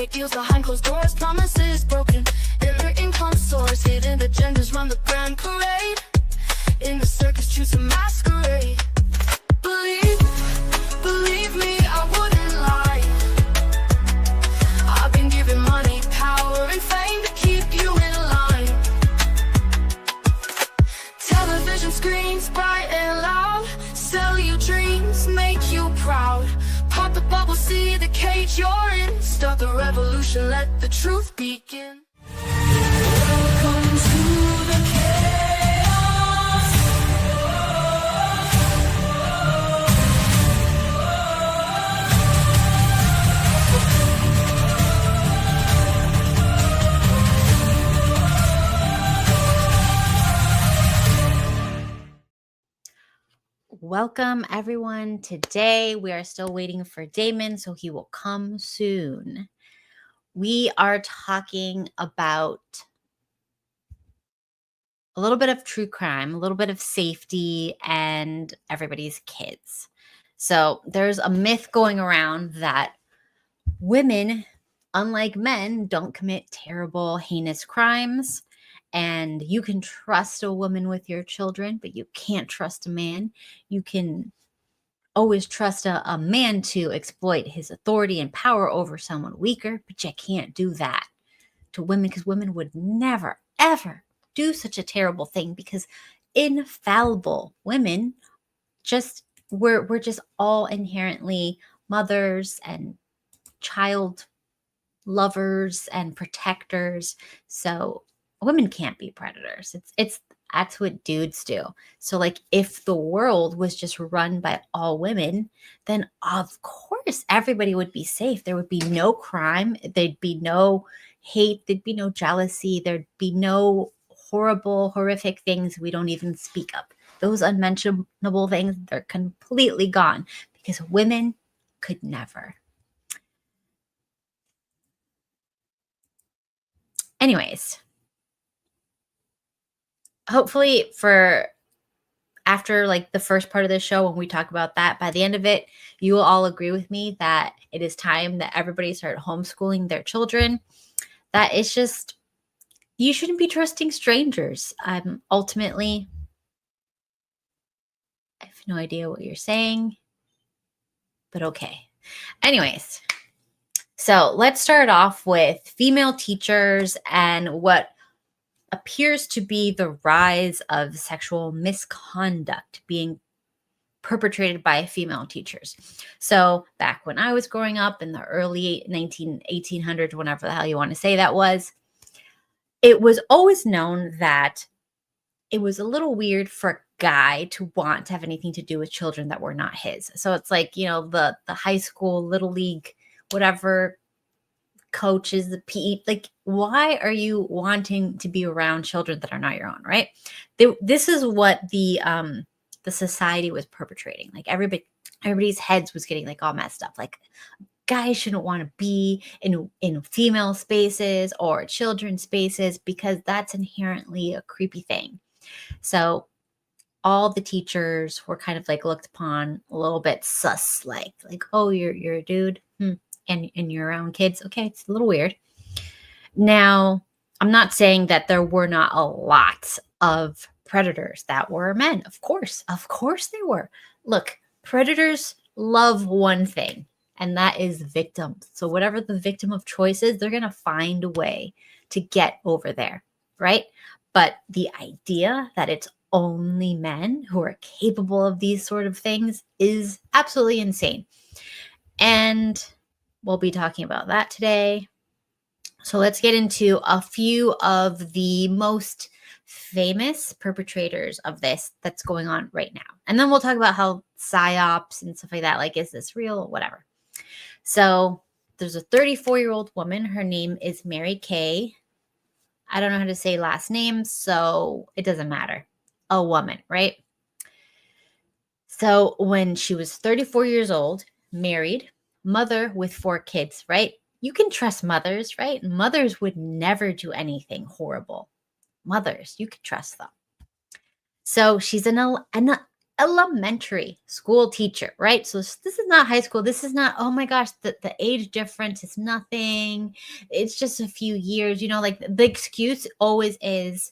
Fake deals behind closed doors, promises broken. Inner income source, hidden agendas run the grand parade. In the circus, choose a masquerade. Believe me, I wouldn't lie. I've been given money, power, and fame to keep you in line. Television screens bright and loud, sell you dreams, make you proud. Pop the bubble, see the cage you're in. Start the revolution, let the truth begin. Welcome to the chaos. Welcome, everyone. Today, we are still waiting for Damon, so he will come soon. We are talking about a little bit of true crime, a little bit of safety, and everybody's kids. So there's a myth going around that women, unlike men, don't commit terrible, heinous crimes. And you can trust a woman with your children, but you can't trust a man. You can always trust a man to exploit his authority and power over someone weaker, but you can't do that to women, because women would never, ever do such a terrible thing, because infallible women we're just all inherently mothers and child lovers and protectors. So women can't be predators. That's what dudes do. So like, if the world was just run by all women, then of course everybody would be safe. There would be no crime. There'd be no hate. There'd be no jealousy. There'd be no horrible, horrific things we don't even speak of. Those unmentionable things, they're completely gone, because women could never. Anyways, hopefully for after like the first part of the show, when we talk about that, by the end of it, you will all agree with me that it is time that everybody start homeschooling their children. That it's just, you shouldn't be trusting strangers. Ultimately, I have no idea what you're saying, but okay. Anyways, so let's start off with female teachers and what appears to be the rise of sexual misconduct being perpetrated by female teachers. So back when I was growing up in the early 1800s, whenever the hell you want to say that was, it was always known that it was a little weird for a guy to want to have anything to do with children that were not his. So it's like, the high school, little league, whatever coaches, the PE, like, why are you wanting to be around children that are not your own, right? This is what the society was perpetrating. Like everybody's heads was getting like all messed up. Like, guys shouldn't want to be in female spaces or children's spaces, because that's inherently a creepy thing. So all the teachers were kind of like looked upon a little bit sus, like, oh, you're a dude. And you're around kids. Okay, it's a little weird. Now, I'm not saying that there were not a lot of predators that were men. Of course they were. Look, predators love one thing, and that is victims. So whatever the victim of choice is, they're going to find a way to get over there, right? But the idea that it's only men who are capable of these sort of things is absolutely insane. And we'll be talking about that today. So let's get into a few of the most famous perpetrators of this that's going on right now. And then we'll talk about how psyops and stuff like that, like, is this real? Whatever. So there's a 34-year-old woman. Her name is Mary Kay. I don't know how to say last names, so it doesn't matter. A woman, right? So when she was 34 years old, married, mother with 4 kids, right? You can trust mothers, right? Mothers would never do anything horrible. Mothers, you could trust them. So she's an elementary school teacher, right? So this is not high school. This is not, oh my gosh, the age difference is nothing. It's just a few years, like the excuse always is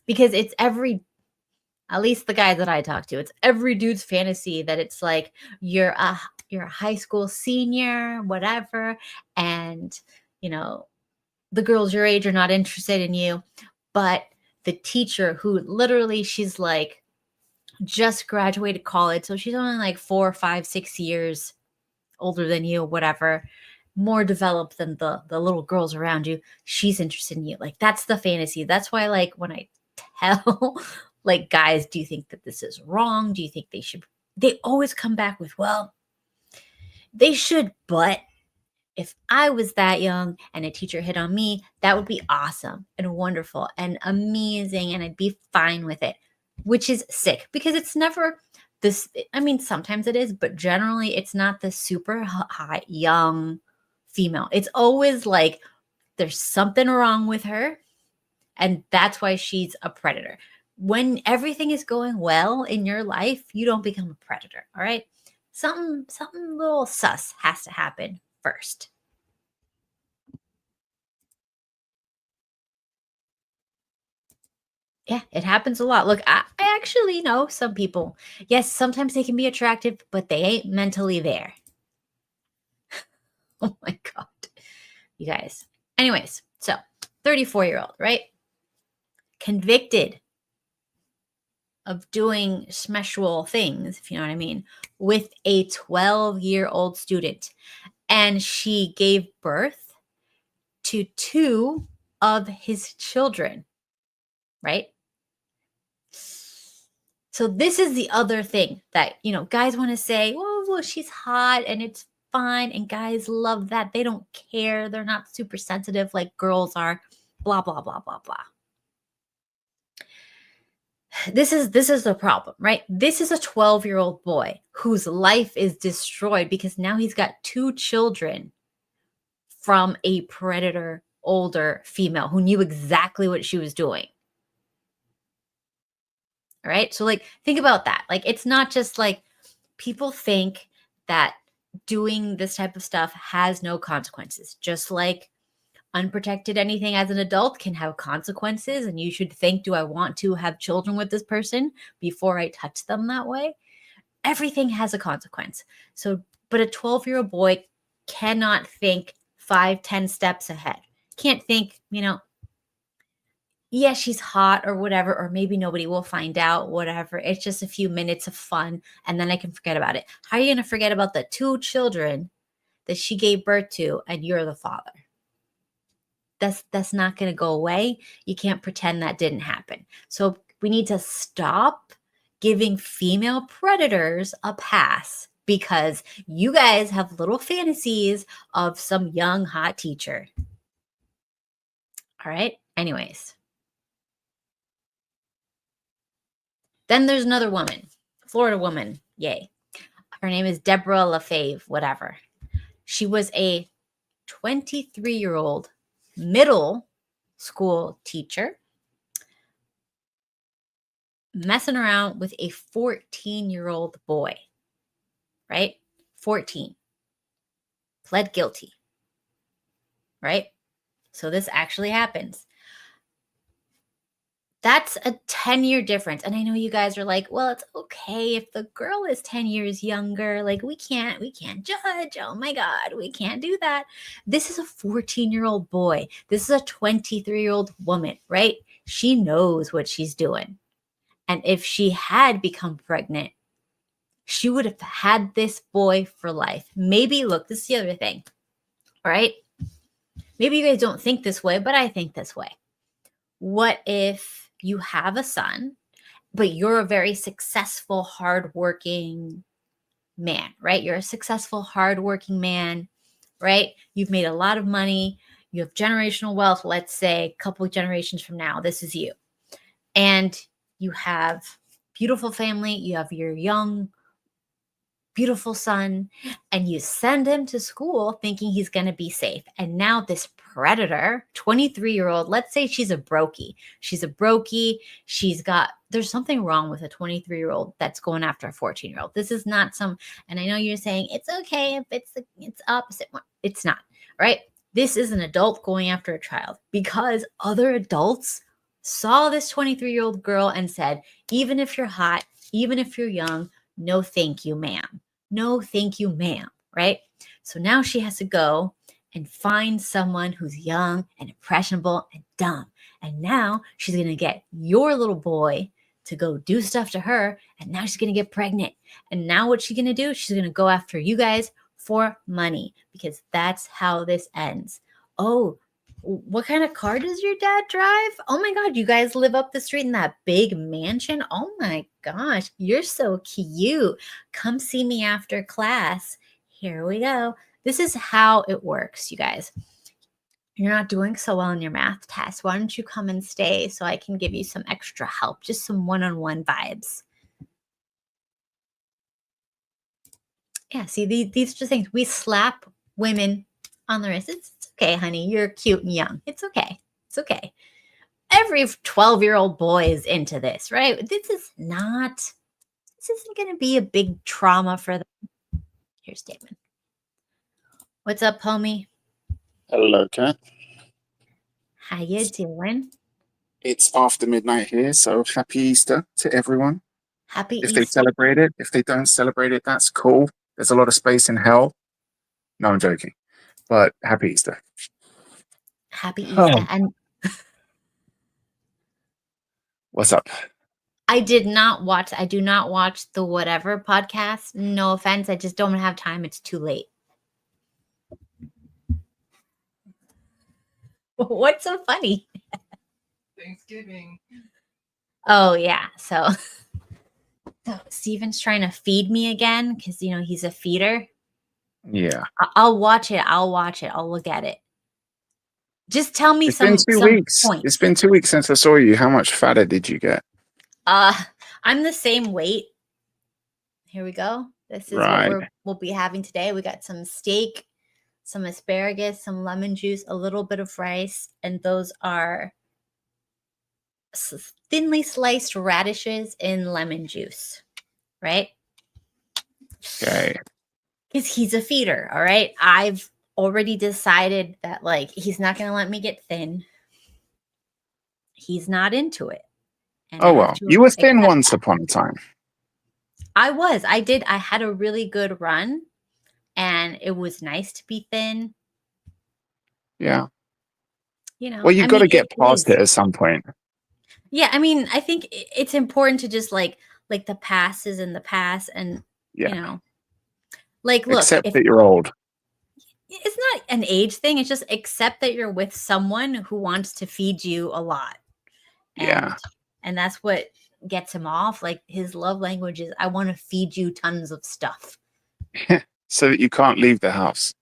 because it's at least the guys that I talk to, it's every dude's fantasy that it's like you're a high school senior, whatever, and you know, the girls your age are not interested in you, but the teacher who literally she's like just graduated college, so she's only like 4, 5, 6 years older than you, whatever, more developed than the little girls around you. She's interested in you. Like that's the fantasy. That's why, like, when I tell like guys, do you think that this is wrong? Do you think they should? They always come back with, well, they should, but if I was that young and a teacher hit on me, that would be awesome and wonderful and amazing. And I'd be fine with it, which is sick because it's never this. I mean, sometimes it is, but generally it's not the super high young female. It's always like there's something wrong with her. And that's why she's a predator. When everything is going well in your life, you don't become a predator. All right. Something little sus has to happen first. Yeah, it happens a lot. Look, I actually know some people. Yes, sometimes they can be attractive, but they ain't mentally there. Oh my God. You guys. Anyways, so 34-year-old, right? Convicted of doing sexual things, if you know what I mean, with a 12-year-old student. And she gave birth to 2 of his children, right? So this is the other thing that, guys want to say, well, she's hot and it's fine. And guys love that. They don't care. They're not super sensitive like girls are, blah, blah, blah, blah, blah. This is the problem, right? This is a 12-year-old boy whose life is destroyed because now he's got 2 children from a predator older female who knew exactly what she was doing. All right? So like think about that. Like it's not just like people think that doing this type of stuff has no consequences. Just like unprotected anything as an adult can have consequences, and you should think, do I want to have children with this person before I touch them that way? Everything has a consequence. So, but a 12-year-old boy cannot think 5, 10 steps ahead. Can't think, yeah, she's hot or whatever, or maybe nobody will find out, whatever. It's just a few minutes of fun, and then I can forget about it. How are you going to forget about the 2 children that she gave birth to and you're the father? That's not going to go away. You can't pretend that didn't happen. So we need to stop giving female predators a pass because you guys have little fantasies of some young hot teacher. All right. Anyways. Then there's another woman, Florida woman. Yay. Her name is Deborah LaFave, whatever. She was a 23-year-old middle school teacher messing around with a 14-year-old boy, right? 14. Pled guilty, right? So this actually happens. That's a 10-year difference. And I know you guys are like, well, it's okay if the girl is 10 years younger. Like we can't judge. Oh my God, we can't do that. This is a 14-year-old boy. This is a 23-year-old woman, right? She knows what she's doing. And if she had become pregnant, she would have had this boy for life. Maybe, look, this is the other thing, all right? Maybe you guys don't think this way, but I think this way. What if you have a son, but you're a very successful, hardworking man, right? You're a successful, hardworking man, right? You've made a lot of money. You have generational wealth. Let's say a couple of generations from now, this is you. And you have beautiful family. You have your young beautiful son, and you send him to school thinking he's going to be safe. And now this predator, 23-year-old, let's say she's a brokey. She's a brokey. There's something wrong with a 23-year-old that's going after a 14-year-old. This is not and I know you're saying it's okay if it's opposite. It's not, right? This is an adult going after a child because other adults saw this 23-year-old girl and said, even if you're hot, even if you're young, no, thank you, ma'am. No, thank you, ma'am. Right? So now she has to go and find someone who's young and impressionable and dumb. And now she's going to get your little boy to go do stuff to her. And now she's going to get pregnant. And now what's she going to do? She's going to go after you guys for money because that's how this ends. Oh, what kind of car does your dad drive? Oh my God, you guys live up the street in that big mansion? Oh my gosh, you're so cute. Come see me after class. Here we go. This is how it works, you guys. You're not doing so well in your math test. Why don't you come and stay so I can give you some extra help, just some one-on-one vibes. Yeah, see, these are just things. We slap women on the wrist. It's okay, honey. You're cute and young. It's okay. It's okay. Every 12-year-old boy is into this, right? This isn't going to be a big trauma for them. Here's Damon. What's up, homie? Hello, Kat. How you doing? It's after midnight here, so happy Easter to everyone. Happy If Easter. they celebrate it, if they don't celebrate it, that's cool. There's a lot of space in hell. No, I'm joking. But happy Easter. Happy Easter. Oh. And What's up? I do not watch the Whatever podcast. No offense. I just don't have time. It's too late. What's so funny? Thanksgiving. Oh, yeah. So Steven's trying to feed me again because, he's a feeder. Yeah. I'll watch it. I'll look at it. Just tell me It's been 2 weeks. points. It's been 2 weeks since I saw you. How much fatter did you get? I'm the same weight. Here we go. This is what we'll be having today. We got some steak, some asparagus, some lemon juice, a little bit of rice, and those are thinly sliced radishes in lemon juice, right? Okay. Because he's a feeder, all right? I've already decided that, he's not going to let me get thin. He's not into it. And Oh, well. You were thin once upon a time. I was. I had a really good run, and it was nice to be thin. Yeah. Well, you've got to get past it at some point. Yeah, I think it's important to just like the past is in the past, and look, accept that you're old. It's not an age thing. It's just accept that you're with someone who wants to feed you a lot. And that's what gets him off. His love language is, I want to feed you tons of stuff. So that you can't leave the house.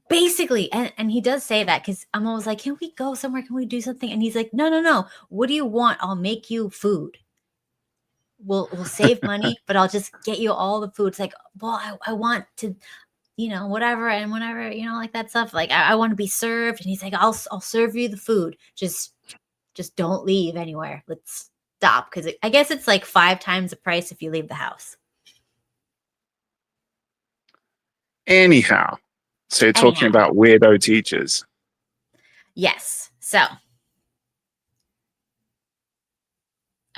Basically, and he does say that because I'm always like, can we go somewhere? Can we do something? And he's like, no. What do you want? I'll make you food. We'll save money, but I'll just get you all the food. It's like, well, I want to, whatever and whenever, that stuff. I want to be served. And he's like, I'll serve you the food. Just don't leave anywhere. Let's stop. Because I guess it's 5 times the price if you leave the house. Anyhow. So you're talking about weirdo teachers. Yes. So.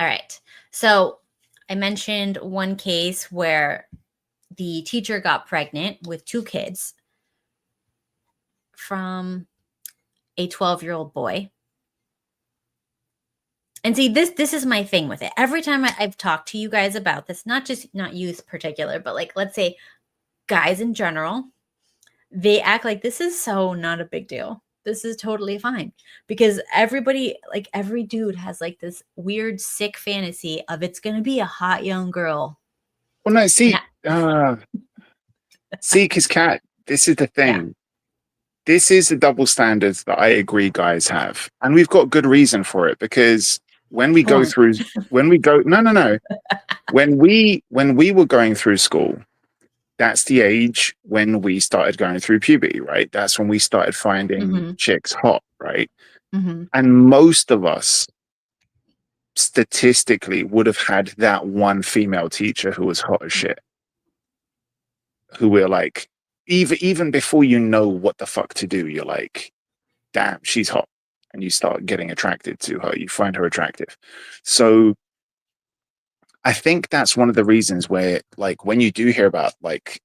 All right. So I mentioned one case where the teacher got pregnant with 2 kids from a 12-year-old boy. And see, this is my thing with it. Every time I've talked to you guys about this, not youth particular, but let's say guys in general, they act like this is so not a big deal. This is totally fine. Because everybody, every dude has this weird, sick fantasy of it's going to be a hot young girl. Well, no, see, because Kat, this is the thing. Yeah. This is the double standards that I agree guys have. And we've got good reason for it because when we go Porn. through, no. When we were going through school, that's the age when we started going through puberty, right? That's when we started finding Mhm. chicks hot, right? Mhm. And most of us statistically would have had that one female teacher who was hot as shit, who we're like, even before you know what the fuck to do, you're like, damn, she's hot. And you start getting attracted to her. You find her attractive. So I think that's one of the reasons where, like, when you do hear about like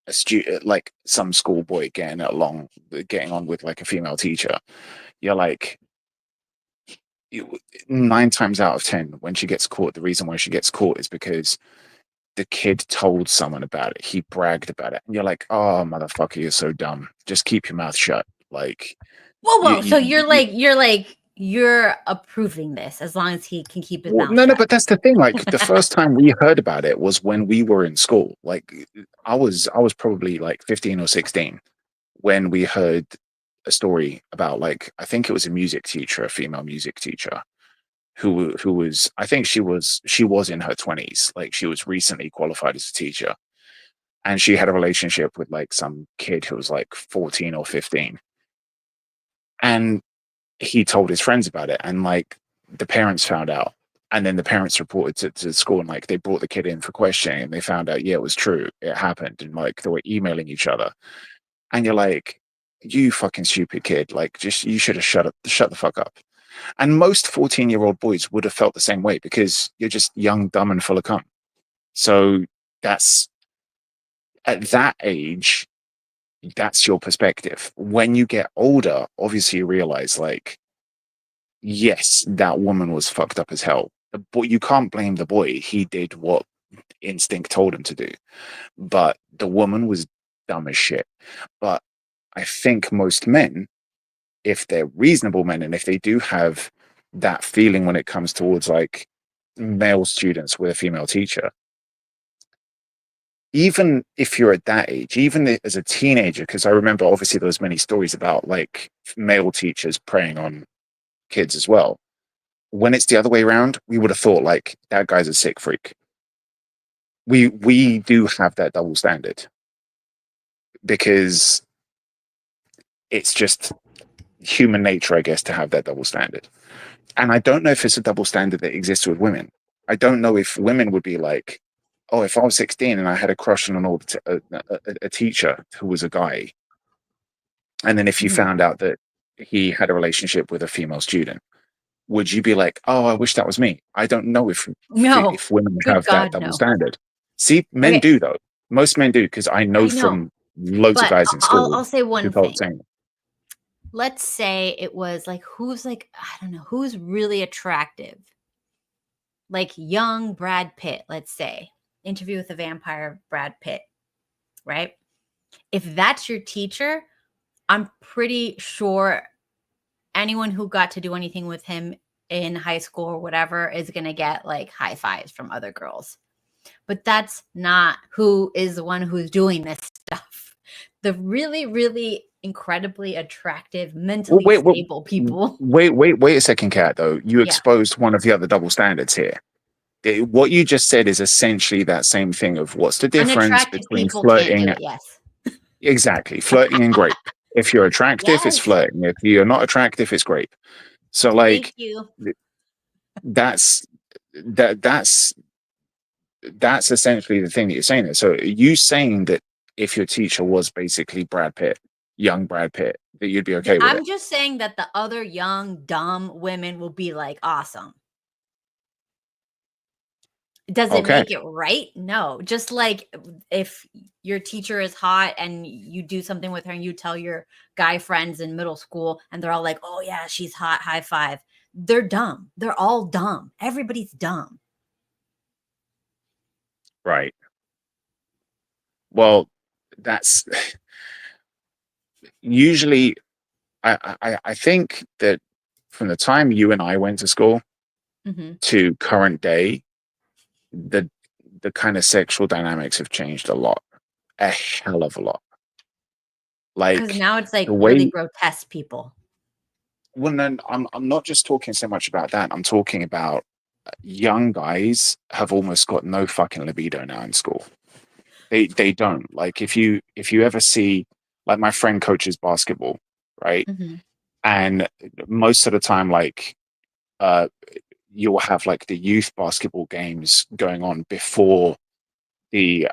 a student, like some schoolboy getting on with like a female teacher, you're like, you, 9 times out of 10, when she gets caught, the reason why she gets caught is because the kid told someone about it. He bragged about it, and you're like, "Oh, motherfucker, you're so dumb. Just keep your mouth shut." Like, Whoa. So you you're approving this as long as he can keep his well, mouth no, shut. but that's the thing. Like, the first time we heard about it was when we were in school. Like, I was probably like 15 or 16 when we heard a story about, like, I think it was a music teacher, a female music teacher, who was, I think she was in her 20s. Like, she was recently qualified as a teacher, and she had a relationship with like some kid who was like 14 or 15, and he told his friends about it, and like the parents found out, and then the parents reported to school, and like they brought the kid in for questioning, and they found out, yeah, it was true, it happened, and like they were emailing each other, and you're like, you fucking stupid kid, like, just, you should have shut the fuck up. And most 14-year-old boys would have felt the same way, because you're just young, dumb, and full of cum. So that's, at that age, that's your perspective. When you get older, obviously you realize, like, yes, that woman was fucked up as hell. But you can't blame the boy. He did what instinct told him to do. But the woman was dumb as shit. But I think most men, if they're reasonable men, and if they do have that feeling when it comes towards like male students with a female teacher, even if you're at that age, even as a teenager, because I remember obviously there was many stories about like male teachers preying on kids as well. When it's the other way around, we would have thought like, that guy's a sick freak. We do have that double standard, because it's just human nature, I guess, to have that double standard. And I don't know if it's a double standard that exists with women. I don't know if women would be like, oh, if I was 16 and I had a crush on a teacher who was a guy, and then if you Mhm. found out that he had a relationship with a female student, would you be like, oh, I wish that was me? I don't know No. if women Good have that God, double no. standard. See, men Okay, do though. Most men do, because I know I know, from loads of but guys in I'll school I'll say who one felt the thing. same. Let's say it was like I don't know, who's really attractive? Like young Brad Pitt, let's say. Interview with a Vampire, Brad Pitt, right? If that's your teacher, I'm pretty sure anyone who got to do anything with him in high school or whatever is going to get like high fives from other girls. But that's not who is the one who's doing this stuff. The really, really incredibly attractive, Well, mentally stable people. wait a second, Kat. Though you Yeah. exposed one of the other double standards here. What you just said is essentially that same thing of what's the difference Unattractive between people can't do flirting. it. Yes. Exactly, flirting and grape. If you're attractive, it's Yes. flirting. If you're not attractive, it's grape. So Thank like, you. that's that's essentially the thing that you're saying there. So are you saying that if your teacher was basically Brad Pitt, young Brad Pitt, that you'd be okay with it? I'm just saying that the other young, dumb women will be like, awesome. Does it Okay. make it right? No. Just like if your teacher is hot and you do something with her and you tell your guy friends in middle school and they're all like, oh, yeah, she's hot, high five. They're dumb. They're all dumb. Everybody's dumb. Right. Well, that's usually, I think that from the time you and I went to school Mhm. to current day, the kind of sexual dynamics have changed a lot, a hell of a lot. Because Like now it's like the really way, grotesque people. Well, no, I'm not just talking so much about that. I'm talking about young guys have almost got no fucking libido now in school. They don't. Like if you ever see, like, my friend coaches basketball, right? Mhm. And most of the time, like, uh you'll have like the youth basketball games going on before the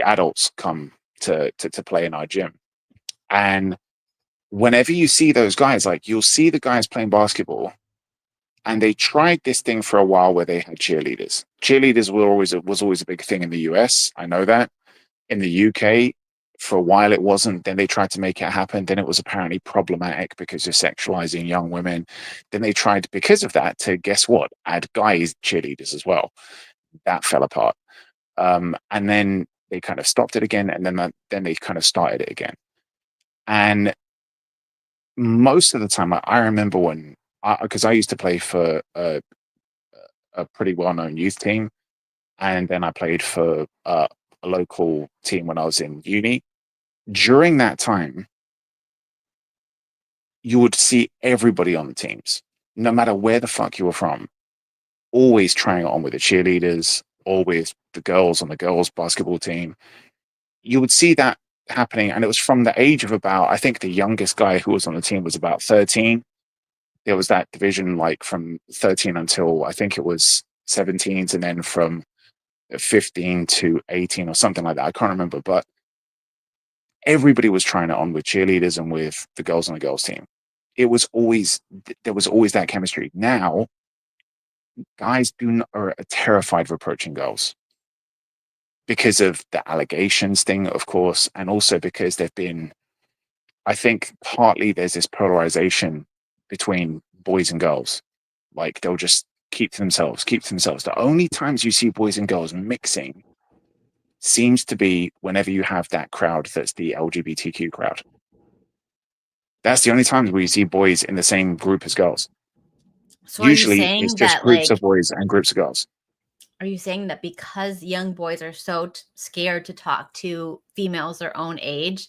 adults come to play in our gym. And whenever you see those guys, like, you'll see the guys playing basketball, and they tried this thing for a while where they had cheerleaders. Cheerleaders was always a big thing in the US. I know that. In the UK, for a while it wasn't. Then they tried to make it happen. Then it was apparently problematic because you're sexualizing young women. Then they tried, because of that, to, guess what, add guys cheerleaders as well. That fell apart. And then they kind of stopped it again, and then they kind of started it again. And most of the time, I remember when, because I used to play for a pretty well-known youth team, and then I played for a local team when I was in uni. During that time, you would see everybody on the teams, no matter where the fuck you were from, always trying it on with the cheerleaders or with the girls on the girls' basketball team. You would see that happening, and it was from the age of about, I think the youngest guy who was on the team was about 13. There was that division, like, from 13 until I think it was 17s, and then from 15 to 18 or something like that. I can't remember, but everybody was trying it on with cheerleaders and with the girls on the girls team. It was always, there was always that chemistry. Now, guys are terrified of approaching girls because of the allegations thing, of course, and also because they've been, I think partly there's this polarization between boys and girls. Like, they'll just keep to themselves, keep to themselves. The only times you see boys and girls mixing seems to be whenever you have that crowd that's the LGBTQ crowd. That's the only times where you see boys in the same group as girls. So are you Usually it's saying just that, groups like, of boys and groups of girls. are you saying that because young boys are so scared to talk to females their own age,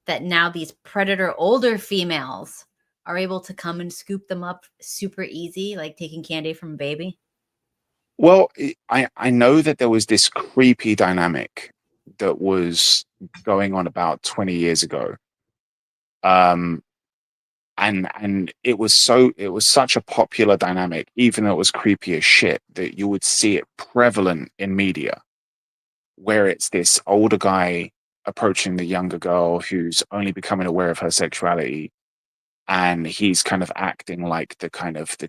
that now these predator older females are able to come and scoop them up super easy, like taking candy from a baby? Well, I know that there was this creepy dynamic that was going on about 20 years ago. Um, and it was such a popular dynamic, even though it was creepy as shit, that you would see it prevalent in media, where it's this older guy approaching the younger girl who's only becoming aware of her sexuality, and he's kind of acting like the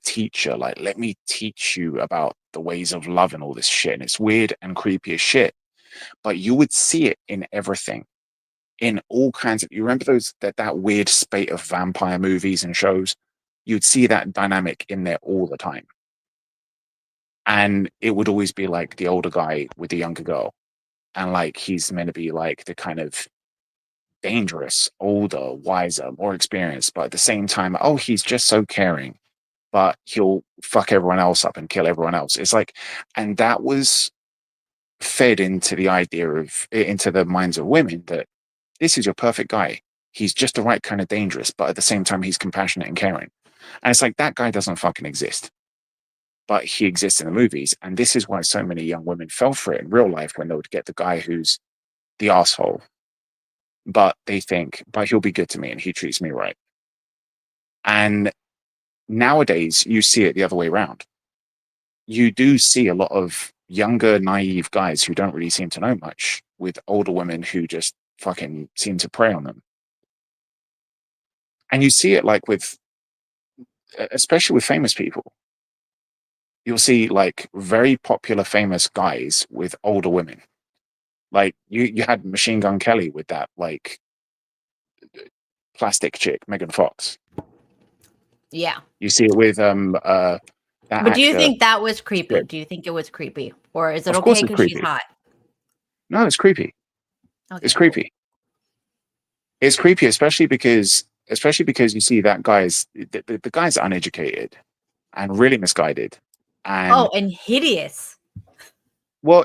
teacher, like, let me teach you about the ways of love and all this shit. And it's weird and creepy as shit, but you would see it in everything, in all kinds of, you remember that weird spate of vampire movies and shows? You'd see that dynamic in there all the time, and it would always be like the older guy with the younger girl, and like he's meant to be like the kind of dangerous, older, wiser, more experienced, but at the same time, oh, he's just so caring, but he'll fuck everyone else up and kill everyone else. It's like, and that was fed into the idea of, into the minds of women, that this is your perfect guy. He's just the right kind of dangerous, but at the same time, he's compassionate and caring. And it's like, that guy doesn't fucking exist, but he exists in the movies. And this is why so many young women fell for it in real life, when they would get the guy who's the asshole, but they think, but he'll be good to me and he treats me right. And nowadays, you see it the other way around. You do see a lot of younger, naive guys who don't really seem to know much, with older women who just fucking seem to prey on them. And you see it like with, especially with famous people. You'll see like very popular famous guys with older women. Like you had Machine Gun Kelly with that like plastic chick, Megan Fox. Yeah. You see it with that But do you actor. think that was creepy? Sure. Do you think it was creepy? Or is it Of course okay it's because she's creepy. hot? No, it's creepy. Okay, It's cool. creepy. It's creepy, especially because you see that the guy's uneducated and really misguided. And And hideous. well,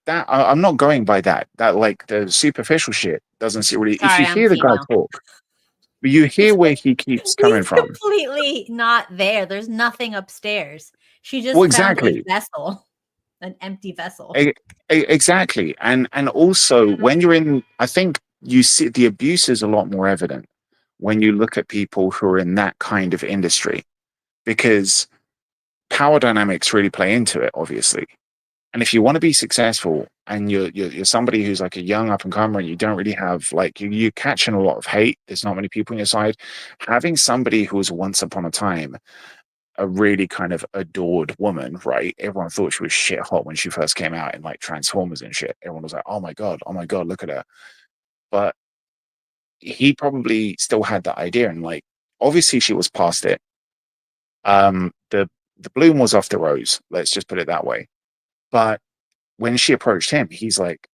I'm not going by that. That, like, the superficial shit doesn't really. If Sorry, you I'm hear the guy female. talk, you hear where he keeps coming He's from. completely not there. There's nothing upstairs. She just Well, found a exactly. vessel, an empty vessel. Exactly. And also when you're in, I think you see the abuse is a lot more evident when you look at people who are in that kind of industry, because power dynamics really play into it, obviously. And if you want to be successful and you're somebody who's like a young up and comer and you don't really have like you're catching a lot of hate, there's not many people on your side, having somebody who was once upon a time a really kind of adored woman, right? Everyone thought she was shit hot when she first came out in like Transformers and shit. Everyone was like, oh my God, look at her. But he probably still had that idea. And like, obviously she was past it. The bloom was off the rose. Let's just put it that way. But when she approached him, he's like,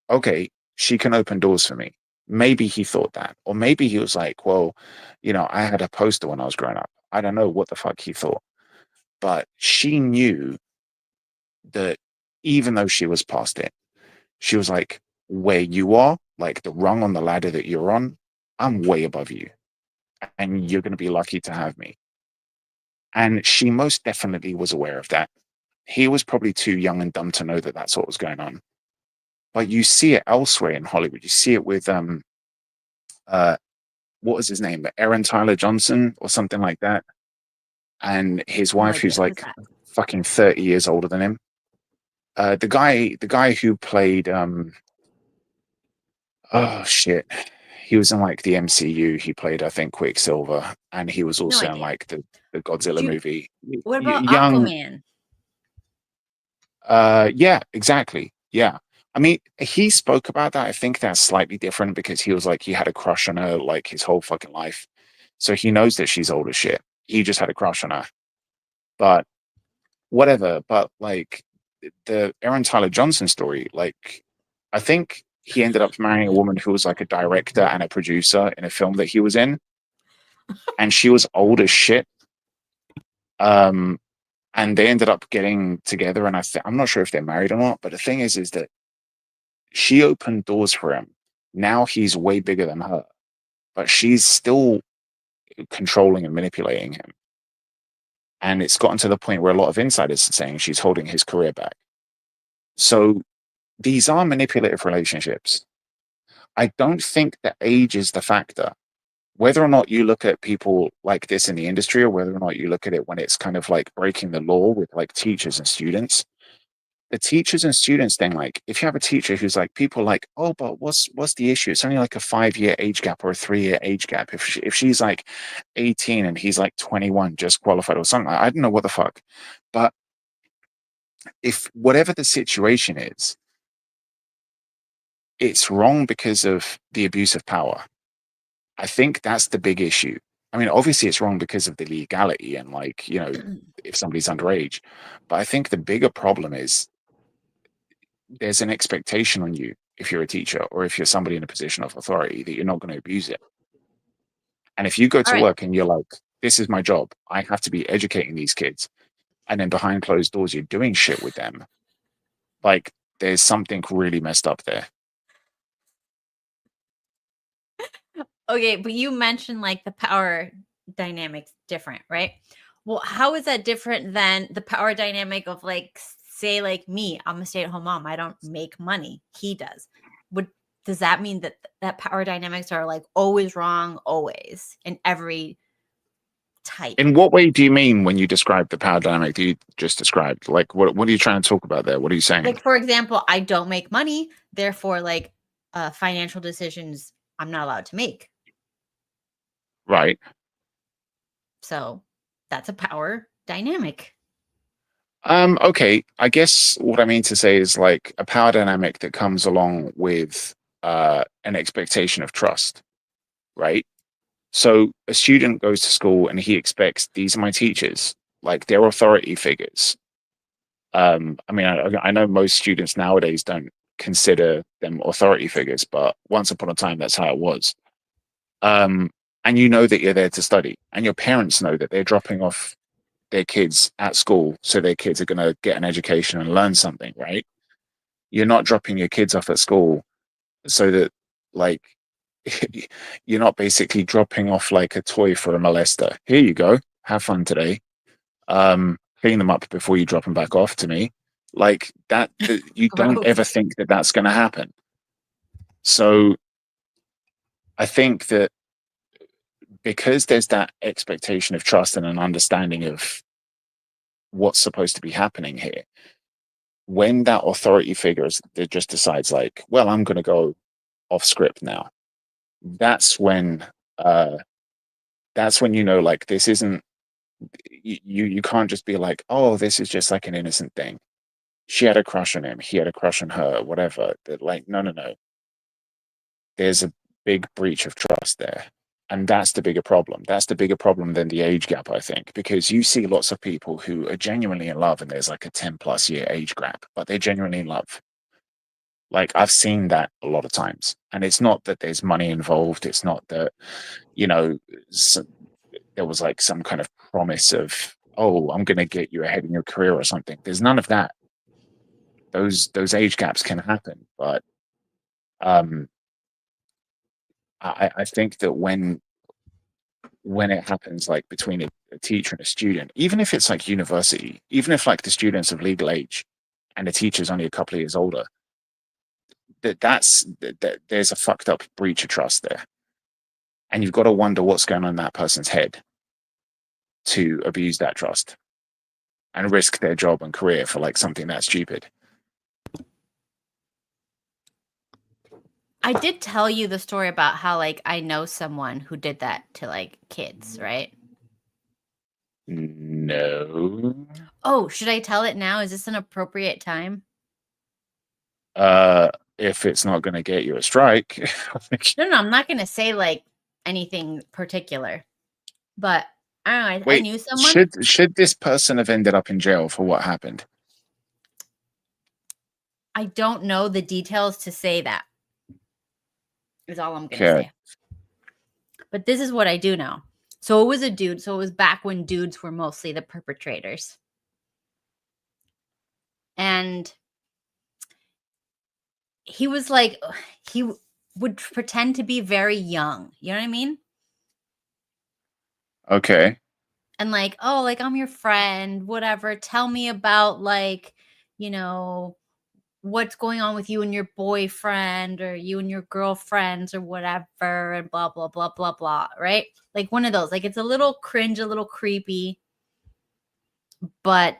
okay, she can open doors for me. Maybe he thought that. Or maybe he was like, well, I had a poster when I was growing up. I don't know what the fuck he thought. But she knew that even though she was past it, she was like, where you are, like the rung on the ladder that you're on, I'm way above you. And you're going to be lucky to have me. And she most definitely was aware of that. He was probably too young and dumb to know that that's what was going on. But you see it elsewhere in Hollywood. You see it with what was his name? Aaron Tyler Johnson or something like that. And his No wife, idea. who's Who's like that? fucking 30 years older than him. The guy who played oh shit. He was in like the MCU. He played, I think, Quicksilver, and he was No also in idea. like the Godzilla Do you, movie. what about Young, Aquaman? yeah, exactly. Yeah. I mean, he spoke about that. I think that's slightly different because he was like he had a crush on her like his whole fucking life. So he knows that she's old as shit. He just had a crush on her. But whatever. But like the Aaron Tyler Johnson story, like I think he ended up marrying a woman who was like a director and a producer in a film that he was in, and she was old as shit. Um, and they ended up getting together, and I'm not sure if they're married or not. But the thing is that she opened doors for him. Now he's way bigger than her, but she's still controlling and manipulating him. And it's gotten to the point where a lot of insiders are saying she's holding his career back. So these are manipulative relationships. I don't think that age is the factor. Whether or not you look at people like this in the industry, or whether or not you look at it when it's kind of like breaking the law with like teachers and students, the teachers and students thing, like if you have a teacher who's like, people like, oh, but what's the issue? It's only like a 5-year age gap or a 3-year age gap. If she's like 18 and he's like 21, just qualified or something, I don't know what the fuck. But if whatever the situation is, it's wrong because of the abuse of power. I think that's the big issue. I mean, obviously it's wrong because of the legality and like, if somebody's underage. But I think the bigger problem is there's an expectation on you if you're a teacher or if you're somebody in a position of authority that you're not going to abuse it. And if you go All to right. work and you're like, this is my job, I have to be educating these kids. And then behind closed doors, you're doing shit with them. Like there's something really messed up there. Okay, but you mentioned like the power dynamics different, right? Well, how is that different than the power dynamic of like, say, like me? I'm a stay-at-home mom. I don't make money. He does. Does that mean that power dynamics are like always wrong, always in every type? In what way do you mean when you describe the power dynamic that you just described? Like, what are you trying to talk about there? What are you saying? Like, for example, I don't make money, therefore, like financial decisions I'm not allowed to make. Right. So that's a power dynamic. Okay. I guess what I mean to say is like a power dynamic that comes along with an expectation of trust, right? So a student goes to school and he expects these are my teachers, like they're authority figures. I mean, I know most students nowadays don't consider them authority figures, but once upon a time, that's how it was. And you know that you're there to study, and your parents know that they're dropping off their kids at school, so their kids are going to get an education and learn something, right? You're not dropping your kids off at school so that, like, you're not basically dropping off like a toy for a molester. Here you go. Have fun today. Clean them up before you drop them back off to me. Like that, you don't ever Gross. think that that's going to happen. So I think that because there's that expectation of trust and an understanding of what's supposed to be happening here, when that authority figure that just decides like, well, I'm going to go off script now, that's when you know, like, this isn't, you can't just be like, oh, this is just like an innocent thing. She had a crush on him, he had a crush on her, whatever. That, like, no, there's a big breach of trust there. And that's the bigger problem. That's the bigger problem than the age gap, I think, because you see lots of people who are genuinely in love and there's like a 10+ year age gap, but they're genuinely in love. Like, I've seen that a lot of times. And it's not that there's money involved. It's not that, you know, there was like some kind of promise of, oh, I'm going to get you ahead in your career or something. There's none of that. Those age gaps can happen. But I think that when it happens like between a teacher and a student, even if it's like university, even if like the student's of legal age and the teacher's only a couple of years older, that there's a fucked up breach of trust there. And you've got to wonder what's going on in that person's head to abuse that trust and risk their job and career for like something that stupid. I did tell you the story about how like I know someone who did that to like kids, right? No. Oh, should I tell it now? Is this an appropriate time? If it's not going to get you a strike. No, I'm not going to say like anything particular, but I don't know. I Wait, knew someone. should this person have ended up in jail for what happened? I don't know the details to say that. Is all I'm going to say. But this is what I do know. So it was a dude. So it was back when dudes were mostly the perpetrators. And he was like, he would pretend to be very young. You know what I mean? Okay. And like, oh, like I'm your friend, whatever. Tell me about like, you know, what's going on with you and your boyfriend or you and your girlfriends or whatever, and blah, blah, blah, blah, blah. Right? Like one of those. Like it's a little cringe, a little creepy. But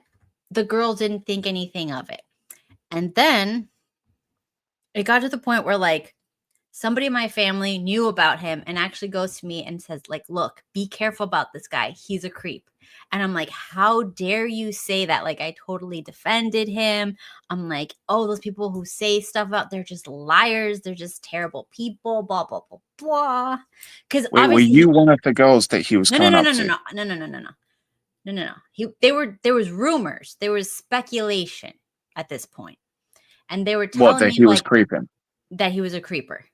the girl didn't think anything of it. And then it got to the point where like somebody in my family knew about him and actually goes to me and says like, look, be careful about this guy. He's a creep. And I'm like, how dare you say that? Like, I totally defended him. I'm like, oh, those people who say stuff about, they're just liars. They're just terrible people, blah, blah, blah, blah. Because were you one of the girls that he was coming up to? No. There was rumors. There was speculation at this point. And they were telling me he was like, creeping? That he was a creeper.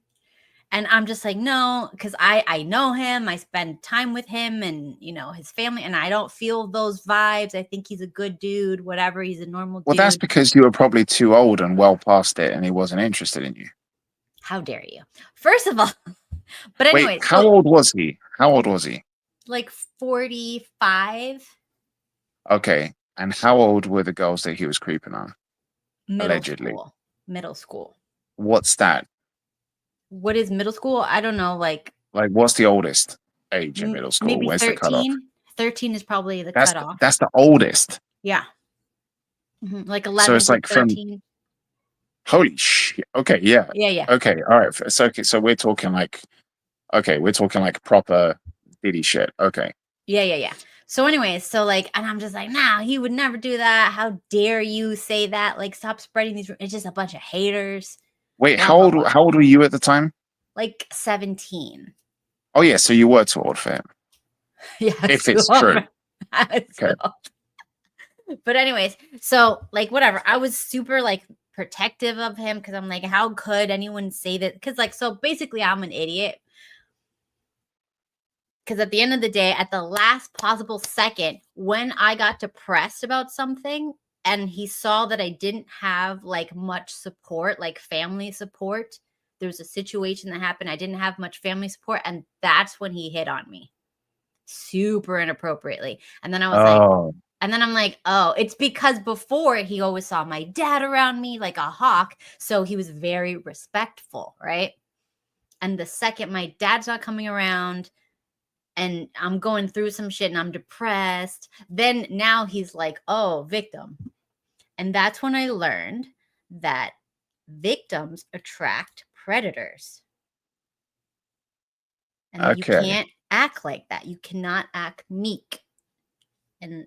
And I'm just like, no, because I know him. I spend time with him and, you know, his family. And I don't feel those vibes. I think he's a good dude, whatever. He's a normal dude. Well, that's because you were probably too old and well past it and he wasn't interested in you. How dare you? First of all. But anyway. Wait, how old was he? Like 45. Okay. And how old were the girls that he was creeping on? Allegedly. Middle school. What's that? What is middle school? I don't know. Like what's the oldest age in middle school? Maybe Where's 13? the cutoff? 13 is probably the cutoff. That's the oldest. Yeah. Mm-hmm. Like 11 so it's like 13. Holy shit. Okay, yeah. Yeah. Okay, all right. So we're talking like, proper Diddy shit. Okay. Yeah. So anyways, so like, and I'm just like, nah, he would never do that. How dare you say that? Like, stop spreading these. It's just a bunch of haters. Wait, how old were you at the time? Like 17. Oh yeah, so you were too old for him. Yeah. If it's true. Okay. But anyways, so like whatever. I was super like protective of him because I'm like, how could anyone say that? Because like, so basically I'm an idiot. Because at the end of the day, at the last possible second, when I got depressed about something and he saw that I didn't have like much support, like family support There was a situation that happened. I didn't have much family support, and that's when he hit on me super inappropriately. And then I was like, Oh, and then I'm like, oh, it's because before he always saw my dad around me like a hawk. So he was very respectful, right? And the second my dad's not coming around and I'm going through some shit and I'm depressed, then now he's like, oh, victim. And that's when I learned that victims attract predators. And you okay. can't act like that. You cannot act meek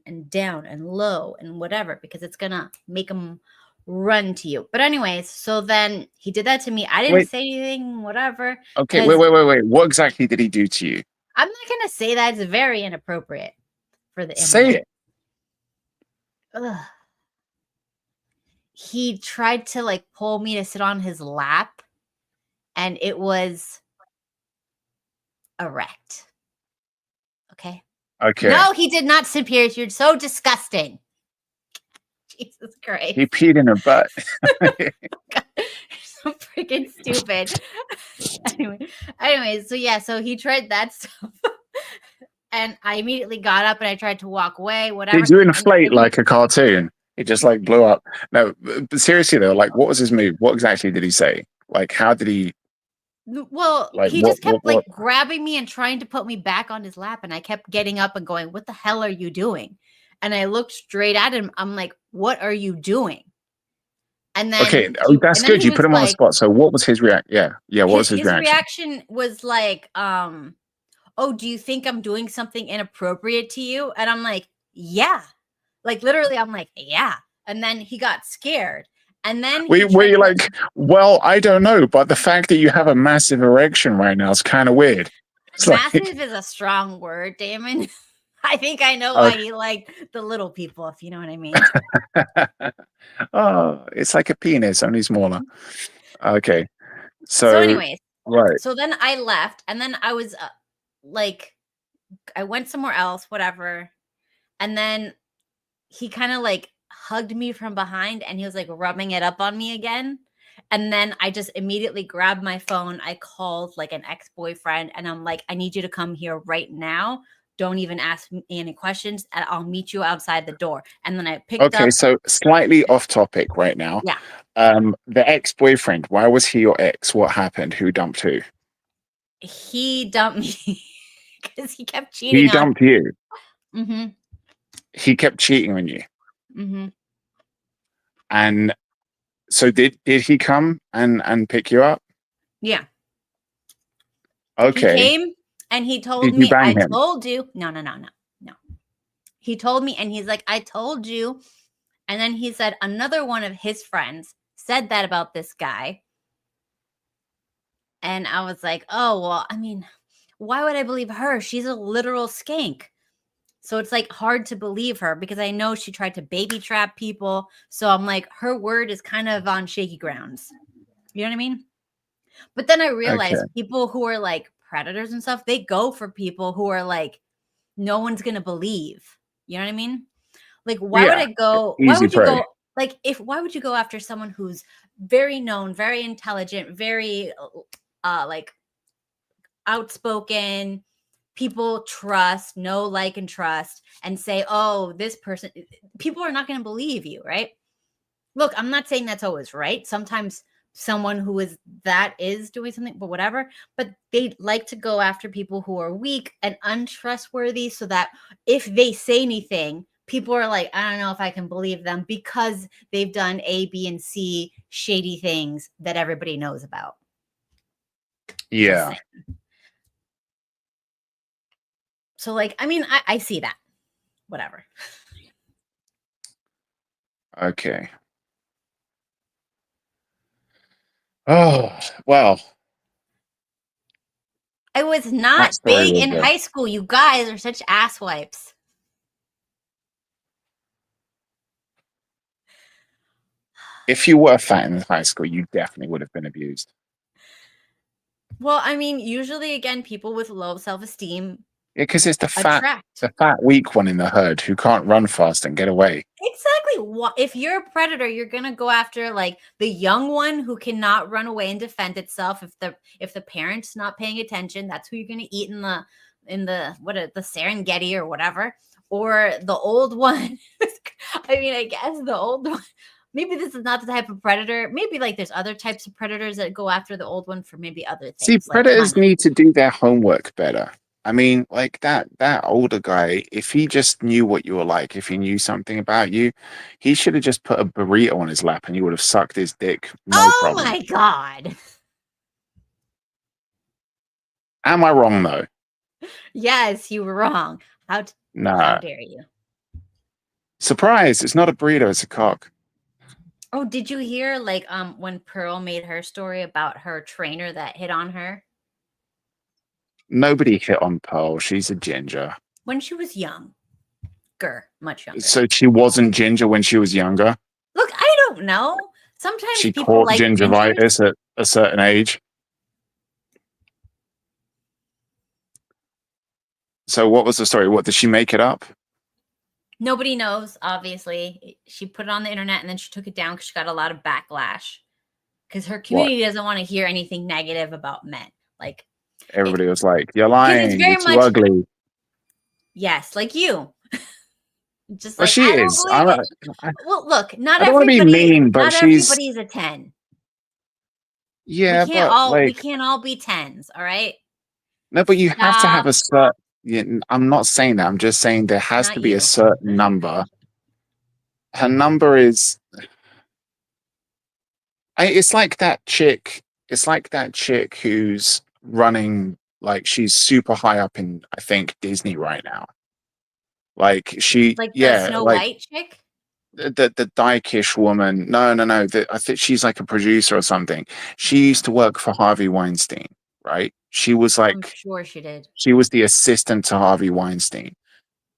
and down and low and whatever, because it's gonna make them run to you. But anyways, so then he did that to me. I didn't Wait. say anything, whatever. Okay, 'cause wait. What exactly did he do to you? I'm not gonna say that. It's very inappropriate for the Say internet. it. Ugh. He tried to like pull me to sit on his lap, and it was erect. Okay. Okay. No, he did not, Superior. You're so disgusting. Jesus Christ. He peed in her butt. You're so freaking stupid. Anyway, so yeah, so he tried that stuff. And I immediately got up and I tried to walk away, whatever. Did you inflate like a cartoon? It just like blew up. No, but seriously though, like what was his move? What exactly did he say? Like how did he Well, like he what just kept what like grabbing me and trying to put me back on his lap. And I kept getting up and going, what the hell are you doing? And I looked straight at him. I'm like, what are you doing? And then Okay, that's good. You put him on the spot. So what was his react? Yeah. What was his reaction? His reaction was like, oh, do you think I'm doing something inappropriate to you? And I'm like, yeah. Like literally, I'm like, yeah. And then he got scared. And then were you like, well, I don't know, but the fact that you have a massive erection right now is kind of weird. It's massive like, is a strong word, Damon. I think I know why he liked the little people, if you know what I mean. oh, it's like a penis, only smaller. Okay. So anyways, right. So then I left, and then I was like, I went somewhere else, whatever. And then he kind of like hugged me from behind and he was like rubbing it up on me again. And then I just immediately grabbed my phone. I called like an ex-boyfriend and I'm like, I need you to come here right now. Don't even ask me any questions and I'll meet you outside the door. And then I picked up. Okay, so slightly off topic right now. Yeah. The ex-boyfriend, why was he your ex? What happened? Who dumped who? He dumped me because he kept cheating. He dumped you. Mm-hmm. He kept cheating on you. Mm-hmm. And so did he come and pick you up? Yeah. Okay. He came and he told Did you me, bang I him? told you. No. He told me and he's like, I told you. And then he said another one of his friends said that about this guy. And I was like, oh, well, I mean, why would I believe her? She's a literal skank. So it's like hard to believe her because I know she tried to baby trap people. So I'm like, her word is kind of on shaky grounds. You know what I mean? But then I realized people who are like predators and stuff, they go for people who are like, no one's going to believe. You know what I mean? Like, why would I go? Why would you go? Like, why would you go after someone who's very known, very intelligent, very like outspoken, people trust, know, like, and trust, and say, oh, this person, people are not going to believe you, right? Look, I'm not saying that's always right. Sometimes someone who is doing something, but whatever. But they like to go after people who are weak and untrustworthy so that if they say anything, people are like, I don't know if I can believe them because they've done A, B, and C shady things that everybody knows about. Yeah. So like, I mean, I see that. Whatever. Okay. Oh, well. I was not big in high school. You guys are such asswipes. If you were fat in high school, you definitely would have been abused. Well, I mean, usually, again, people with low self-esteem because it's the attract. fat, weak one in the herd who can't run fast and get away. Exactly. If you're a predator, you're gonna go after like the young one who cannot run away and defend itself. If the parent's not paying attention, that's who you're gonna eat in the the Serengeti or whatever. Or the old one. I mean, I guess the old one. Maybe this is not the type of predator. Maybe like there's other types of predators that go after the old one for maybe other things. See, like predators money. need to do their homework better. I mean, like that older guy, if he just knew what you were like, if he knew something about you, he should have just put a burrito on his lap and you would have sucked his dick, no Oh problem. my God. Am I wrong though? Yes, you were wrong. How Nah. dare you? Surprise, it's not a burrito, it's a cock. Oh, did you hear like when Pearl made her story about her trainer that hit on her? Nobody hit on Pearl. She's a ginger. When she was young. Much younger. So she wasn't ginger when she was younger? Look, I don't know. Sometimes She people caught like gingivitis at a certain age. So what was the story? What, did she make it up? Nobody knows, obviously. She put it on the internet and then she took it down because she got a lot of backlash. Because her community doesn't want to hear anything negative about men. Like everybody was like, "You're lying. You're too ugly." Yes, like you. Just well, like she is. Well, look, not I don't want to be mean, but everybody's a 10. Yeah, we can't all be 10s, all right? No, but you have to have a certain. Yeah, I'm not saying that. I'm just saying there has to be a certain number. Her number is. It's like that chick. It's like that chick who's running. Like she's super high up in, I think, Disney right now. Like she, like the Snow White chick. The dykish woman. No. I think she's like a producer or something. She used to work for Harvey Weinstein, right? She was like, I'm sure she did. She was the assistant to Harvey Weinstein.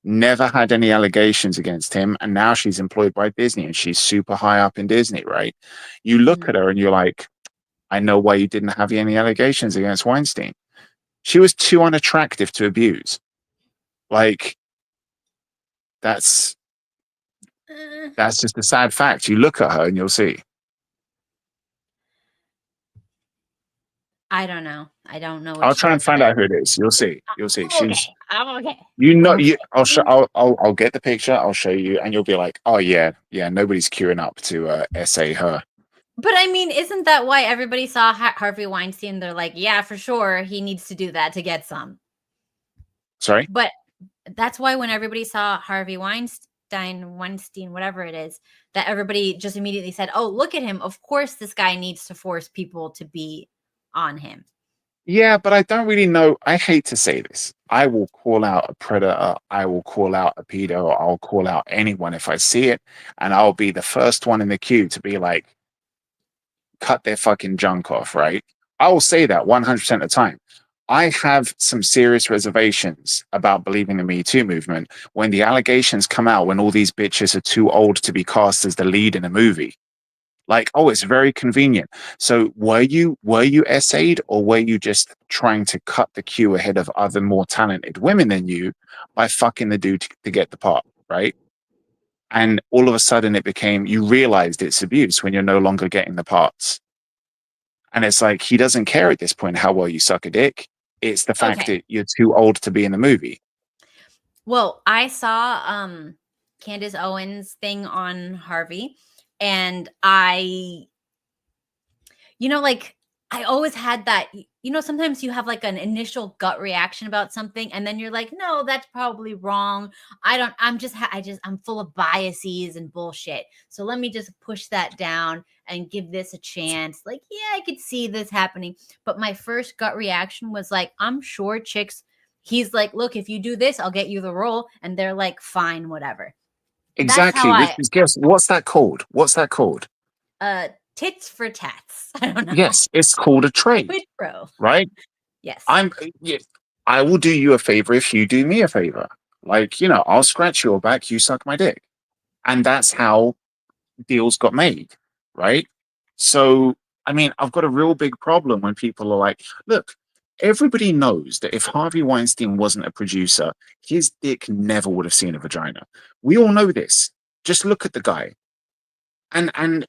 Never had any allegations against him, and now she's employed by Disney, and she's super high up in Disney, right? You look at her and you're like, I know why you didn't have any allegations against Weinstein. She was too unattractive to abuse. Like, that's just a sad fact. You look at her and you'll see. I don't know. I don't know. I'll try and find out who it is. You'll see. You'll see. I'm okay. You know, I'll show. I'll get the picture. I'll show you, and you'll be like, "Oh yeah. Nobody's queuing up to essay her." But I mean, isn't that why everybody saw Harvey Weinstein? They're like, "Yeah, for sure, he needs to do that to get some." Sorry, but that's why when everybody saw Harvey Weinstein, whatever it is, that everybody just immediately said, "Oh, look at him! Of course, this guy needs to force people to be on him." Yeah, but I don't really know. I hate to say this. I will call out a predator. I will call out a pedo. I'll call out anyone if I see it. And I'll be the first one in the queue to be like, cut their fucking junk off, right? I will say that 100% of the time. I have some serious reservations about believing the Me Too movement when the allegations come out when all these bitches are too old to be cast as the lead in a movie. Like, oh, it's very convenient. So were you essayed, or were you just trying to cut the queue ahead of other more talented women than you by fucking the dude to get the part, right? And all of a sudden it became, you realized it's abuse when you're no longer getting the parts. And it's like, he doesn't care at this point how well you suck a dick. It's the fact that you're too old to be in the movie. Well, I saw Candace Owens thing on Harvey. And I always had that, sometimes you have like an initial gut reaction about something and then you're like, no, that's probably wrong. I'm full of biases and bullshit. So let me just push that down and give this a chance. Like, yeah, I could see this happening. But my first gut reaction was like, I'm sure chicks, he's like, look, if you do this, I'll get you the role. And they're like, fine, whatever. Exactly. Guess what's that called? Tits for tats. I don't know. Yes, it's called a trade. Quid pro. Right? Yes. I will do you a favor if you do me a favor. Like, I'll scratch your back, you suck my dick. And that's how deals got made, right? So, I mean, I've got a real big problem when people are like, look, everybody knows that if Harvey Weinstein wasn't a producer, his dick never would have seen a vagina. We all know this. Just look at the guy. And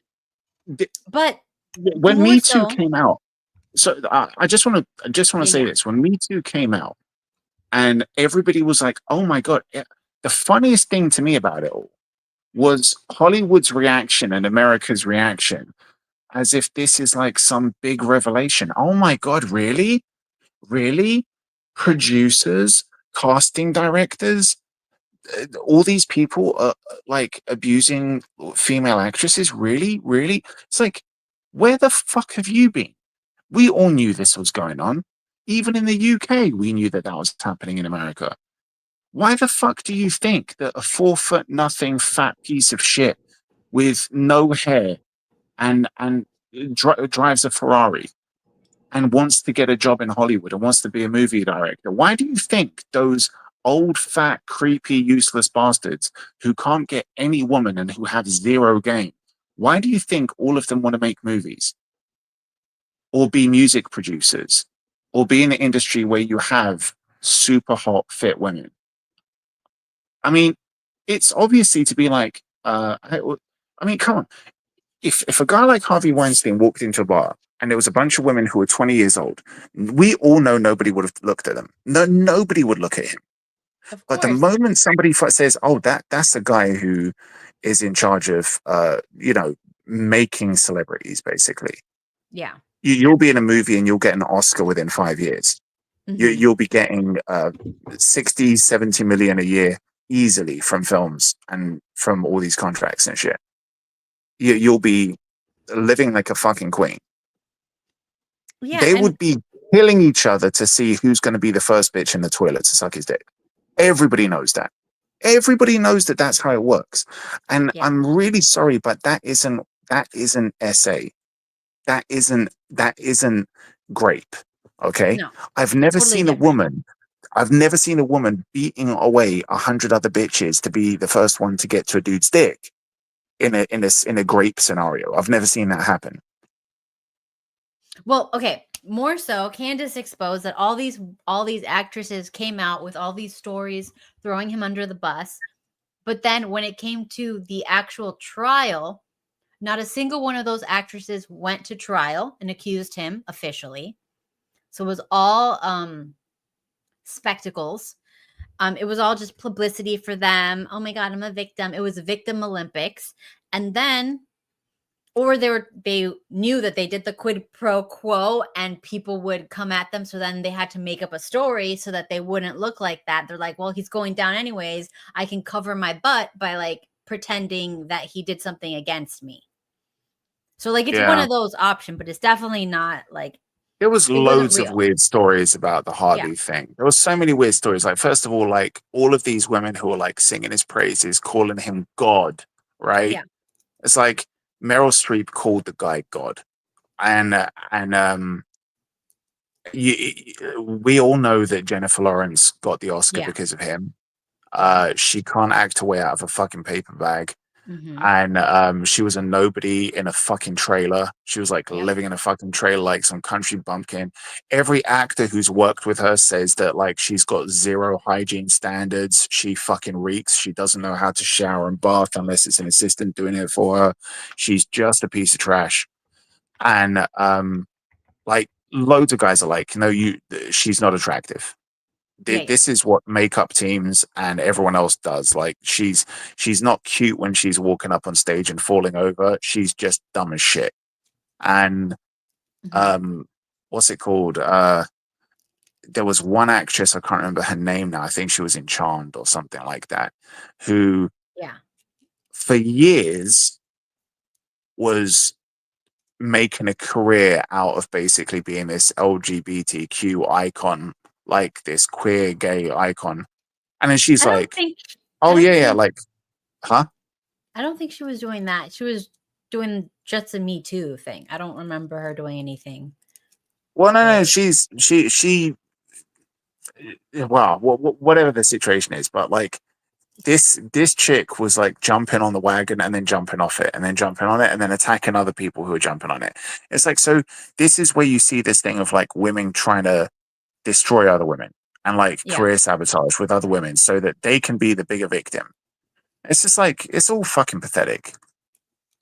But when more Me Too so, came out, so I just want to say yeah. this: when Me Too came out, and everybody was like, "Oh my god!" The funniest thing to me about it all was Hollywood's reaction and America's reaction, as if this is like some big revelation. Oh my god, really? Really? Producers, casting directors, all these people are like abusing female actresses? Really? Really? It's like, where the fuck have you been? We all knew this was going on. Even in the UK, we knew that that was happening in America. Why the fuck do you think that a 4 foot nothing fat piece of shit with no hair and drives a Ferrari and wants to get a job in Hollywood and wants to be a movie director? Why do you think those old, fat, creepy, useless bastards who can't get any woman and who have zero game, why do you think all of them want to make movies or be music producers or be in an industry where you have super hot, fit women? I mean, it's obviously to be like, I mean, come on. If a guy like Harvey Weinstein walked into a bar and there was a bunch of women who were 20 years old, we all know nobody would have looked at them. No, nobody would look at him. Of But the course. moment somebody says, "Oh, that's a guy who is in charge of, making celebrities," basically, Yeah. you'll be in a movie and you'll get an Oscar within 5 years. Mhm. You'll be getting 60, 70 million a year easily from films and from all these contracts and shit. You'll be living like a fucking queen. Yeah. They And would be killing each other to see who's going to be the first bitch in the toilet to suck his dick. Everybody knows that. Everybody knows that that's how it works. And yeah. I'm really sorry, but that isn't SA. That isn't grape. Okay. No. I've never Totally seen a different. woman. I've never seen a woman beating away 100 other bitches to be the first one to get to a dude's dick in a grape scenario. I've never seen that happen. Well, okay. More so, Candace exposed that all these actresses came out with all these stories throwing him under the bus. But then when it came to the actual trial, not a single one of those actresses went to trial and accused him officially. So it was all spectacles. It was all just publicity for them. Oh my God, I'm a victim. It was Victim Olympics. And then, or they knew that they did the quid pro quo and people would come at them. So then they had to make up a story so that they wouldn't look like that. They're like, well, he's going down anyways. I can cover my butt by like pretending that he did something against me. So like, it's one Yeah. of those options, but it's definitely not like, There was it wasn't loads of real. weird stories about the Harvey Yeah. thing. There was so many weird stories. Like, first of all, like all of these women who were like singing his praises, calling him God, right? Yeah. It's like Meryl Streep called the guy God, and we all know that Jennifer Lawrence got the Oscar Yeah. because of him. She can't act her way out of a fucking paper bag. Mhm. And she was a nobody in a fucking trailer. She was like Yep. living in a fucking trailer like some country bumpkin. Every actor who's worked with her says that like she's got zero hygiene standards. She fucking reeks. She doesn't know how to shower and bath unless it's an assistant doing it for her. She's just a piece of trash. And like loads of guys are like, no, she's not attractive. Yeah. This is what makeup teams and everyone else does. Like she's not cute when she's walking up on stage and falling over. She's just dumb as shit. And Mhm. what's it called? There was one actress, I can't remember her name now. I think she was in Charmed or something like that, who Yeah. for years was making a career out of basically being this LGBTQ icon, like this queer gay icon. And then she's I don't like, think I oh don't yeah, think like, huh? I don't think she was doing that. She was doing just a Me Too thing. I don't remember her doing anything. Well, no, Like, she, well, whatever the situation is, but like this chick was like jumping on the wagon and then jumping off it and then jumping on it and then attacking other people who are jumping on it. It's like, so this is where you see this thing of like women trying to destroy other women and like Yeah. career sabotage with other women so that they can be the bigger victim. It's just like, it's all fucking pathetic.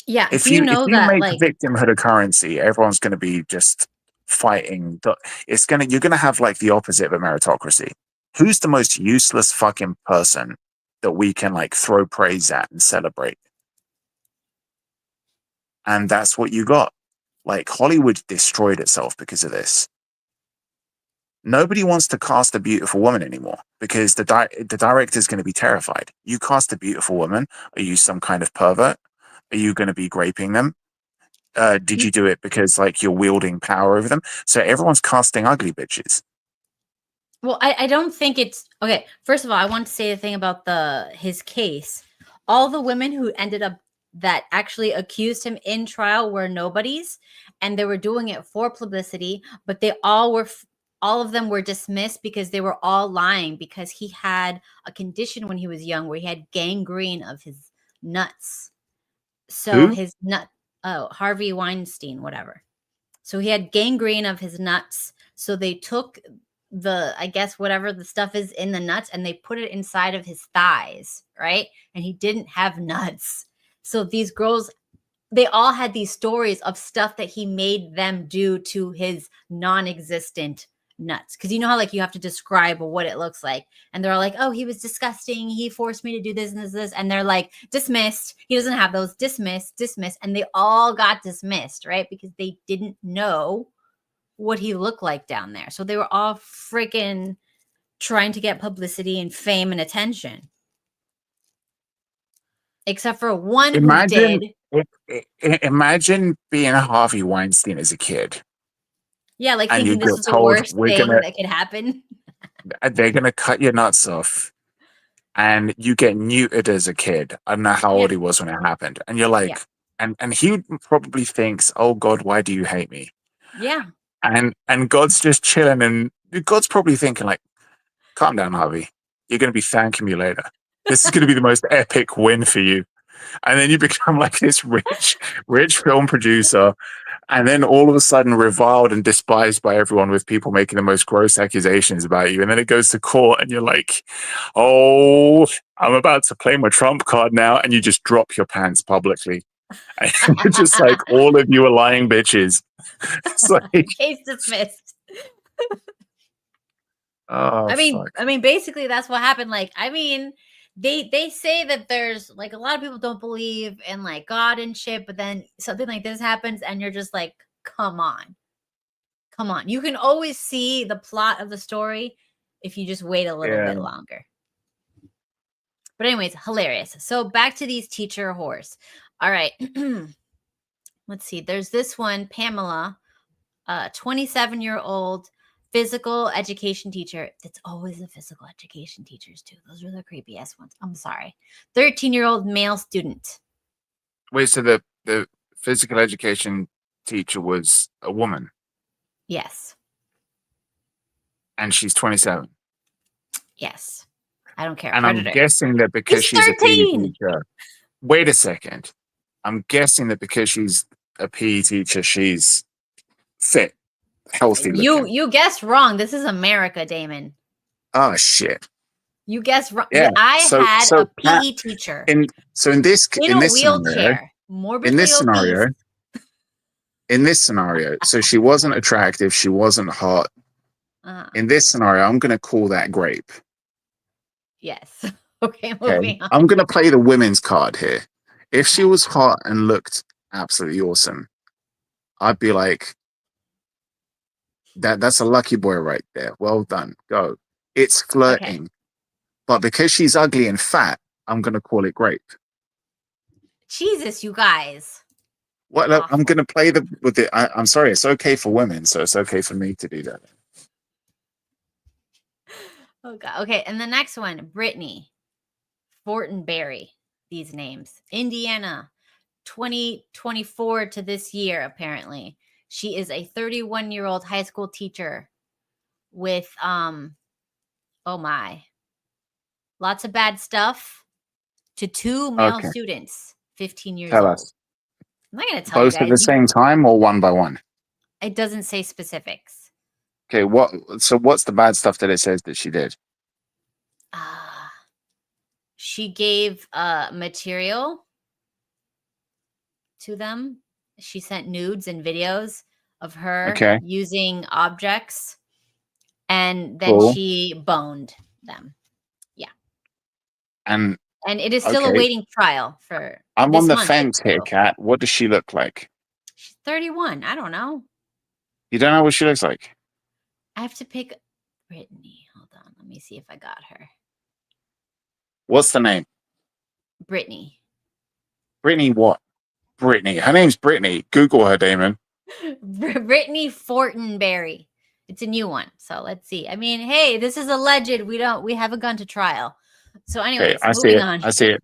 Yeah. If Do you you know that make like victimhood a currency, everyone's going to be just fighting. You're going to have like the opposite of a meritocracy. Who's the most useless fucking person that we can like throw praise at and celebrate? And that's what you got. Like Hollywood destroyed itself because of this. Nobody wants to cast a beautiful woman anymore because the director is going to be terrified. You cast a beautiful woman. Are you some kind of pervert? Are you going to be raping them? Did you do it because like you're wielding power over them? So everyone's casting ugly bitches. well, I don't think it's okay. First of all, I want to say the thing about his case. All the women who ended up that actually accused him in trial were nobodies, and they were doing it for publicity, but they all of them were dismissed because they were all lying because he had a condition when he was young where he had gangrene of his nuts. So Who? his Harvey Weinstein, whatever. So he had gangrene of his nuts. So they took I guess whatever the stuff is in the nuts and they put it inside of his thighs, right? And he didn't have nuts. So these girls, they all had these stories of stuff that he made them do to his non-existent nuts. Because you know how like you have to describe what it looks like. And they're all like, oh, he was disgusting. He forced me to do this and this. And they're like, dismissed. He doesn't have those. Dismissed. And they all got dismissed, right? Because they didn't know what he looked like down there. So they were all freaking trying to get publicity and fame and attention. Except for one who did. Imagine being Harvey Weinstein as a kid. Yeah, like And thinking you this get is the told worst thing that could happen. they're gonna cut your nuts off, and you get neutered as a kid. I don't know how old he was when it happened, and you're like, and he probably thinks, "Oh God, why do you hate me?" Yeah. And God's just chilling, and God's probably thinking like, "Calm down, Harvey. You're gonna be thanking me later. This is gonna be the most epic win for you." And then you become like this rich film producer, and then all of a sudden reviled and despised by everyone with people making the most gross accusations about you. And then it goes to court and you're like, oh, I'm about to play my trump card now. And you just drop your pants publicly. And you're just like, all of you are lying bitches. It's like, case dismissed. oh, I fuck. mean, basically that's what happened. Like, I mean, they say that there's like a lot of people don't believe in like God and shit, but then something like this happens and you're just like, come on. You can always see the plot of the story if you just wait a little bit longer. But anyways, hilarious. So back to these teacher whores. All right. Let's see. There's this one, Pamela, 27-year-old physical education teacher. It's always the physical education teachers too. Those are the creepy ass ones. I'm sorry. 13-year-old male student. Wait, so the physical education teacher was a woman? Yes. And she's 27? Yes. I don't care. And Predator. I'm guessing that because He's she's 13! a PE teacher. Wait a second. I'm guessing that because she's a PE teacher, she's fit, healthy looking. You guessed wrong. This is America, Damon. Oh shit. You guessed wrong. Yeah. I had a PE teacher in this wheelchair, morbidly obese. In this scenario, so she wasn't attractive, she wasn't hot. In this scenario, I'm going to call that grape. Yes. Okay, moving on. I'm going to play the women's card here. If she was hot and looked absolutely awesome, I'd be like, that's a lucky boy right there. Well done. Go. It's flirting. Okay. But because she's ugly and fat, I'm going to call it grape. Jesus, you guys. What? Look, I'm going to play with it. I'm sorry. It's okay for women, so it's okay for me to do that. Oh God. Okay, and the next one, Brittany Fortenberry. These names, Indiana, 2024 to this year. Apparently, she is a 31-year-old high school teacher with oh my, lots of bad stuff to 2 male students, 15 years Tell old. Us. I'm not going to tell you guys. Both at the same time or one by one? It doesn't say specifics. Okay, what's the bad stuff that it says that she did? She gave material to them. She sent nudes and videos of her Okay. using objects, and then Cool. she boned them. And And it is still okay, awaiting trial for I'm this on the month. fence here, Kat. What does she look like? She's 31. I don't know. You don't know what she looks like? I have to pick Brittany. Hold on. Let me see if I got her. What's the name? Brittany. Brittany what? Brittany. Her name's Brittany. Google her, Damon. Brittany Fortenberry. It's a new one. So let's see. I mean, hey, this is alleged. We haven't gone to trial. So anyways, Okay, I see moving it. on. I see it.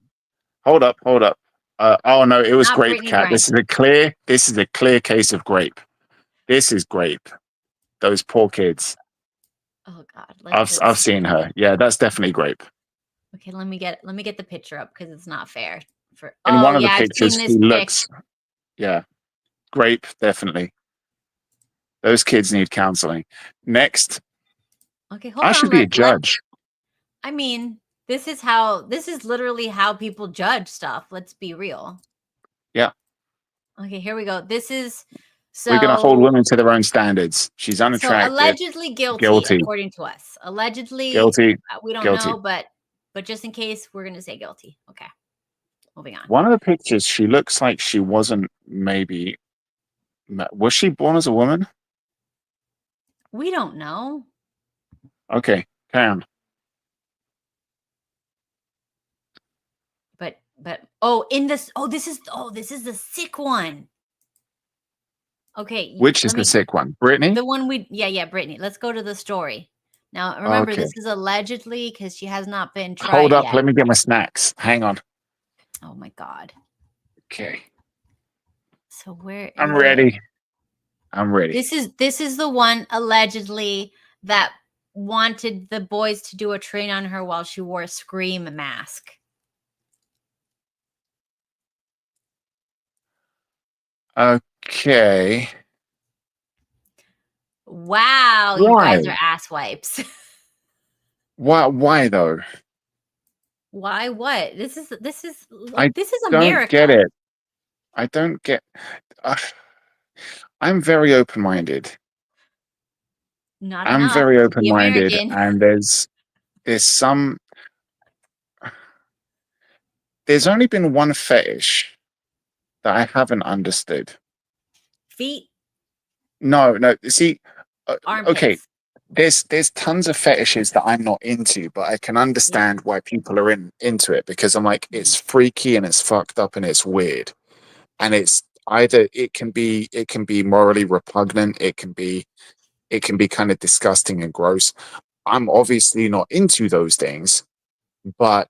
Hold up. Oh no, it was Not grape, Brittany Cat. Griner. This is a clear case of grape. This is grape. Those poor kids. Oh God. I've seen her. Yeah, that's definitely grape. Okay, let me get the picture up because it's not fair. In one of the I've pictures, seen she this looks. Yeah, grape, definitely. Those kids need counseling. Next, Okay, hold I on. should be a judge. I mean, this is literally how people judge stuff. Let's be real. Yeah. Okay, here we go. This is We're going to hold women to their own standards. She's so unattractive. allegedly guilty, according to us. Allegedly Guilty. We don't Guilty. know, but just in case, we're going to say guilty. Okay. Moving on. One of the pictures, she looks like she wasn't maybe. Was she born as a woman? We don't know. Okay, Cam. But this is the sick one. Okay. Which is the sick one? Brittany? The one Brittany. Let's go to the story. Now, remember, This is allegedly because she has not been tried Hold up. yet. Let me get my snacks. Hang on. Oh, my God. Okay. So where I'm ready. This is the one allegedly that wanted the boys to do a train on her while she wore a scream mask. Okay. Wow, you guys are ass wipes. Why though? Why what? This is I America. Don't get it. I don't get I'm very open-minded. Not I'm enough very to be open-minded, American. and there's only been one fetish that I haven't understood. Feet, No. See, armpits. okay. There's tons of fetishes that I'm not into, but I can understand why people are into it, because I'm like, it's freaky and it's fucked up and it's weird, and it's either it can be morally repugnant, it can be kind of disgusting and gross. I'm obviously not into those things, but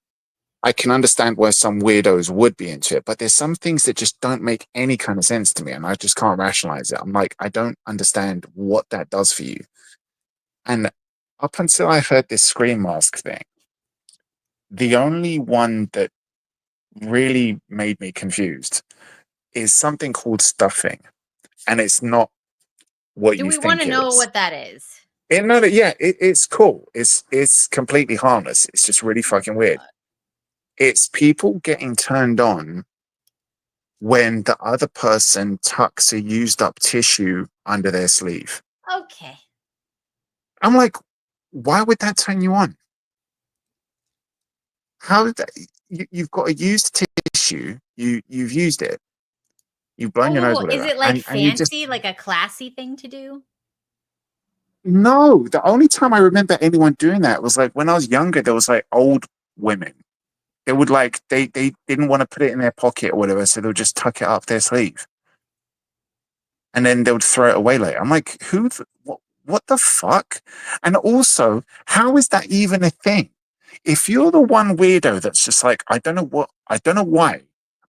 I can understand why some weirdos would be into it. But there's some things that just don't make any kind of sense to me, and I just can't rationalize it. I'm like, I don't understand what that does for you. And up until I heard this screen mask thing, the only one that really made me confused is something called stuffing. And it's not what Do you we want think to it know is. what that is? It's cool. It's completely harmless. It's just really fucking weird. It's people getting turned on when the other person tucks a used up tissue under their sleeve. Okay. I'm like, why would that turn you on? How did that? You've got a used tissue. You've used it. You've blown your nose with it. Is it like and you just, fancy, like a classy thing to do? no, the only time I remember anyone doing that was like when I was younger. There was like old women. They would like they didn't want to put it in their pocket or whatever, so they'll just tuck it up their sleeve, and then they would throw it away later. I'm like, what the fuck? And also, how is that even a thing? If you're the one weirdo that's just like, I don't know why,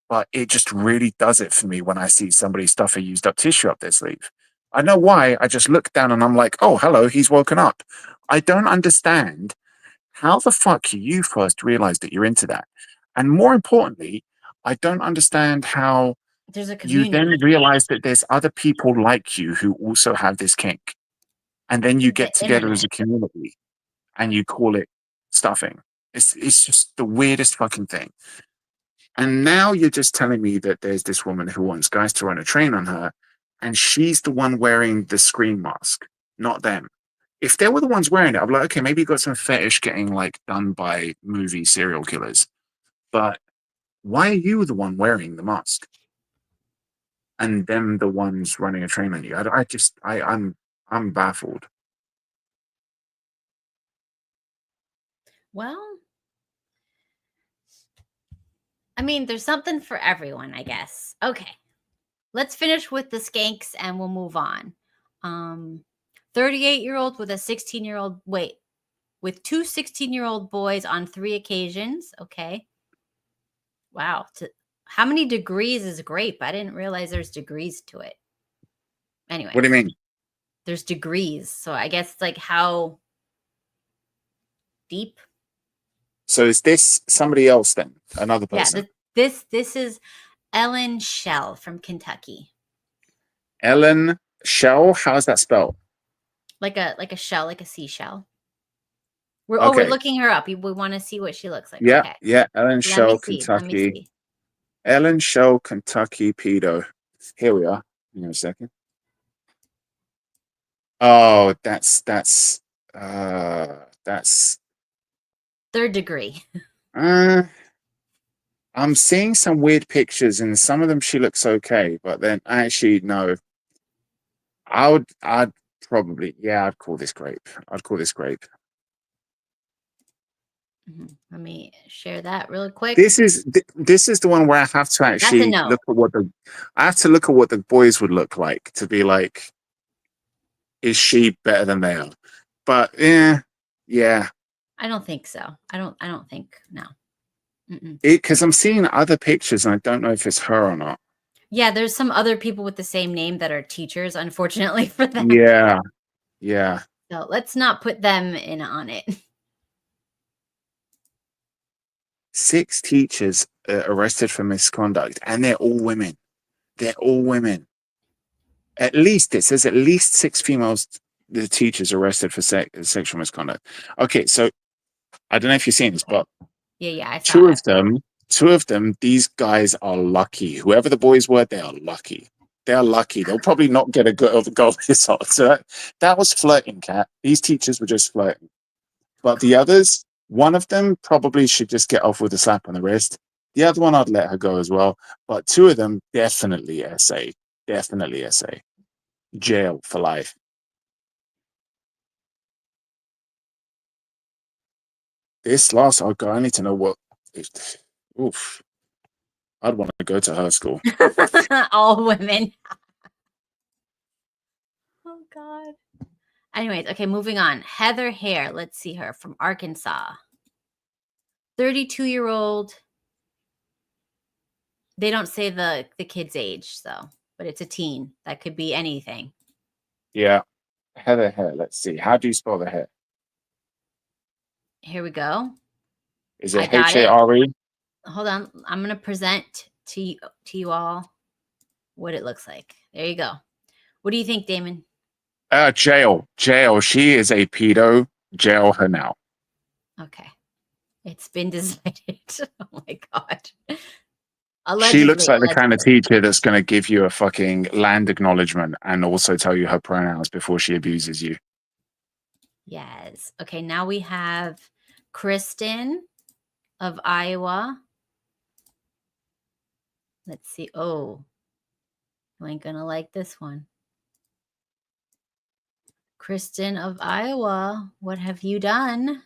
but it just really does it for me when I see somebody stuff a used up tissue up their sleeve. I know why. I just look down and I'm like, oh, hello, he's woken up. I don't understand how the fuck you first realized that you're into that. And more importantly, I don't understand how There's a you community. then realize that there's other people like you who also have this kink. and then you The get together as internet. a community and you call it stuffing. It's just the weirdest fucking thing. And now you're just telling me that there's this woman who wants guys to run a train on her, and she's the one wearing the screen mask, not them. If they were the ones wearing it, I'm like, okay, maybe you got some fetish getting like done by movie serial killers. But why are you the one wearing the mask? And them the ones running a train on you? I'm baffled. Well, I mean, there's something for everyone, I guess. Okay. Let's finish with the skanks and we'll move on. 38-year-old with a 16-year-old, with two 16-year-old boys on 3 occasions. Okay. Wow. How many degrees is grape? I didn't realize there's degrees to it. Anyway. What do you mean? There's degrees. So I guess it's like how deep. So is this somebody else then? Another person? Yeah, this is Ellen Shell from Kentucky. Ellen Shell? How's that spelled? Like a shell, like a seashell. We're Okay. looking her up. We want to see what she looks like. Yeah, Okay. yeah. Ellen Let Shell, me see. Let me Kentucky. see. Ellen Shell, Kentucky pedo. Here we are. Hang on a second. Oh, that's 3rd degree. I'm seeing some weird pictures, and some of them she looks okay, but then actually no. I'd probably, yeah, I'd call this grape. I'd call this grape. Let me share that really quick. This is the one where I have to actually no. look at I have to look at what the boys would look like to be like, is she better than they are? But yeah. I don't think so. I don't think no. Because I'm seeing other pictures and I don't know if it's her or not. Yeah, there's some other people with the same name that are teachers, unfortunately for them. Yeah. So let's not put them in on it. 6 teachers arrested for misconduct, and they're all women. At least it says at least 6 females, the teachers arrested for sexual misconduct. Okay, so I don't know if you've seen this, but Yeah, I saw two of them, these guys are lucky. Whoever the boys were, they are lucky. They'll probably not get a goal this hot. So that was flirting, Kat. These teachers were just flirting. But the others, one of them probably should just get off with a slap on the wrist. The other one, I'd let her go as well. But 2 of them, definitely SA. Definitely SA. Jail for life. This last, I need to know what. Oof. I'd want to go to her school. all women. Oh God. Anyways, okay, moving on. Heather Hare, let's see her from Arkansas. 32-year-old. They don't say the kid's age, so, but it's a teen. That could be anything. Yeah. Heather Hare. Let's see. How do you spell the hair? Here we go. Is it I got H-A-R-E? Hold on. I'm going to present to you all what it looks like. There you go. What do you think, Damon? Jail. She is a pedo. Jail her now. Okay. It's been decided. Oh my God. She looks like the kind of teacher that's going to give you a fucking land acknowledgement and also tell you her pronouns before she abuses you. Yes. Okay, now we have Kristen of Iowa. Let's see. Oh, you ain't gonna like this one. Kristen of Iowa, what have you done?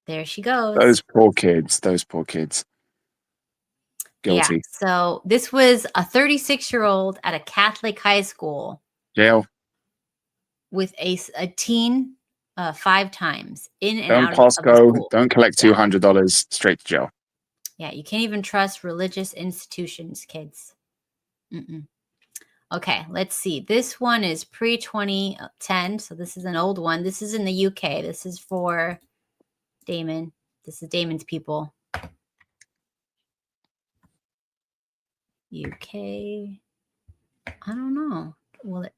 There she goes. Those poor kids. Guilty. Yeah. So this was a 36-year-old at a Catholic high school. Jail. With a teen 5 times in and Don't out pass of go. the school. Don't collect $200. Straight to jail. Yeah, you can't even trust religious institutions, kids. Okay, let's see. This one is pre-2010, so this is an old one. This is in the UK. This is for Damon. This is Damon's people. UK. I don't know. Will it?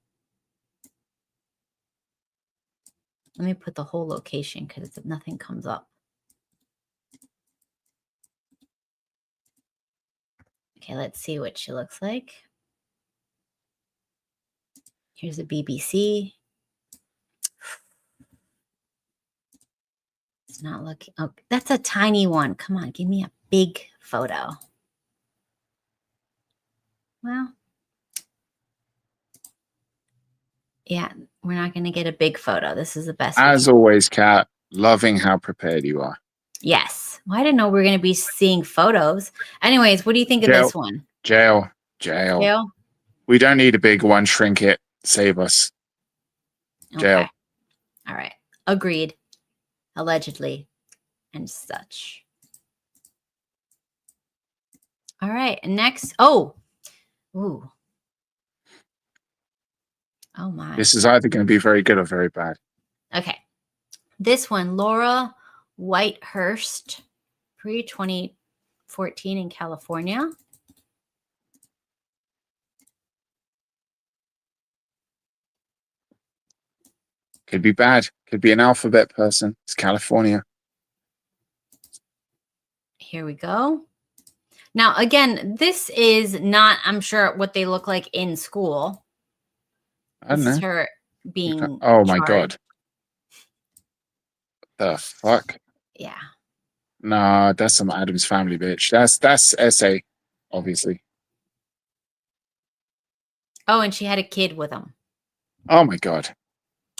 Let me put the whole location because nothing comes up. Okay, let's see what she looks like. Here's the BBC. It's not looking. Oh, that's a tiny one. Come on, give me a big photo. Well, yeah, we're not going to get a big photo. This is the best. As always, Kat, loving how prepared you are. Yes. Well, I didn't know we were going to be seeing photos. Anyways, what do you think of this one? Jail. Jail? We don't need a big one. Shrink it. Save us. Jail. Okay. All right. Agreed. Allegedly. And such. All right. Next. Oh. Ooh. Oh, my. This is either going to be very good or very bad. Okay. This one, Laura Whitehurst, pre-2014 in California. Could be bad. Could be an alphabet person. It's California. Here we go. Now, again, this is not, I'm sure, what they look like in school. I don't This is know. her being Oh my charged. God. The fuck? Yeah. Nah, that's some Adam's Family bitch. That's SA, obviously. Oh, and she had a kid with him. Oh my God.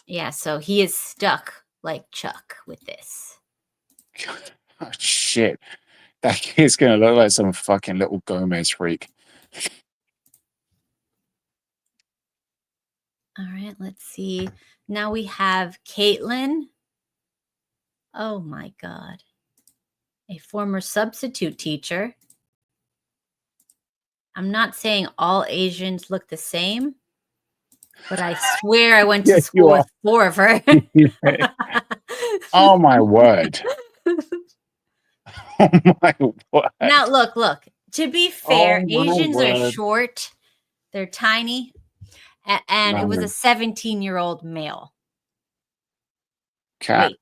Yeah, so he is stuck like Chuck with this. Oh shit. That kid's gonna look like some fucking little Gomez freak. All right, let's see. Now we have Caitlin. Oh my God. A former substitute teacher. I'm not saying all Asians look the same, but I swear I went to Yes, school you with 4 of her. Oh my word. Oh my word. Now, look. To be fair, Oh my Asians are word. short. They're tiny. And it was a 17-year-old male. Cat.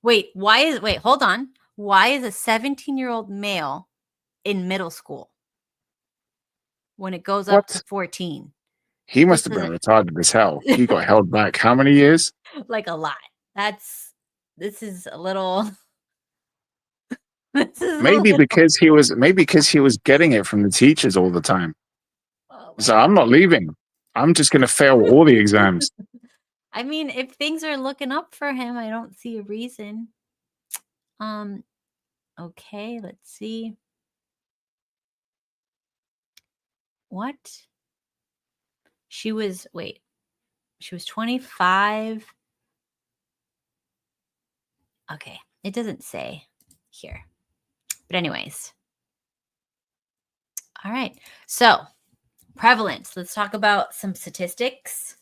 Wait, hold on. Why is a 17-year-old male in middle school when it goes up to 14? He must have been retarded as hell. He got held back how many years? Like a lot. This is a little. Maybe because he was getting it from the teachers all the time. So I'm not leaving. I'm just going to fail all the exams. I mean, if things are looking up for him, I don't see a reason. Okay, let's see. What? She was 25. Okay, it doesn't say here. But anyways. All right. So, prevalence. Let's talk about some statistics.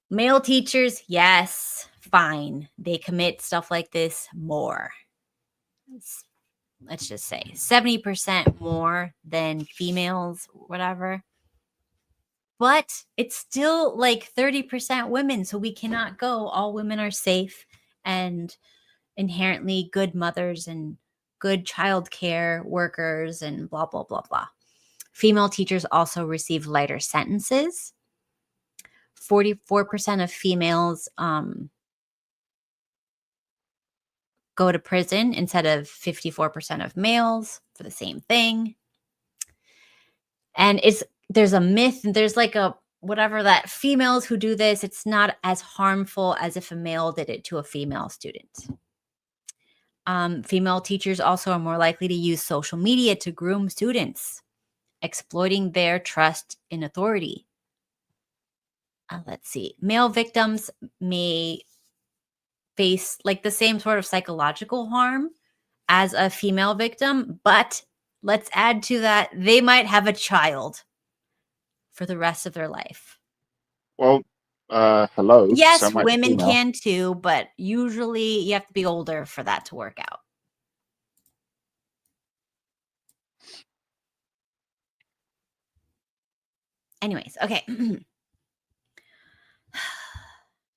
Male teachers, yes, fine. They commit stuff like this more. Let's just say 70% more than females, whatever. But it's still like 30% women. So we cannot go, all women are safe and inherently good mothers and good childcare workers and blah, blah, blah, blah. Female teachers also receive lighter sentences. 44% of females go to prison instead of 54% of males for the same thing. And there's a myth, there's like a whatever that females who do this, it's not as harmful as if a male did it to a female student. Female teachers also are more likely to use social media to groom students, exploiting their trust in authority. Let's see. Male victims may face like the same sort of psychological harm as a female victim, but let's add to that, they might have a child for the rest of their life. Well, hello. Yes, women can too, but usually you have to be older for that to work out. Anyways, okay.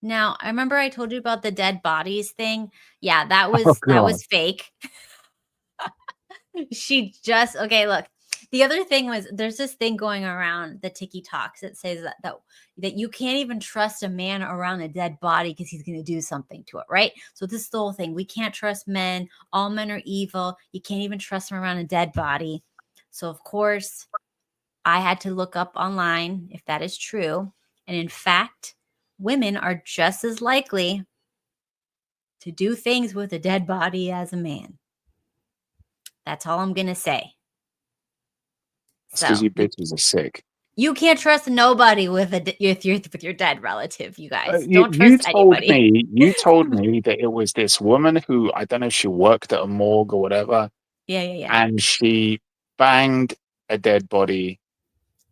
Now, I remember I told you about the dead bodies thing. Yeah, that Oh God. was fake. She just okay, look. The other thing was there's this thing going around the TikToks that says that you can't even trust a man around a dead body because he's going to do something to it, right? So this is the whole thing. We can't trust men. All men are evil. You can't even trust them around a dead body. So of course, I had to look up online if that is true. And in fact, women are just as likely to do things with a dead body as a man. That's all I'm going to say. It's because So you bitches are sick. you can't trust nobody with your dead relative, you guys. You, Don't you trust told anybody. me, you told me that it was this woman who, I don't know if she worked at a morgue or whatever, Yeah. and she banged a dead body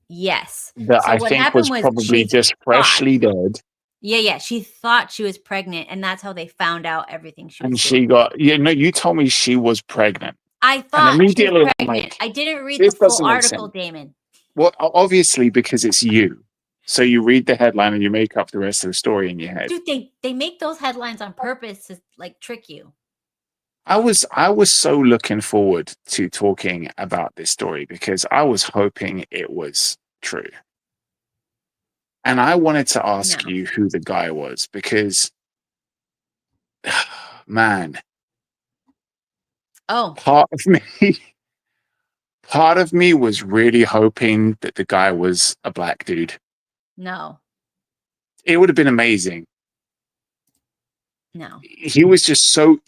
Yes. that So I what think happened was was probably she just thought, freshly dead. yeah, she thought she was pregnant, and that's how they found out everything she And was she doing. got, you told me she was pregnant. I And thought she was immediately I'm pregnant. like, I didn't read the this full doesn't make article, sense. Damon. Well, obviously because it's you. So you read the headline and you make up the rest of the story in your head. Dude, they make those headlines on purpose to like trick you. I was so looking forward to talking about this story because I was hoping it was true. And I wanted to ask No. you who the guy was because man, Oh, part of me was really hoping that the guy was a black dude. no. It would have been amazing. No. He was just so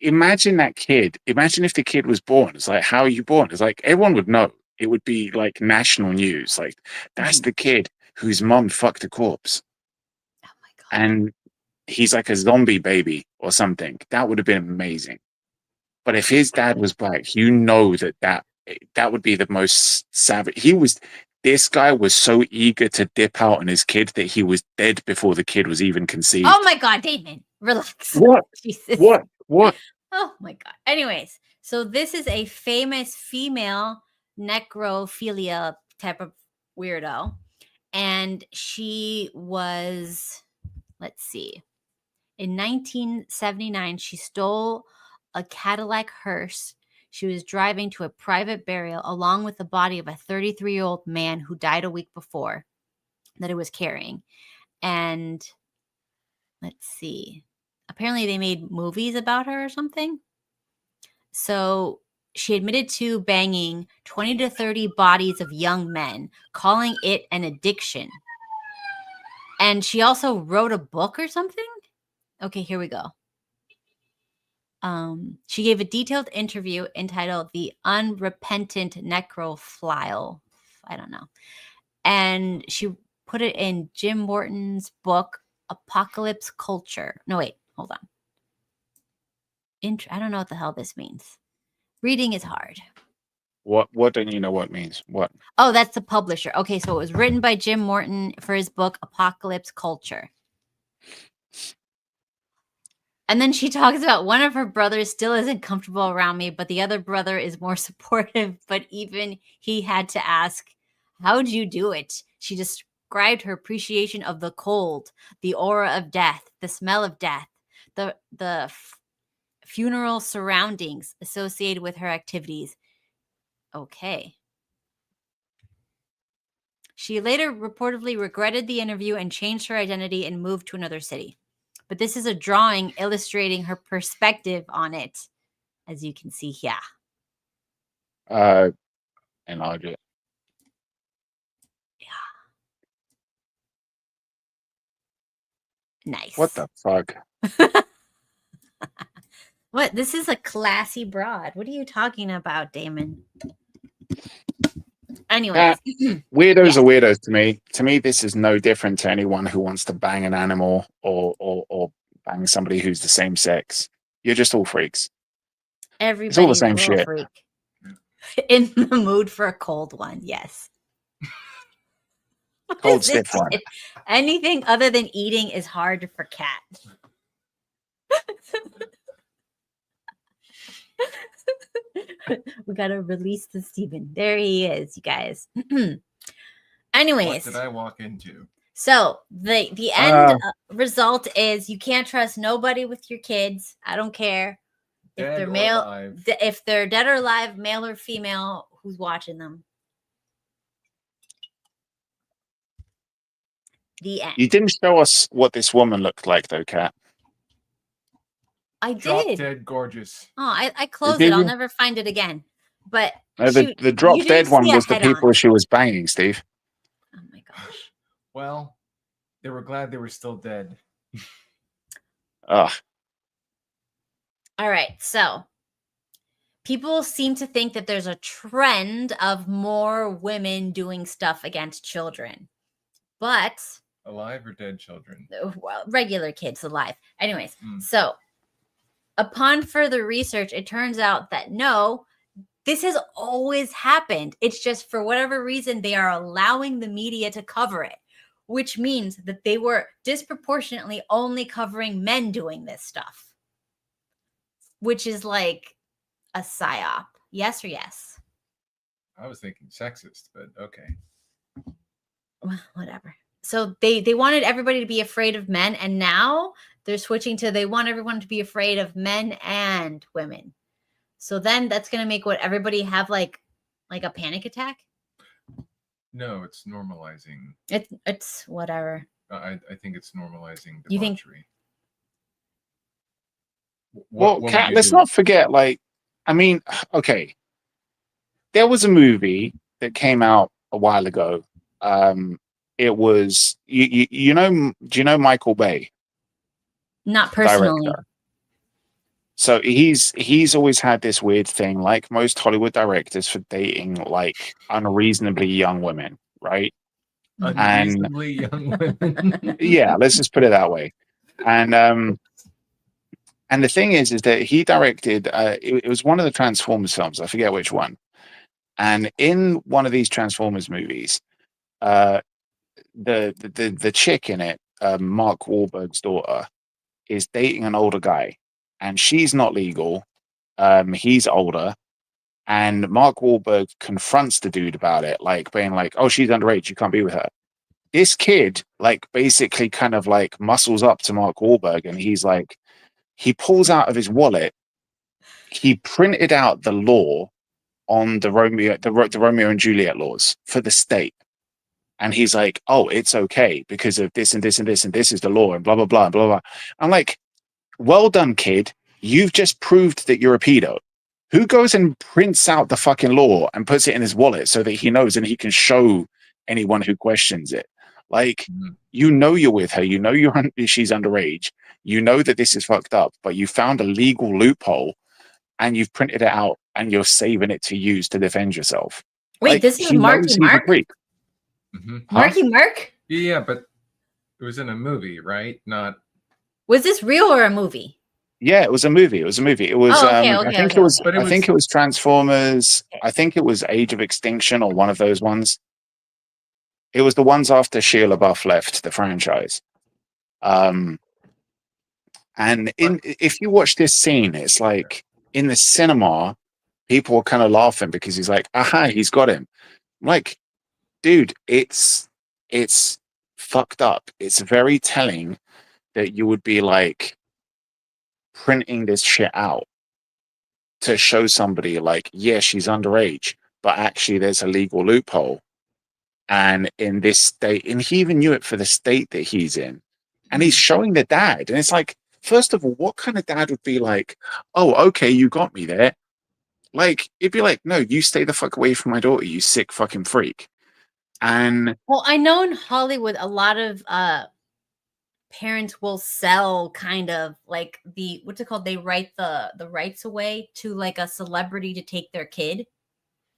imagine that kid. Imagine if the kid was born. It's like, how are you born? It's like everyone would know. It would be like national news. Like, that's the kid whose mom fucked a corpse. Oh my God. And he's like a zombie baby or something. That would have been amazing. But if his dad was black, you know that would be the most savage. This guy was so eager to dip out on his kid that he was dead before the kid was even conceived. Oh my God, Damon, relax. What? Jesus. What? Oh my God. Anyways, so this is a famous female necrophilia type of weirdo. And she was, let's see, in 1979, she stole a Cadillac hearse. She was driving to a private burial along with the body of a 33-year-old man who died a week before that it was carrying. And let's see, apparently they made movies about her or something. So she admitted to banging 20 to 30 bodies of young men, calling it an addiction. And she also wrote a book or something. Okay, here we go. She gave a detailed interview entitled The Unrepentant Necrophile. I don't know. And she put it in Jim Morton's book, Apocalypse Culture. No, wait, hold on. I don't know what the hell this means. Reading is hard. What don't you know what means? What? Oh, that's the publisher. Okay, so it was written by Jim Morton for his book, Apocalypse Culture. And then she talks about one of her brothers still isn't comfortable around me, but the other brother is more supportive. But even he had to ask, how'd you do it? She described her appreciation of the cold, the aura of death, the smell of death, the funeral surroundings associated with her activities. Okay. She later reportedly regretted the interview and changed her identity and moved to another city. But this is a drawing illustrating her perspective on it, as you can see here. Enlarge it. Yeah. Nice. What the fuck? What? This is a classy broad. What are you talking about, Damon? Anyways. Weirdos are weirdos to me. To me, this is no different to anyone who wants to bang an animal or bang somebody who's the same sex. You're just all freaks. It's all the Everybody's same a little shit. freak. In the mood for a cold one, yes. Cold stiff one. Anything other than eating is hard for Cat. We gotta release the Steven. There he is, you guys. Anyways. What did I walk into? So the end result is you can't trust nobody with your kids. I don't care if Dead they're or male, alive. if they're dead or alive, male or female, who's watching them. The end. You didn't show us what this woman looked like, though, Kat. I Drop did. dead gorgeous. Oh, I closed Did it. I'll you? never find it again. But No, shoot, the drop you dead didn't one see a was the head people on. she was banging, Steve. Oh my gosh. Well, they were glad they were still dead. Ugh. All right. So people seem to think that there's a trend of more women doing stuff against children. But Alive or dead children? well, regular kids alive. Anyways, so upon further research, it turns out that no, this has always happened. It's just for whatever reason, they are allowing the media to cover it, which means that they were disproportionately only covering men doing this stuff, which is like a psyop. Yes or yes? I was thinking sexist, but okay. Well, whatever. So they wanted everybody to be afraid of men, and now they're switching to they want everyone to be afraid of men and women. So then that's going to make what everybody have like a panic attack. No, it's normalizing. It's whatever. I think it's normalizing You think- debauchery. Well, what Kat, would you let's do? not forget, like, I mean, okay. There was a movie that came out a while ago. It was, you know, do you know Michael Bay? Not personally. Director. So he's always had this weird thing, like most Hollywood directors, for dating like unreasonably young women, right? Unreasonably young women. Yeah, let's just put it that way. And the thing is that he directed. It was one of the Transformers films. I forget which one. And in one of these Transformers movies, the chick in it, Mark Wahlberg's daughter, is dating an older guy, and she's not legal. He's older, and Mark Wahlberg confronts the dude about it, like being like, "Oh, she's underage. You can't be with her." This kid, like, basically kind of like muscles up to Mark Wahlberg, and he's like, he pulls out of his wallet, he printed out the law on the Romeo and Juliet laws for the state. And he's like, "Oh, it's okay because of this and this and this, and this is the law, and blah, blah, blah, and blah, blah." I'm like, well done, kid. You've just proved that you're a pedo. Who goes and prints out the fucking law and puts it in his wallet so that he knows and he can show anyone who questions it? Like, you know you're with her. You know she's underage. You know that this is fucked up, but you found a legal loophole and you've printed it out and you're saving it to use to defend yourself. Wait, Like, this is he Marky knows he's a Mark? creep. Mhm. Huh? Marky Mark? Yeah, but it was in a movie, right? Not. Was this real or a movie? Yeah, it was a movie. It was a movie. It was. Oh, okay, I okay, think okay, it was. okay. But it I think was- it was Transformers. I think it was Age of Extinction or one of those ones. It was the ones after Shia LaBeouf left the franchise. And if you watch this scene, it's like in the cinema, people were kind of laughing because he's like, "Aha, he's got him." I'm like, dude, it's fucked up. It's very telling that you would be like printing this shit out to show somebody like, yeah, she's underage, but actually there's a legal loophole. And in this state, and he even knew it for the state that he's in. And he's showing the dad. And it's like, first of all, what kind of dad would be like, "Oh, okay, you got me there." Like, it'd be like, "No, you stay the fuck away from my daughter, you sick fucking freak." And Well, I know in Hollywood, a lot of parents will sell kind of like what's it called? They write the rights away to like a celebrity to take their kid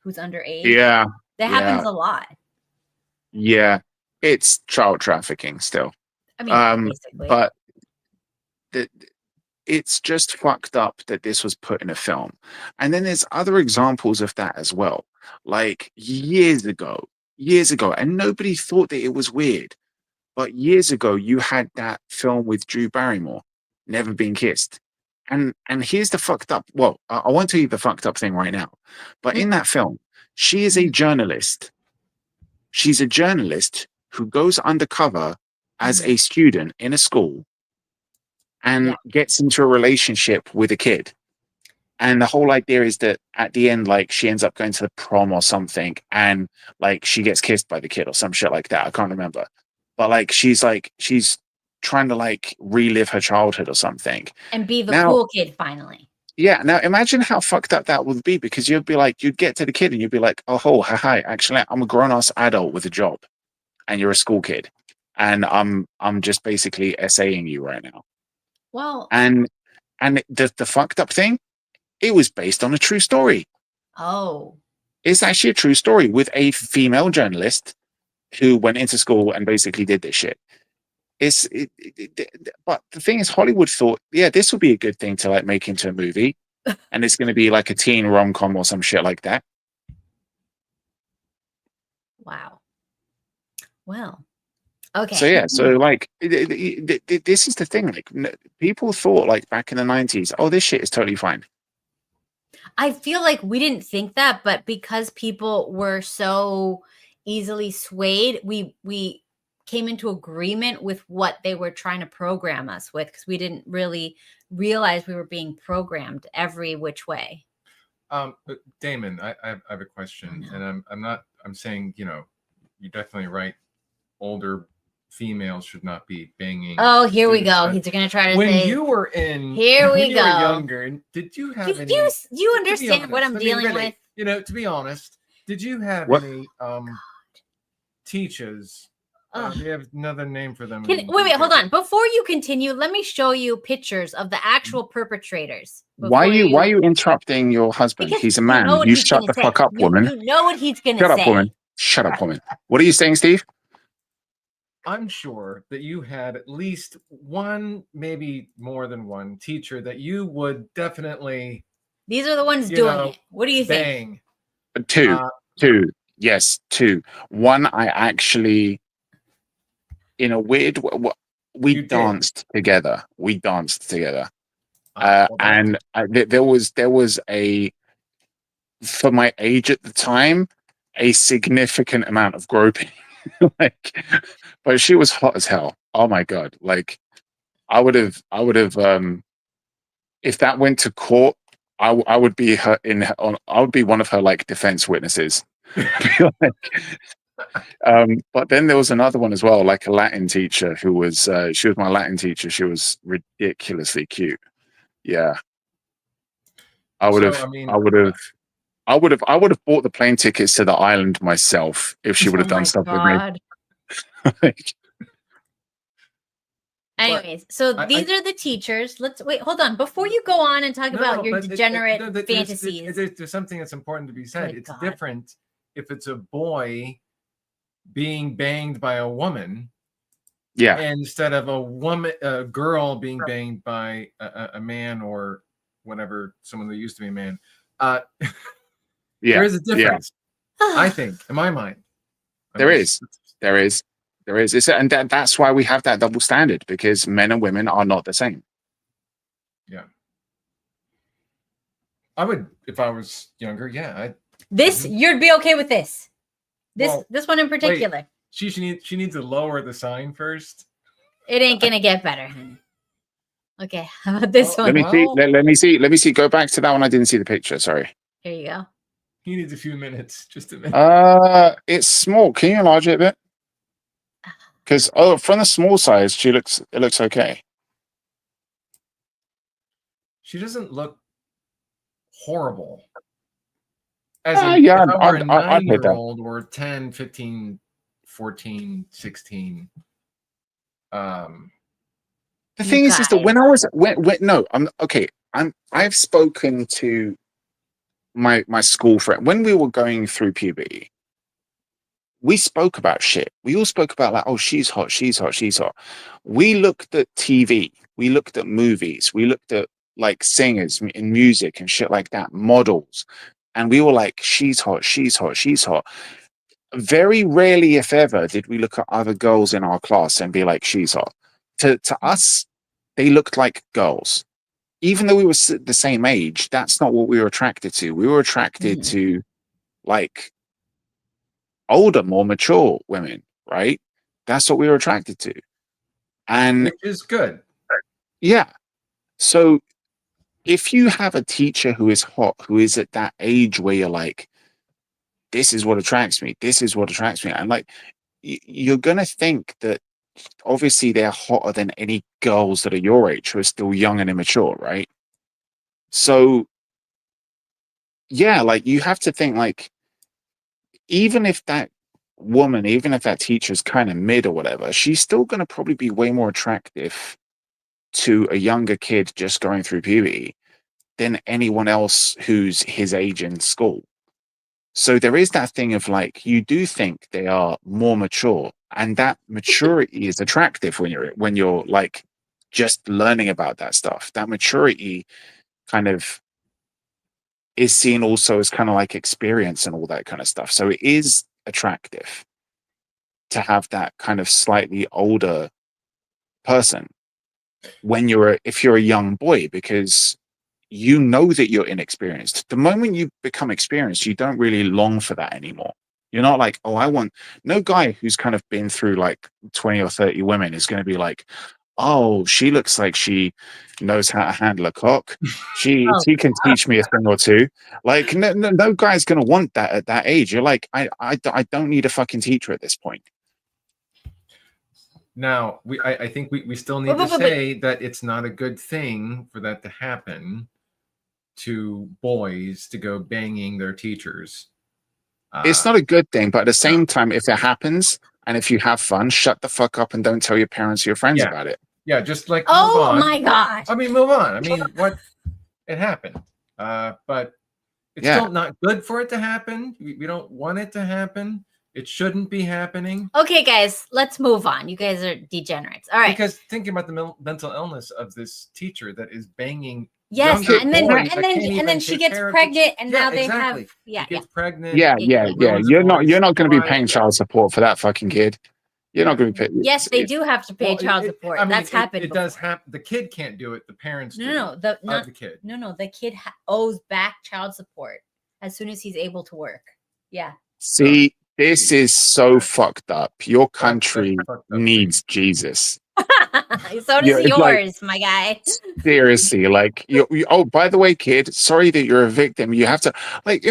who's underage. yeah, That yeah. happens a lot. yeah, it's child trafficking still. I mean, basically. But it's just fucked up that this was put in a film. And then there's other examples of that as well. Like years ago, and nobody thought that it was weird. But years ago, you had that film with Drew Barrymore, Never Been Kissed. And here's the fucked up. Well, I won't tell you the fucked up thing right now. But in that film, she is a journalist. She's a journalist who goes undercover as a student in a school and gets into a relationship with a kid. And the whole idea is that at the end, like, she ends up going to the prom or something, and like she gets kissed by the kid or some shit like that. I can't remember. But like she's trying to like relive her childhood or something. And be the Now, cool kid finally. yeah. Now imagine how fucked up that would be, because you'd be like, you'd get to the kid and you'd be like, oh, hi, actually, I'm a grown-ass adult with a job, and you're a school kid, and I'm just basically essaying you right now. Well, and the fucked up thing, it was based on a true story. oh, It's actually a true story with a female journalist who went into school and basically did this shit. But the thing is, Hollywood thought, yeah, this would be a good thing to like make into a movie, and it's going to be like a teen rom-com or some shit like that. wow. Well, okay. So yeah, so like this is the thing. Like people thought like back in the 90s, oh, this shit is totally fine. I feel like we didn't think that, but because people were so easily swayed, we came into agreement with what they were trying to program us with, because we didn't really realize we were being programmed every which way. But Damon, I have a question, and I'm saying, you know, you're definitely right. Older females should not be banging. Oh, here we go. He's going to try to when say. you were in. Here we when go. You were younger. Did you have any? Do you to be understand honest, what I'm dealing with? You know, to be honest, did you have What? any teachers? Do you have another name for them? Wait, hold on. Before you continue, let me show you pictures of the actual perpetrators. Why are you interrupting your husband? Because He's a you man. know what You he's shut gonna the say. fuck up, woman. You know what he's going to Shut say. up, woman. Shut up, woman. What are you saying, Steve? I'm sure that you had at least one, maybe more than one teacher that you would definitely. These are the ones doing it. What do you think? Two. Yes, two. One, I actually, in a weird way, we danced together. And there was a, for my age at the time, a significant amount of groping. Like, but she was hot as hell. Oh my god! Like, I would have, if that went to court, I would be I would be one of her like defense witnesses. But then there was another one as well, like a Latin teacher who was, she was my Latin teacher. She was ridiculously cute. Yeah, I would have bought the plane tickets to the island myself if she would have done stuff with me. Anyways, so these are the teachers. Let's wait. Hold on. Before you go on and talk about your degenerate fantasies, there's something that's important to be said. It's different if it's a boy being banged by a woman, instead of a girl being banged by a man or whatever, someone that used to be a man. There is a difference, I think, in my mind. There is. That's why we have that double standard, because men and women are not the same. Yeah. I would, if I was younger, you'd be okay with this. This one in particular. Wait, she needs to lower the sign first. It ain't gonna get better, honey. Okay, how about this one? Let me see. Go back to that one. I didn't see the picture. Sorry. Here you go. He needs a few minutes. Just a minute. It's small. Can you enlarge it a bit? Because from the small size, it looks okay. She doesn't look horrible. If I were a 9-year-old or 10, 15, 14, 16. The thing is that when I was I've spoken to my school friend when we were going through puberty. We spoke about shit. We all spoke about like, oh, she's hot. We looked at TV. We looked at movies. We looked at like singers in music and shit like that, models. And we were like, she's hot. Very rarely, if ever, did we look at other girls in our class and be like, she's hot. To us, they looked like girls. Even though we were the same age, that's not what we were attracted to. We were attracted to like older, more mature women, right? That's what we were attracted to. And which is good. Yeah. So if you have a teacher who is hot, who is at that age where you're like, this is what attracts me, this is what attracts me, and like, you're going to think that obviously they're hotter than any girls that are your age who are still young and immature, right? So, yeah, like you have to think like, even if that woman, even if that teacher is kind of mid or whatever, she's still going to probably be way more attractive to a younger kid just going through puberty than anyone else who's his age in school. So there is that thing of like, you do think they are more mature, and that maturity is attractive when you're like just learning about that stuff. That maturity kind of is seen also as kind of like experience and all that kind of stuff. So it is attractive to have that kind of slightly older person when if you're a young boy, because you know that you're inexperienced. The moment you become experienced, you don't really long for that anymore. You're not like, oh, no guy who's kind of been through like 20 or 30 women is going to be like, oh, she looks like she knows how to handle a cock. She can teach me a thing or two. Like, no guy's going to want that at that age. You're like, I don't need a fucking teacher at this point. Now, I think we still need to say that it's not a good thing for that to happen to boys to go banging their teachers. It's not a good thing, but at the same time, if it happens and if you have fun, shut the fuck up and don't tell your parents or your friends about it. Yeah, just like oh my god. I mean, move on. I mean, what it happened, but it's still not good for it to happen. We don't want it to happen. It shouldn't be happening. Okay, guys, let's move on. You guys are degenerates. All right. Because thinking about the mental illness of this teacher that is banging. Yes, and then she gets pregnant, and now they have gets pregnant. Yeah. You're not going to be paying child support for that fucking kid. You're not going to be paying. Yes, they do have to pay child support. I mean, that's happened. It does happen. The kid can't do it. The parents do. Not the kid. No, the kid owes back child support as soon as he's able to work. Yeah. See, this is so fucked up. Your country needs Jesus. So does yours, my guy. Seriously, like oh, by the way, kid, sorry that you're a victim. You have to like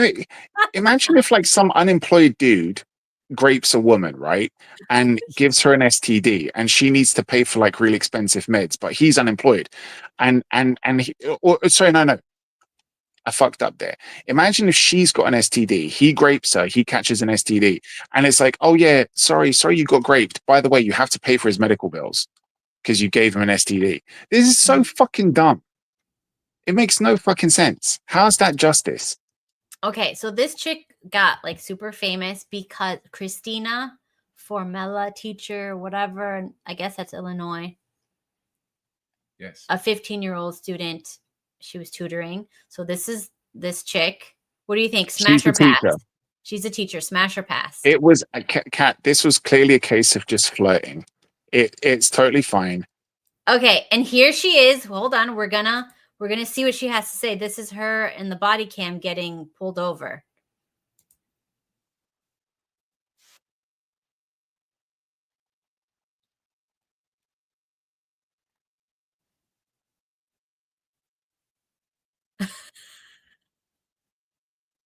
imagine if like some unemployed dude grapes a woman, right, and gives her an STD, and she needs to pay for like really expensive meds, but he's unemployed, and sorry, no, I fucked up there. Imagine if she's got an STD, he grapes her, he catches an STD, and it's like, oh yeah, sorry, you got graped. By the way, you have to pay for his medical bills because you gave him an STD. This is so fucking dumb. It makes no fucking sense. How's that justice? Okay, so this chick got like super famous because Christina Formella teacher, whatever, and I guess that's Illinois. Yes. A 15-year-old student she was tutoring. So this is this chick. What do you think? Smash or pass? She's a teacher. Smash or pass? It was a cat. This was clearly a case of just flirting. It's totally fine. Okay, and here she is. Hold on, we're gonna see what she has to say. This is her in the body cam getting pulled over.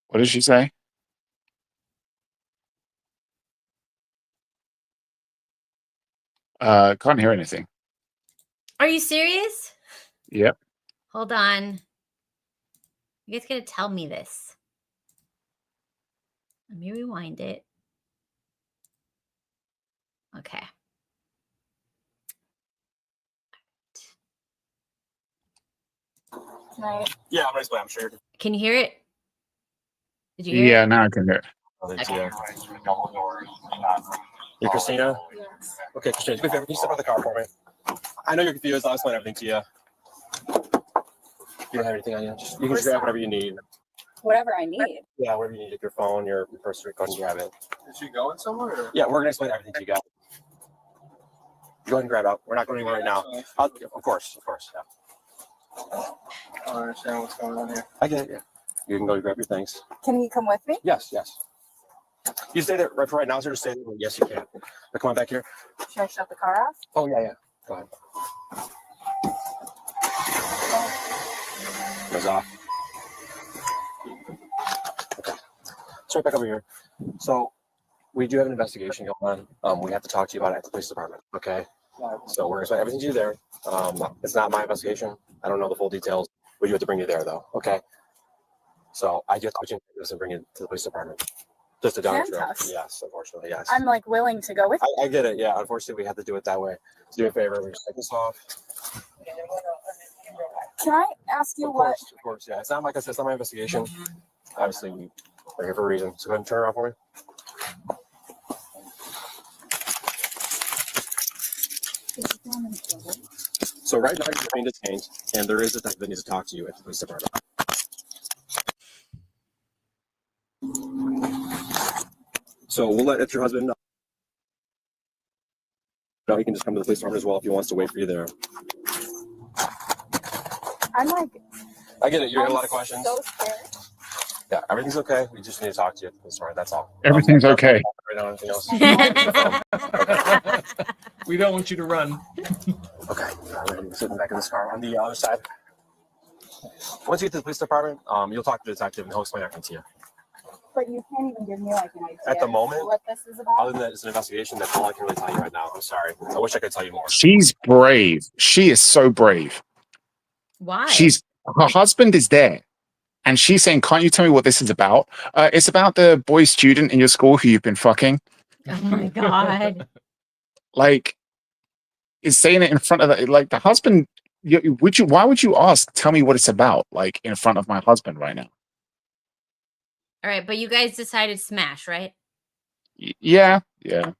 What did she say? Can't hear anything. Are you serious? Yep. Hold on. You guys gotta tell me this. Let me rewind it. Okay. Right. Yeah, I'm ready. I'm sure. Can you hear it? Did you hear it? Now I can hear it. Okay. You're Christina? Yes. Okay, Christina, do me a favor. Can you step out of the car for me? I know you're confused. I'll explain everything to you. You don't have anything on you. You can just grab whatever you need. Whatever I need. Yeah, whatever you need. Like your phone, your purse, go ahead and grab it. Is she going somewhere? Or? Yeah, we're going to explain everything to you guys. Go ahead and grab it. We're not going anywhere right now. Of course, yeah. I don't understand what's going on here. I get it, yeah. You can go grab your things. Can he come with me? Yes. You stay there for right now, sir. Just stay there. Yes, you can. Come on back here. Should I shut the car off? Oh, yeah. Go ahead. Goes off. Okay. So right back over here. So we do have an investigation going on. We have to talk to you about it at the police department. Okay. So we're going to explain everything to you there. It's not my investigation. I don't know the full details. We do have to bring you there, though. Okay. So I just want you to bring you to the police department. Just a dog show. Yes, unfortunately, yes. I'm like willing to go with you. I get it. Yeah, unfortunately, we have to do it that way. So do me a favor. We just take this off. Can I ask you Of course, yeah. It's not like I said, it's not my investigation. Obviously, we're here for a reason. So go ahead and turn it around for me. So right now you're being detained, and there is a detective that needs to talk to you at the police department. So we'll let your husband know. No, he can just come to the police department as well if he wants to wait for you there. I'm like, I get it. You're getting a lot of questions. So scared. Yeah, everything's okay. We just need to talk to you at the police department. That's all. Everything's okay. Right now, anything else? We don't want you to run. Okay, we're going to be sitting back in this car on the other side. Once you get to the police department, you'll talk to the detective and he'll explain everything to you. But you can't even give me like an idea At the moment, what this is about. other than that, it's an investigation. That's all I can really tell you right now. I'm sorry. I wish I could tell you more. She's brave. She is so brave. Why? Her husband is there. And she's saying, can't you tell me what this is about? It's about the boy student in your school who you've been fucking. Oh my God. Like, is saying it in front of the husband. Why would you ask, tell me what it's about, like in front of my husband right now? All right, but you guys decided smash, right? Yeah. Yeah.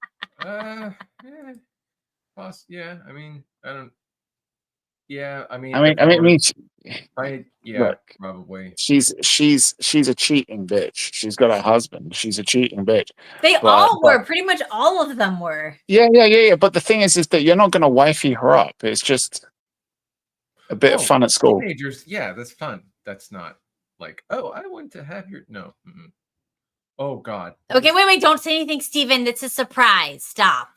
Yeah. I mean, I don't. Yeah, I mean, look, probably. She's a cheating bitch. She's got a husband. She's a cheating bitch. They all were. Pretty much all of them were. Yeah. But the thing is that you're not going to wifey her up. It's just a bit of fun at school. Teenagers, yeah, that's fun. That's not like, oh, I want to have your no. Mm-mm. Oh God. Okay, wait, don't say anything, Steven. It's a surprise. Stop.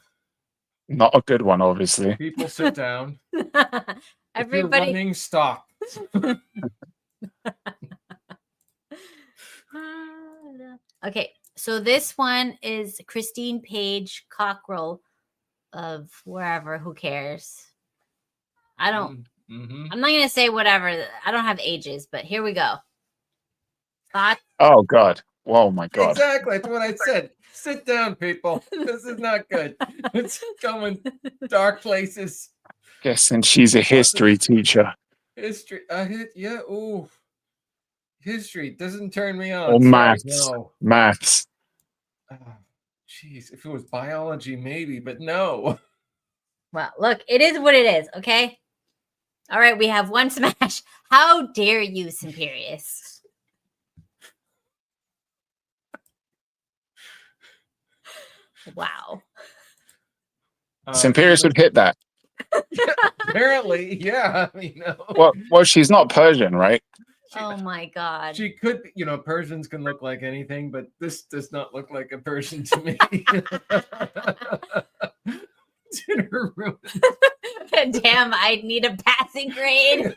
Not a good one, obviously. People sit down. Everybody, if you're running, stop. Okay, so this one is Christine Page Cockrell of wherever. Who cares? I don't. Mm-hmm. I'm not gonna say whatever. I don't have ages, but here we go. Thoughts? Oh God. Oh my God. Exactly. That's what I said. Sit down, people. This is not good. It's going dark places. Guessing she's a history teacher. History. Yeah. Ooh. History doesn't turn me on. Or maths. No. Maths. Jeez. If it was biology, maybe, but no. Well, look, it is what it is. Okay. All right. We have one smash. How dare you, Simperius? Wow. Simperius would hit that. Yeah, apparently, yeah. I mean, no. Well, she's not Persian, right? Oh my God. She could be, Persians can look like anything, but this does not look like a Persian to me. It's in her room. Damn, I'd need a passing grade.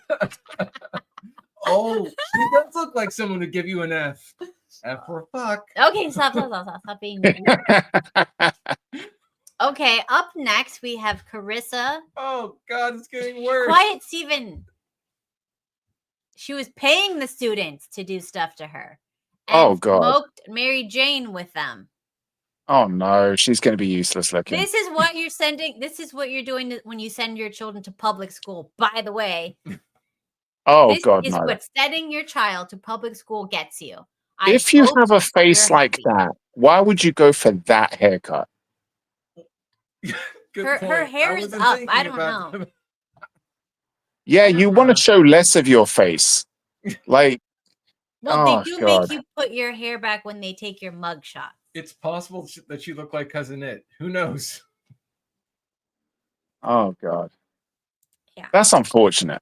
Oh, she does look like someone would give you an F. F for fuck. Okay, stop being mean. Okay, up next we have Carissa. Oh God, it's getting worse. Quiet, Steven. She was paying the students to do stuff to her. And oh God. Smoked Mary Jane with them. Oh no, she's going to be useless looking. This is what you're sending. This is what you're doing when you send your children to public school. By the way. Oh this God, is no. what sending your child to public school gets you. If you have a face like that, why would you go for that haircut? Her hair is up. I don't know. Yeah, you want to show less of your face. Like, well, they do make you put your hair back when they take your mug shot. It's possible that you look like Cousin It. Who knows? Oh God. Yeah. That's unfortunate.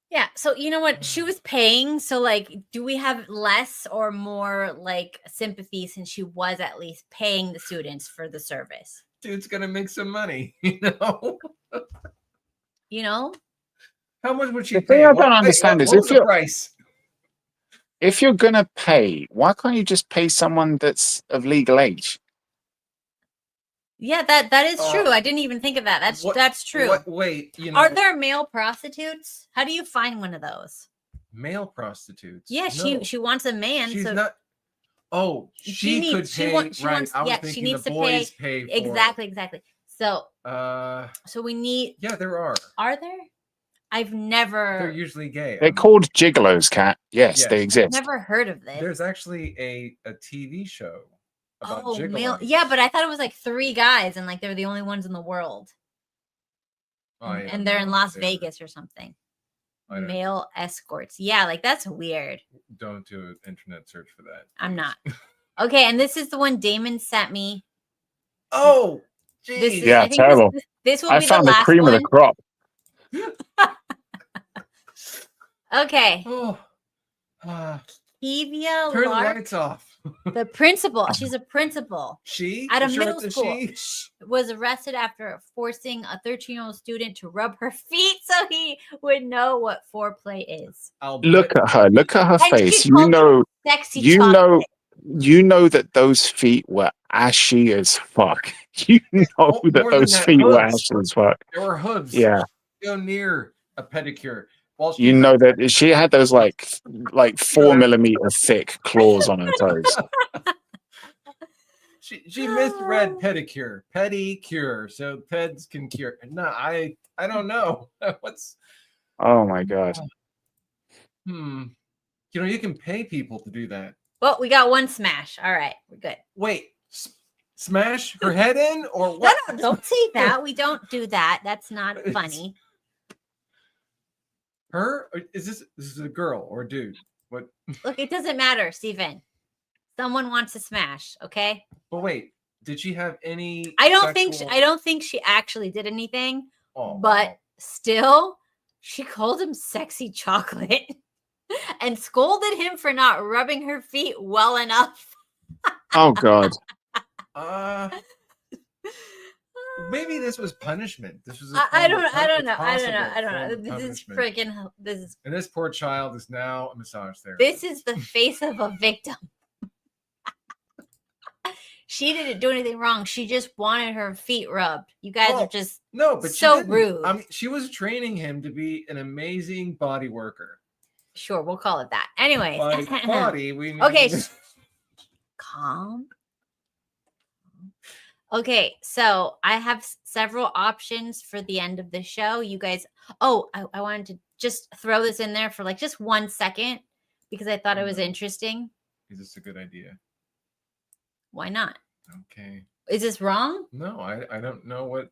Yeah, so you know what? She was paying, so like, do we have less or more like sympathy since she was at least paying the students for the service? dude's gonna make some money, you know. You know? How much would she The pay? thing I don't understand is what was the price? if you're gonna pay, why can't you just pay someone that's of legal age? Yeah, that is true. I didn't even think of that. That's true. Wait, you know, are there male prostitutes? How do you find one of those? Male prostitutes? Yeah, No. she wants a man. She's so not. Oh, she could pay. I was she thinking needs the to boys pay. pay for. Exactly. So so we need. Yeah, there are. Are there? I've never. They're usually gay. They're called gigolos, Kat. Yes, they exist. Never heard of this. There's actually a TV show about gigolos. Male. Yeah, but I thought it was like 3 guys and like they're the only ones in the world. And they're in Las Vegas or something. Male escorts. Yeah, like that's weird. Don't do an internet search for that. I'm not. Okay, and this is the one Damon sent me. Oh, geez. Yeah, terrible. This will I be found the the last cream one. of the crop. Okay. Oh. Hevia Turn Lark, the lights off. the principal. She's a principal. She at a Sure, middle it's school she? was arrested after forcing a 13-year-old student to rub her feet so he would know what foreplay is. Look at her. Look at her And she face. called him sexy chocolate. You know that those feet were ashy as fuck. You know that more than those that, feet were hooves. ashy as fuck. There were hooves. Yeah. Go near a pedicure. While You know that she had those like 4 millimeter thick claws on her toes. She misread pedicure, so peds can cure. No, I don't know. What's Oh my god. You know, you can pay people to do that. Well, we got one smash. All right, we're good. Wait, smash her head in or what? No, don't say that. We don't do that. That's not funny. Her? Or is this is a girl or a dude? What? Look, it doesn't matter, Stephen. Someone wants to smash, okay? But wait, did she have any? I don't think she actually did anything. Oh, but wow. still, she called him sexy chocolate and scolded him for not rubbing her feet well enough. Oh god. Maybe this was punishment. This was. I don't know. This is freaking. And this poor child is now a massage therapist. This is the face of a victim. She didn't do anything wrong. She just wanted her feet rubbed. You guys are just so rude. I mean, she was training him to be an amazing body worker. Sure, we'll call it that. Anyways, by body, we mean... okay. Calm. Okay, so I have several options for the end of the show. You guys, I wanted to just throw this in there for like just 1 second because I thought it was interesting. Is this a good idea? Why not? Okay. Is this wrong? No, I don't know what.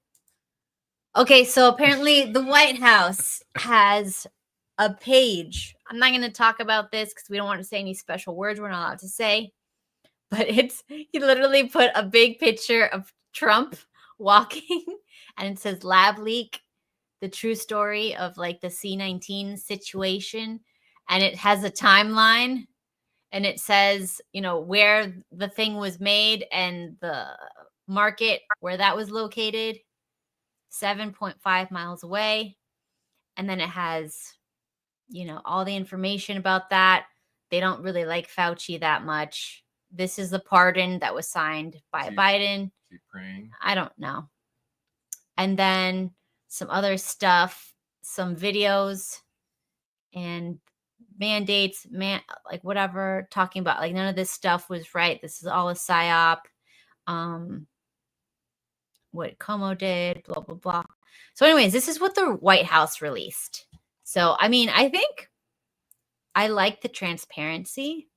Okay, so apparently the White House has a page. I'm not going to talk about this because we don't want to say any special words we're not allowed to say. But he literally put a big picture of Trump walking and it says lab leak, the true story of like the C-19 situation. And it has a timeline and it says, you know, where the thing was made and the market where that was located, 7.5 miles away. And then it has, you know, all the information about that. They don't really like Fauci that much. This is the pardon that was signed by Biden. Is he praying? I don't know. And then some other stuff, some videos and mandates, like whatever, talking about like none of this stuff was right. This is all a psyop. What Como did, blah, blah, blah. So anyways, this is what the White House released. So, I mean, I think I like the transparency.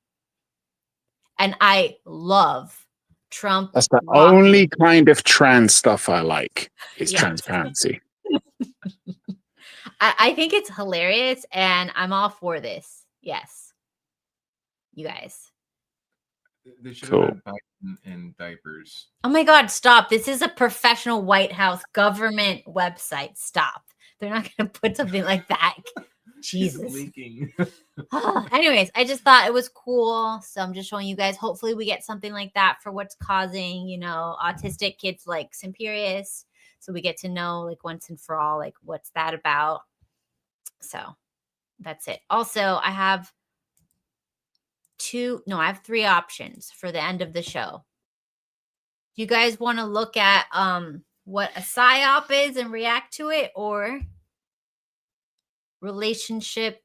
And I love Trump. That's the only kind of trans stuff I like is transparency. I think it's hilarious and I'm all for this. Yes. You guys. They should have had Biden in diapers. Oh my God, stop. This is a professional White House government website. Stop. They're not going to put something like that. Jesus. Leaking. Anyways, I just thought it was cool. So I'm just showing you guys. Hopefully we get something like that for what's causing, autistic kids like Simperius. So we get to know like once and for all, like what's that about. So that's it. Also, I have 3 options for the end of the show. Do you guys want to look at what a psyop is and react to it, or relationship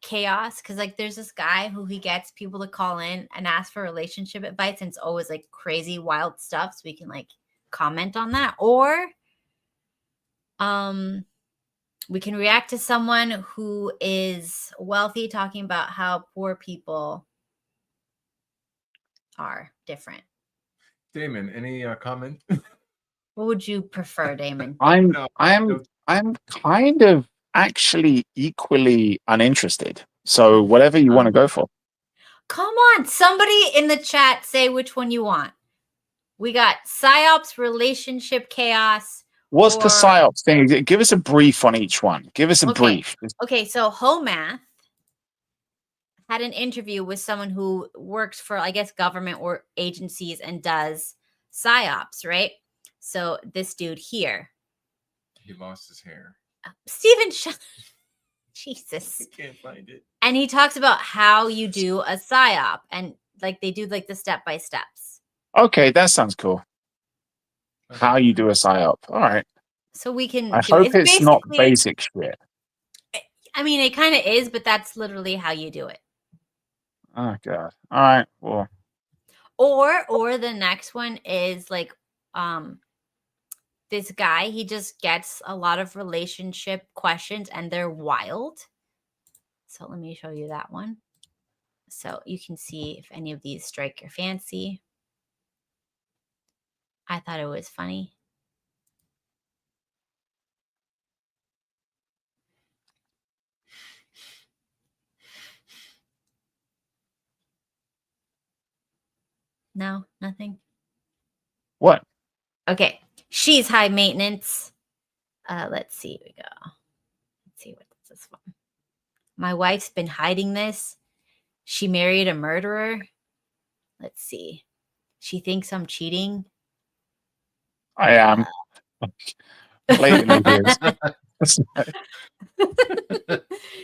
chaos? Because like there's this guy who he gets people to call in and ask for relationship advice, and it's always like crazy wild stuff, so we can like comment on that. Or we can react to someone who is wealthy talking about how poor people are different. Damon, any comment? What would you prefer, Damon? I'm kind of actually equally uninterested. So whatever you want to go for. Come on, somebody in the chat say which one you want. We got psyops, relationship chaos. What's the psyops thing? Give us a brief on each one. Give us a brief. Okay, so Homath had an interview with someone who works for, I guess, government or agencies and does psyops, right? So this dude here. He lost his hair. Steven, Jesus. I can't find it. And he talks about how you do a psyop, and like they do like the step-by-steps. Okay, that sounds cool. How you do a psyop. All right. So we can. I hope it's not basic shit. I mean, it kind of is, but that's literally how you do it. Oh god. All right. Well. Or the next one is like, this guy, he just gets a lot of relationship questions and they're wild. So let me show you that one. So you can see if any of these strike your fancy. I thought it was funny. No, nothing. What? Okay. She's high maintenance. Let's see. We go. Let's see what is this one. My wife's been hiding this. She married a murderer. Let's see. She thinks I'm cheating. I am. Blatantly is.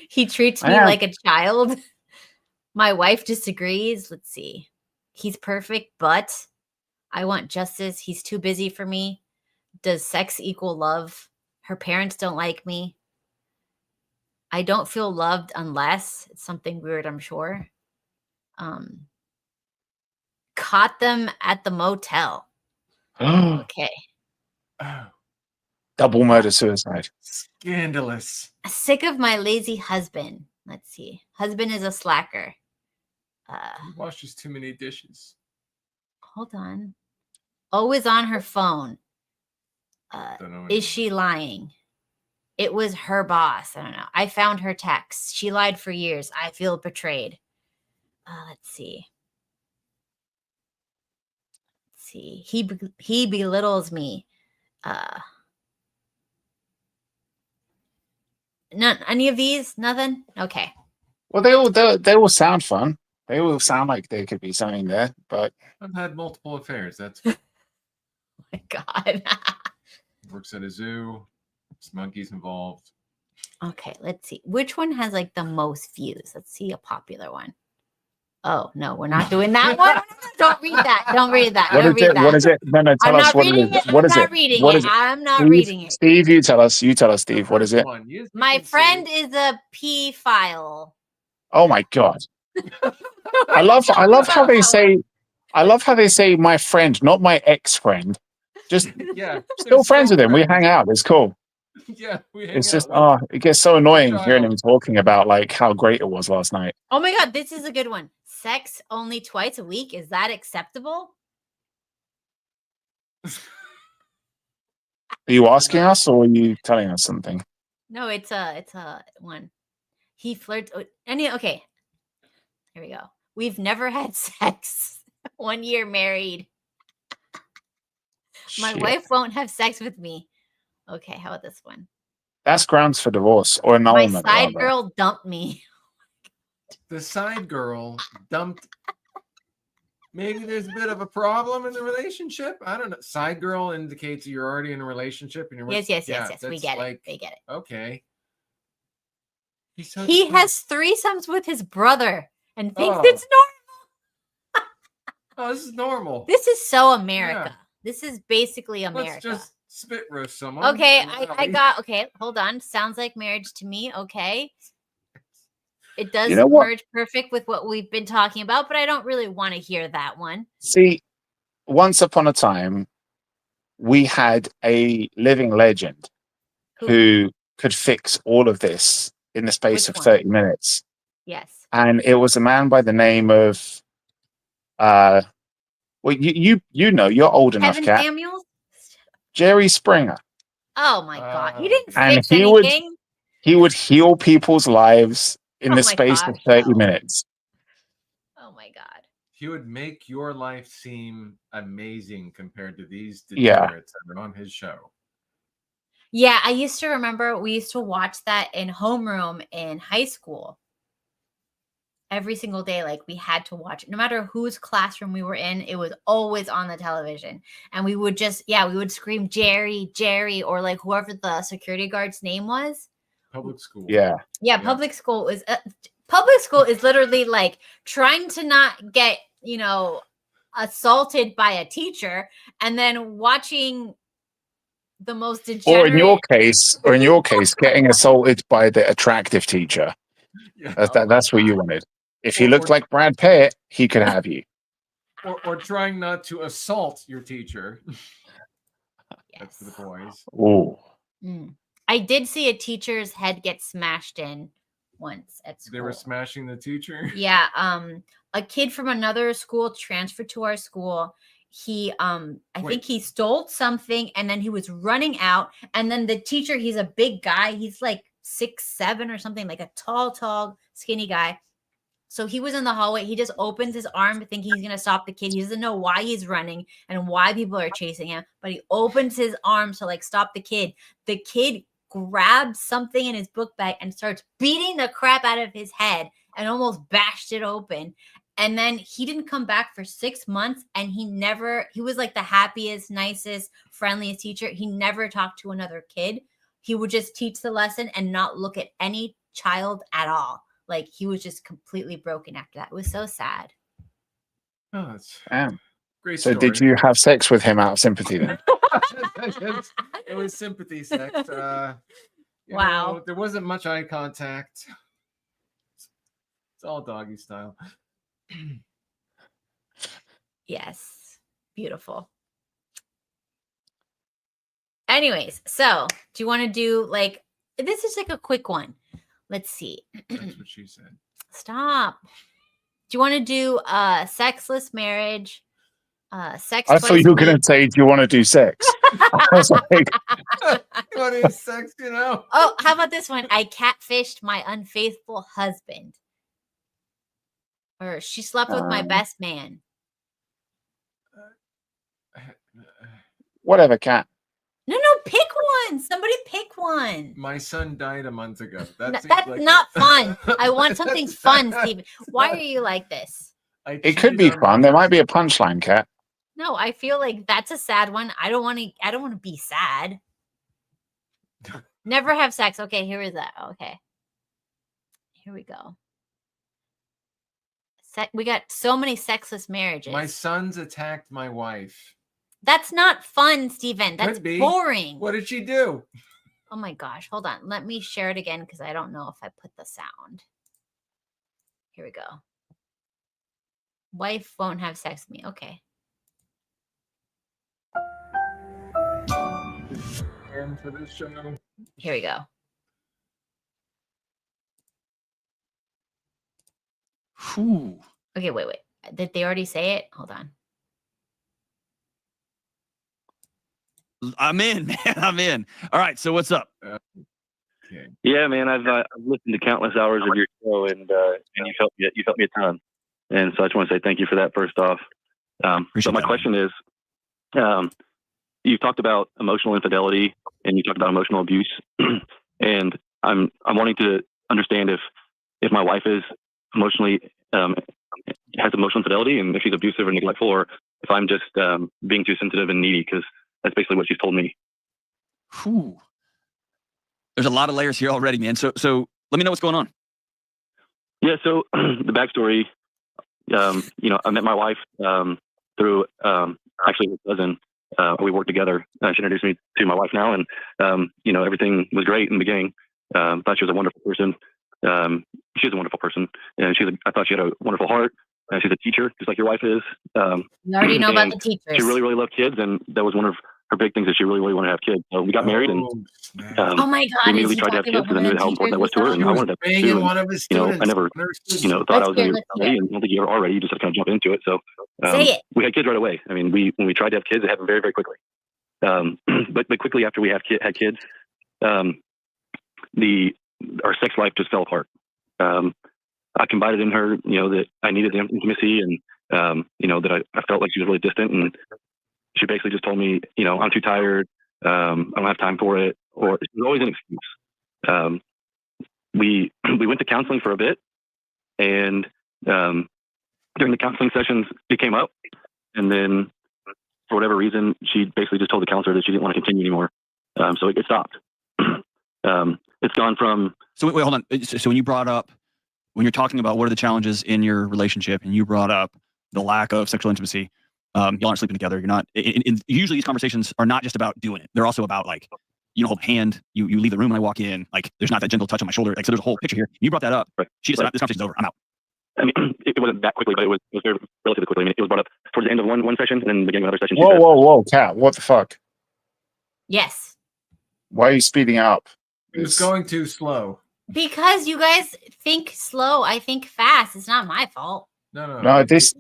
He treats me like a child. My wife disagrees. Let's see. He's perfect, but I want justice. He's too busy for me. Does sex equal love? Her parents don't like me. I don't feel loved unless it's something weird, I'm sure. Caught them at the motel. Okay. Double murder suicide. Scandalous. Sick of my lazy husband. Let's see. Husband is a slacker. He washes too many dishes. Hold on. Always on her phone. Is she lying? It was her boss. I don't know. I found her text. She lied for years. I feel betrayed. Let's see. He belittles me. None. Any of these? Nothing. Okay. Well, they all sound fun. They all sound like there could be something there, but I've had multiple affairs. That's oh my god. Works at a zoo. There's monkeys involved. Okay, let's see. Which one has like the most views? Let's see a popular one. Oh no, we're not doing that one. Don't read that. Don't read that. Don't read that. What is it? No, tell us what it is. What is it? What is it? I'm not reading it. Steve, you tell us. You tell us, Steve. What is it? My friend is a P file. Oh my god. I love how they say my friend, not my ex-friend. Just still friends with him. We hang out. It's cool. Yeah, it's just it gets so annoying hearing him talking about like how great it was last night. Oh my god, this is a good one. Sex only twice a week, is that acceptable? Are you asking us or are you telling us something? No, it's a one. He flirts. Okay, here we go. We've never had sex. 1 year married. My wife won't have sex with me. Okay, how about this one? That's grounds for divorce or My annulment. side rather. girl dumped me. The side girl dumped. Maybe there's a bit of a problem in the relationship. I don't know. Side girl indicates you're already in a relationship, and you're Yes. We that's get like, it. They get it. Okay. He has threesomes with his brother and thinks Oh. it's normal. Oh, this is normal. This is so America. Yeah. This is basically America. Let's just spit roast someone. Okay, I got. Okay, hold on. Sounds like marriage to me. Okay. It does merge perfect with what we've been talking about, but I don't really want to hear that one. See, once upon a time, we had a living legend who could fix all of this in the space of 30 minutes. Yes. And it was a man by the name of, well, you know, you're old enough, Kat. Samuels? Jerry Springer. Oh my God. He didn't and fix anything. He would heal people's lives in the space of 30 minutes. Oh my God. He would make your life seem amazing compared to these degenerates that are on his show. Yeah, I used to remember we used to watch that in homeroom in high school. Every single day, like we had to watch it. No matter whose classroom we were in, it was always on the television. And we would just, we would scream Jerry, Jerry, or like whoever the security guard's name was. Public school. Yeah. Public school is literally like trying to not get, assaulted by a teacher and then watching the most degenerate. Or in your case, getting assaulted by the attractive teacher. Yeah. That's what you wanted. If he looked like Brad Pitt, he could have you. Or trying not to assault your teacher. That's for the boys. Oh. I did see a teacher's head get smashed in once at school. They were smashing the teacher? Yeah. A kid from another school transferred to our school. He I think he stole something and then he was running out. And then the teacher, he's a big guy. He's like 6'7" or something, like a tall, skinny guy. So he was in the hallway. He just opens his arm thinking he's going to stop the kid. He doesn't know why he's running and why people are chasing him, but he opens his arm to like stop the kid. The kid grabs something in his book bag and starts beating the crap out of his head and almost bashed it open. And then he didn't come back for 6 months and he was like the happiest, nicest, friendliest teacher. He never talked to another kid. He would just teach the lesson and not look at any child at all. Like he was just completely broken after that. It was so sad. Oh, that's great. So did you have sex with him out of sympathy then? It was sympathy sex. Wow. There wasn't much eye contact. It's all doggy style. Yes. Beautiful. Anyways, so do you want to do this is like a quick one. Let's see. That's what she said. Stop. Do you want to do sexless marriage? Sex. I thought you were going to say, do you want to do sex? I was like, you want to do sex, Oh, how about this one? I catfished my unfaithful husband. Or she slept with my best man. Whatever, Kat. No, pick one. Somebody pick one. My son died a month ago. That's not fun. I want something fun, Steven. Why are you like this? It could be fun. There might be a punchline, Kat. No, I feel like that's a sad one. I don't want to be sad. Never have sex. Okay, here is that. Okay. Here we go. We got so many sexless marriages. My son's attacked my wife. That's not fun, Steven. That's boring. What did she do? Oh my gosh. Hold on. Let me share it again because I don't know if I put the sound. Here we go. Wife won't have sex with me. Okay. And for this show. Here we go. Whew. Okay, wait. Did they already say it? Hold on. I'm in, man. I'm in. All right. So what's up? Okay. Yeah, man. I've listened to countless hours of your show, and you've helped me a ton. And so I just want to say thank you for that first off. So my question is, you've talked about emotional infidelity and you talked about emotional abuse. and I'm wanting to understand if my wife is emotionally has emotional infidelity, and if she's abusive or neglectful, or if I'm just being too sensitive and needy, because that's basically what she's told me. Whew. There's a lot of layers here already, man. So let me know what's going on. Yeah. So the backstory, I met my wife through actually her cousin. We worked together. She introduced me to my wife now, and everything was great in the beginning. Thought she was a wonderful person. She's a wonderful person, and I thought she had a wonderful heart. She's a teacher, just like your wife is. You already know about the teachers. She really, really loved kids, and that was one of her big things, that she really, really wanted to have kids. So we got married, and oh my God, we immediately tried to have kids because I knew how important that was to her, and I wanted to have kids too. One of his students. I never, thought I was going to be ready, and I don't think you are ready. You just have to kind of jump into it. So say it. We had kids right away. I mean, when we tried to have kids, it happened very, very quickly. But quickly after we had kids, our sex life just fell apart. I confided in her, that I needed the intimacy, and that I felt like she was really distant, and she basically just told me, I'm too tired, I don't have time for it, or it was always an excuse. We went to counseling for a bit, and during the counseling sessions, it came up, and then for whatever reason, she basically just told the counselor that she didn't want to continue anymore. So it stopped. It's gone from. So wait, hold on. So when you're talking about what are the challenges in your relationship, and you brought up the lack of sexual intimacy, y'all aren't sleeping together. You're not. Usually these conversations are not just about doing it. They're also about like, hold hand. You leave the room when I walk in. Like there's not that gentle touch on my shoulder. Like so, there's a whole picture here. You brought that up. Right. She just said, "This conversation's over. I'm out." I mean, it wasn't that quickly, but it was very relatively quickly. I mean, it was brought up towards the end of one session, and then the beginning of another session. Whoa, Kat! What the fuck? Yes. Why are you speeding up? It was going too slow. Because you guys think slow, I think fast. It's not my fault. No, this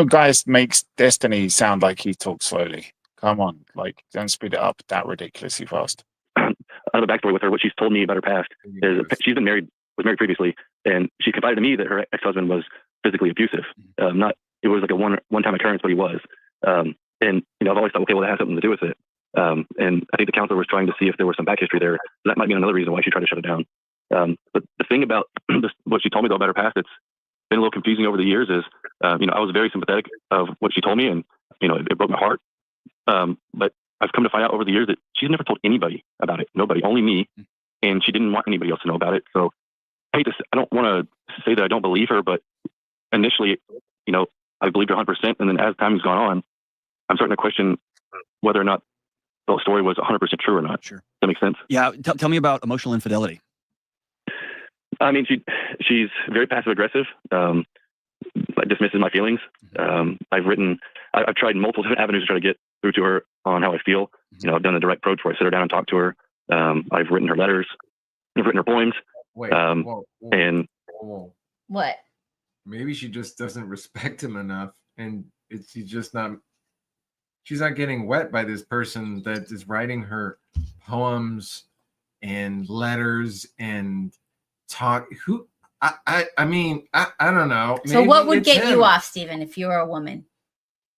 guy makes Destiny sound like he talks slowly. Come on, like don't speed it up that ridiculously fast. The backstory with her, what she's told me about her past is she's was married previously, and she confided to me that her ex-husband was physically abusive. It was like a one-time occurrence, but he was. And I've always thought, okay, well, that has something to do with it. And I think the counselor was trying to see if there was some back history there. That might be another reason why she tried to shut it down. But the thing about what she told me though about her past, it's been a little confusing over the years. Is I was very sympathetic of what she told me, and it broke my heart. But I've come to find out over the years that she's never told anybody about it. Nobody, only me, and she didn't want anybody else to know about it. So I don't want to say that I don't believe her, but initially, I believed her 100%, and then as time has gone on, I'm starting to question whether or not the story was 100% true or not. Sure. Does that make sense? Yeah. Tell me about emotional infidelity. I mean, she's very passive aggressive. Dismisses my feelings. I've tried multiple different avenues to try to get through to her on how I feel. I've done a direct approach where I sit her down and talk to her. I've written her letters. I've written her poems. Wait. Whoa. What? Maybe she just doesn't respect him enough, and she's not getting wet by this person that is writing her poems and letters and talk. I don't know. So Maybe what would it's get him. you off, Stephen, if you were a woman?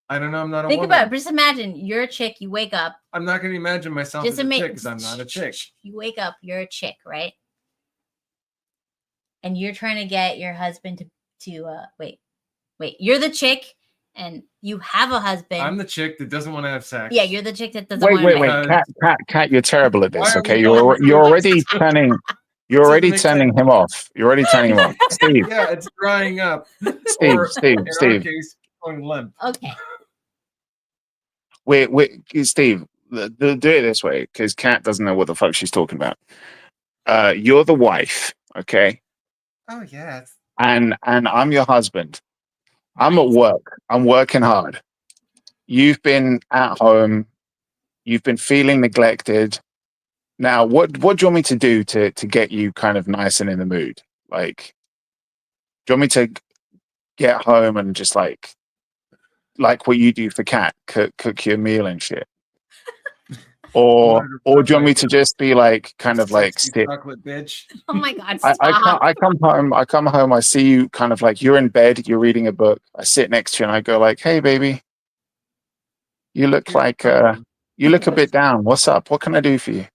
I don't know. I'm not a Think woman. about it. Just imagine you're a chick. You wake up. I'm not going to imagine myself as a chick because I'm not a chick. You wake up. You're a chick, right? And you're trying to get your husband to wait. You're the chick, and you have a husband. I'm the chick that doesn't want to have sex. Yeah, you're the chick that doesn't want to. Wait. Kat, you're terrible at this. Why are Okay, we you're going already through turning. You're already turning him off. You're already turning him off. Steve. Yeah, it's drying up. Steve. In our case, going limp. Okay. Wait, Steve. Do it this way, because Kat doesn't know what the fuck she's talking about. You're the wife, okay? Oh yes. And I'm your husband. I'm at work. I'm working hard. You've been at home. You've been feeling neglected. Now, what do you want me to do to get you kind of nice and in the mood? Like, do you want me to get home and just like what you do for Kat, cook you a meal and shit? Or do you want me to just be like kind of like sit? Chocolate bitch. Oh my God! I come home. I see you kind of like you're in bed. You're reading a book. I sit next to you and I go like, "Hey, baby, you look like you look a bit down. What's up? What can I do for you?"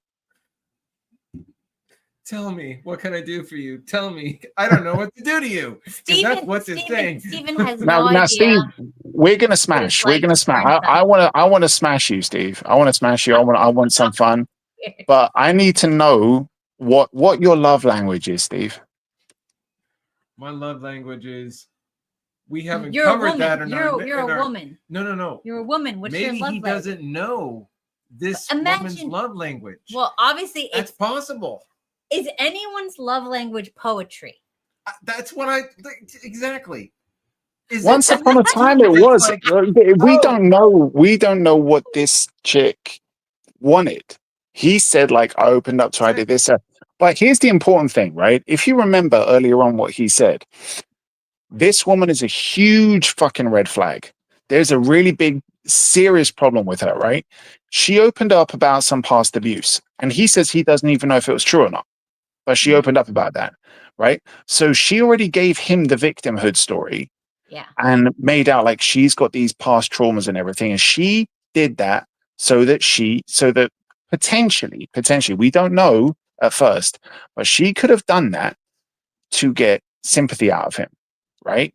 Tell me, what can I do for you? Tell me. I don't know what to do to you. That's what they're saying. Stephen has no now, idea. Steve, we're gonna smash. like We're gonna smash. turn I want to smash you, Steve. I want to smash you. I want some fun. But I need to know what your love language is, Steve. My love language is. We haven't You're covered that or not. You're a woman. No. You're a woman. What's Maybe your love he language? doesn't know this woman's love language. Well, obviously, it's possible. Is anyone's love language poetry? That's what exactly. Once upon a time, it was. Like, we don't know. We don't know what this chick wanted. He said, like, I opened up to I did this. But here's the important thing, right? If you remember earlier on what he said, this woman is a huge fucking red flag. There's a really big, serious problem with her, right? She opened up about some past abuse, and he says he doesn't even know if it was true or not. But she opened up about that, right? So she already gave him the victimhood story, and made out like she's got these past traumas and everything, and she did that so that potentially, we don't know at first, but she could have done that to get sympathy out of him, right?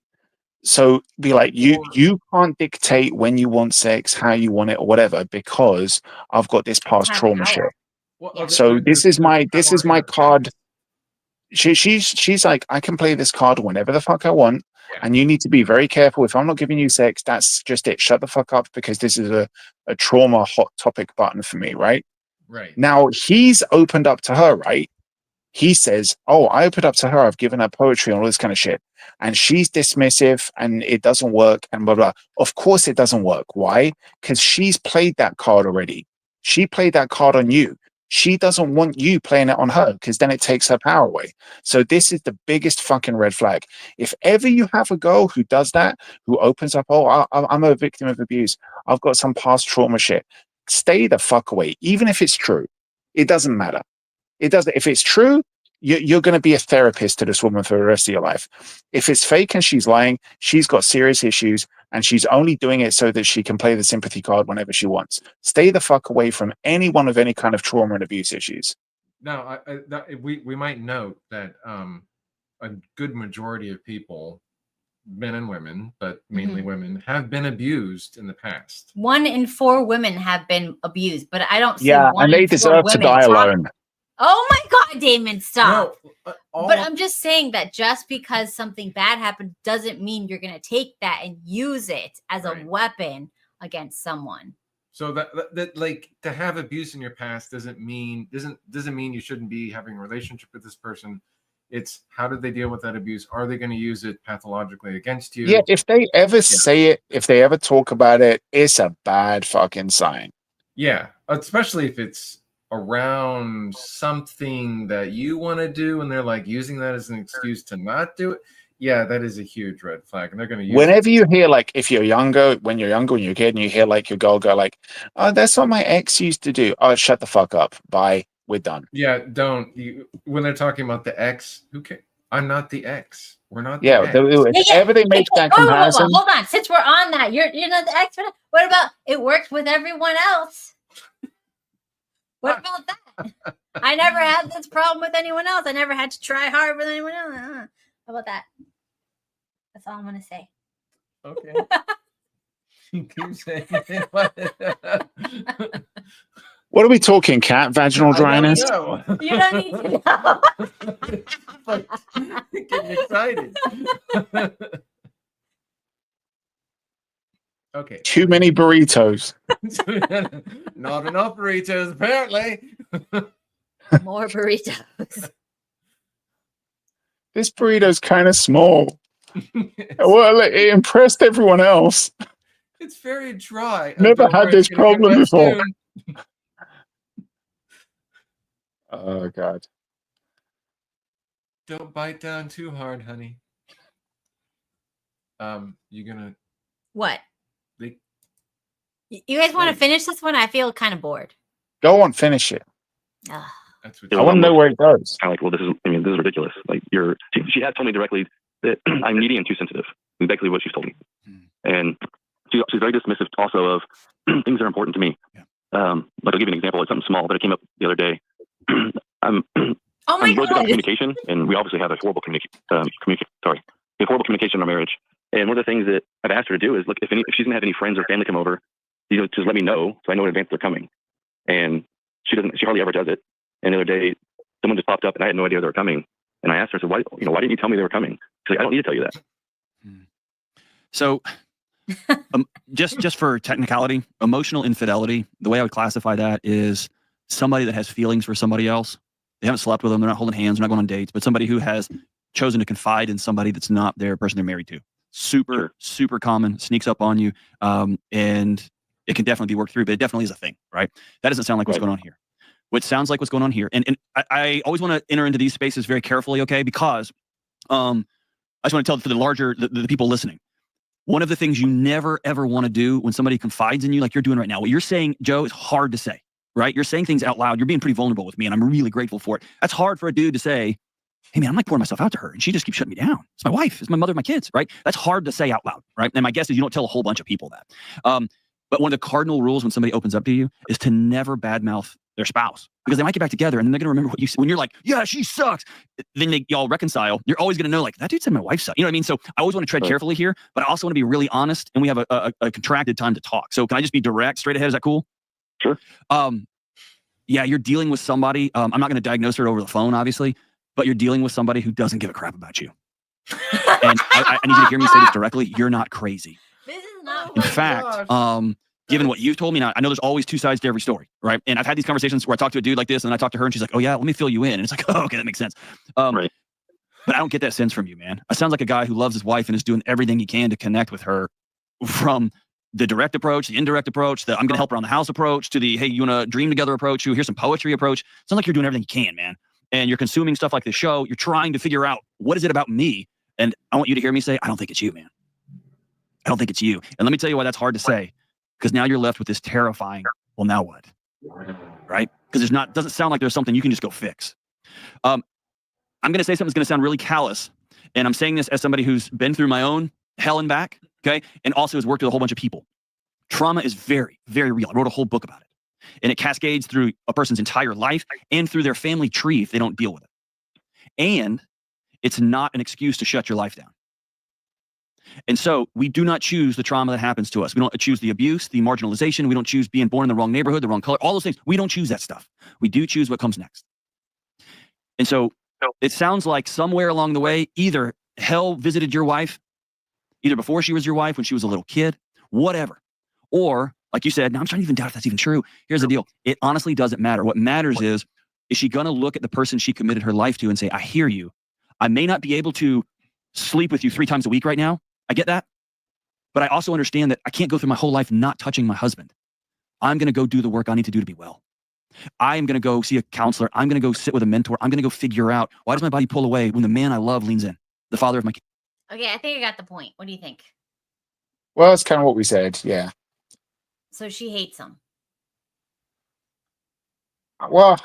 So be like, you can't dictate when you want sex, how you want it, or whatever, because I've got this past trauma shit. So this is my card. She's like, I can play this card whenever the fuck I want, and you need to be very careful. If I'm not giving you sex, that's just it. Shut the fuck up, because this is a trauma hot topic button for me, right? Right. Now he's opened up to her, right? He says, oh, I opened up to her. I've given her poetry and all this kind of shit. And she's dismissive and it doesn't work and blah, blah. Of course it doesn't work. Why? Because she's played that card already. She played that card on you. She doesn't want you playing it on her, because then it takes her power away. So this is the biggest fucking red flag. If ever you have a girl who does that, who opens up, oh, I'm a victim of abuse, I've got some past trauma shit, stay the fuck away. Even if it's true, it doesn't matter. It doesn't. If it's true, you're going to be a therapist to this woman for the rest of your life. If it's fake and she's lying, she's got serious issues, and she's only doing it so that she can play the sympathy card whenever she wants. Stay the fuck away from anyone with any kind of trauma and abuse issues. Now, we might note that a good majority of people, men and women, but mainly women, have been abused in the past. 1 in 4 women have been abused, but I don't see. Yeah, and they deserve to die alone. Oh my God, Damon, stop. No, but I'm just saying that just because something bad happened doesn't mean you're going to take that and use it as a weapon against someone. So that like, to have abuse in your past doesn't mean you shouldn't be having a relationship with this person. It's how did they deal with that abuse? Are they going to use it pathologically against you? Yeah, if they ever say it, if they ever talk about it, it's a bad fucking sign. Yeah, especially if it's around something that you want to do and they're like using that as an excuse to not do it. Yeah, that is a huge red flag, and they're going to use whenever you hear, like, if you're younger, when you're a kid, and you hear like your girl go like, oh, that's what my ex used to do. Oh, shut the fuck up. Bye. We're done. Yeah, when they're talking about the ex, who cares? I'm not the ex. We're not the ex. If ever they make that comparison. Hold on. Since we're on that, you're not the ex. What about it worked with everyone else? What about that? I never had this problem with anyone else. I never had to try hard with anyone else. How about that? That's all I'm going to say. Okay. Keep saying it. What are we talking, Kat? Vaginal dryness? You don't need to know. Getting excited. Okay. Too many burritos. Not enough burritos, apparently. More burritos. This burrito's kind of small. Well, it impressed everyone else. It's very dry. Never had this problem before. Oh, God. Don't bite down too hard, honey. You gonna... What? You guys want to finish this one? I feel kind of bored. Go on, finish it. That's what I want to know where it goes. I'm like, well, this is ridiculous. Like, she has told me directly that I'm needy and too sensitive. Exactly what she's told me. And she's very dismissive also of things that are important to me. Yeah. Like, I'll give you an example of something small, but it came up the other day. Oh my really good at communication, and we obviously have a horrible communication in our marriage. And one of the things that I've asked her to do is, look, if she's gonna have any friends or family come over, just let me know so I know in advance they're coming. And she hardly ever does it. And the other day, someone just popped up and I had no idea they were coming. And I asked her, I said, why didn't you tell me they were coming? She's like, I don't need to tell you that. So just for technicality, emotional infidelity, the way I would classify that is somebody that has feelings for somebody else. They haven't slept with them. They're not holding hands. They're not going on dates, but somebody who has chosen to confide in somebody that's not their person they're married to. Super common, sneaks up on you. And it can definitely be worked through, but it definitely is a thing, right? That doesn't sound like what's going on here. What sounds like what's going on here, and I always want to enter into these spaces very carefully, okay? Because I just want to tell to the people listening, one of the things you never ever want to do when somebody confides in you, like you're doing right now, what you're saying, Joe, is hard to say, right? You're saying things out loud. You're being pretty vulnerable with me, and I'm really grateful for it. That's hard for a dude to say, hey man, I'm like pouring myself out to her, and she just keeps shutting me down. It's my wife, it's my mother, my kids, right? That's hard to say out loud, right? And my guess is you don't tell a whole bunch of people that. But one of the cardinal rules when somebody opens up to you is to never badmouth their spouse, because they might get back together and then they're going to remember what you said. When you're like, yeah, she sucks. Then y'all reconcile. You're always going to know, like, that dude said my wife sucks. You know what I mean? So I always want to tread carefully here, but I also want to be really honest, and we have a contracted time to talk. So can I just be direct, straight ahead? Is that cool? Sure. Yeah, you're dealing with somebody. I'm not going to diagnose her over the phone, obviously, but you're dealing with somebody who doesn't give a crap about you. And I need you to hear me say this directly. You're not crazy. This is not. In fact, given what you've told me now, I know there's always two sides to every story, right? And I've had these conversations where I talk to a dude like this, and then I talk to her, and she's like, "Oh yeah, let me fill you in." And it's like, "Oh, okay, that makes sense." Right. But I don't get that sense from you, man. It sounds like a guy who loves his wife and is doing everything he can to connect with her, from the direct approach, the indirect approach, the I'm going to help around the house approach, to the hey, you want to dream together approach, here's some poetry approach. Sounds like you're doing everything you can, man. And you're consuming stuff like this show. You're trying to figure out, what is it about me? And I want you to hear me say, I don't think it's you, man. I don't think it's you. And let me tell you why that's hard to say. Because now you're left with this terrifying, well, now what? Right? Because doesn't sound like there's something you can just go fix. I'm going to say something that's going to sound really callous. And I'm saying this as somebody who's been through my own hell and back, okay? And also has worked with a whole bunch of people. Trauma is very, very real. I wrote a whole book about it. And it cascades through a person's entire life and through their family tree if they don't deal with it. And it's not an excuse to shut your life down. And so we do not choose the trauma that happens to us. We don't choose the abuse, the marginalization. We don't choose being born in the wrong neighborhood, the wrong color, all those things. We don't choose that stuff. We do choose what comes next. And so it sounds like somewhere along the way, either hell visited your wife, either before she was your wife, when she was a little kid, whatever. Or, like you said, now I'm trying to even doubt if that's even true. Here's the deal. It honestly doesn't matter. What matters is she going to look at the person she committed her life to and say, I hear you. I may not be able to sleep with you 3 times a week right now. I get that. But I also understand that I can't go through my whole life not touching my husband. I'm going to go do the work I need to do to be well. I am going to go see a counselor. I'm going to go sit with a mentor. I'm going to go figure out, why does my body pull away when the man I love leans in, the father of my kids? Okay, I think I got the point. What do you think? Well, that's kind of what we said. Yeah. So she hates him. Well,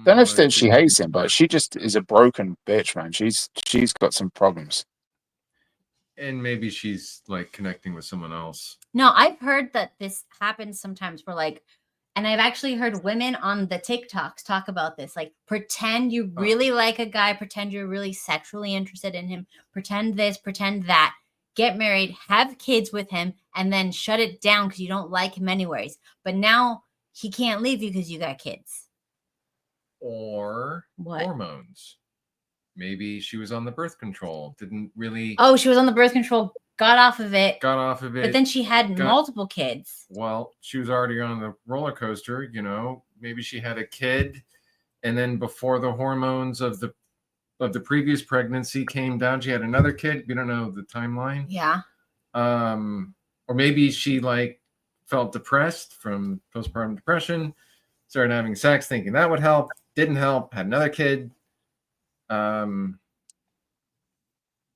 don't know if she hates him, but she just is a broken bitch, man. She's got some problems. And maybe she's like connecting with someone else. No, I've heard that this happens sometimes where like, and I've actually heard women on the TikToks talk about this. Like, pretend you really like a guy, pretend you're really sexually interested in him, pretend this, pretend that, get married, have kids with him, and then shut it down because you don't like him anyways. But now he can't leave you because you got kids. Or what? Hormones. Maybe she was on the birth control. Didn't really. Oh, she was on the birth control. Got off of it. But then she had multiple kids. Well, she was already on the roller coaster. You know, maybe she had a kid, and then before the hormones of the previous pregnancy came down, she had another kid. We don't know the timeline. Yeah. Or maybe she like felt depressed from postpartum depression, started having sex, thinking that would help. Didn't help. Had another kid.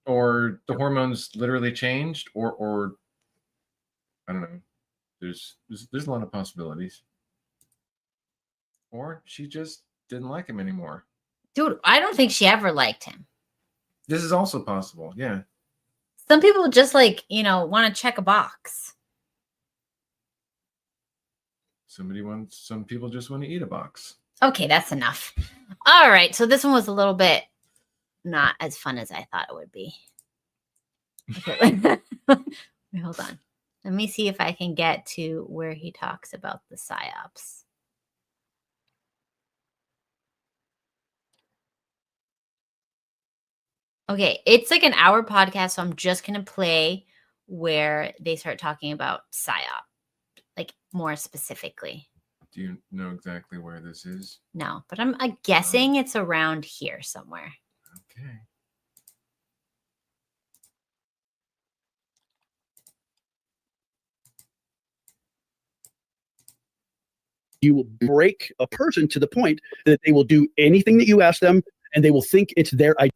Or the hormones literally changed, or I don't know. There's a lot of possibilities. Or she just didn't like him anymore. Dude, I don't think she ever liked him. This is also possible, yeah. Some people just like, want to check a box. Some people just want to eat a box. Okay, that's enough. All right. So this one was a little bit not as fun as I thought it would be. Okay. Wait, hold on. Let me see if I can get to where he talks about the psyops. Okay, it's like an hour podcast, so I'm just gonna play where they start talking about psyop, like more specifically. Do you know exactly where this is? No, but I'm guessing it's around here somewhere. Okay. You will break a person to the point that they will do anything that you ask them, and they will think it's their idea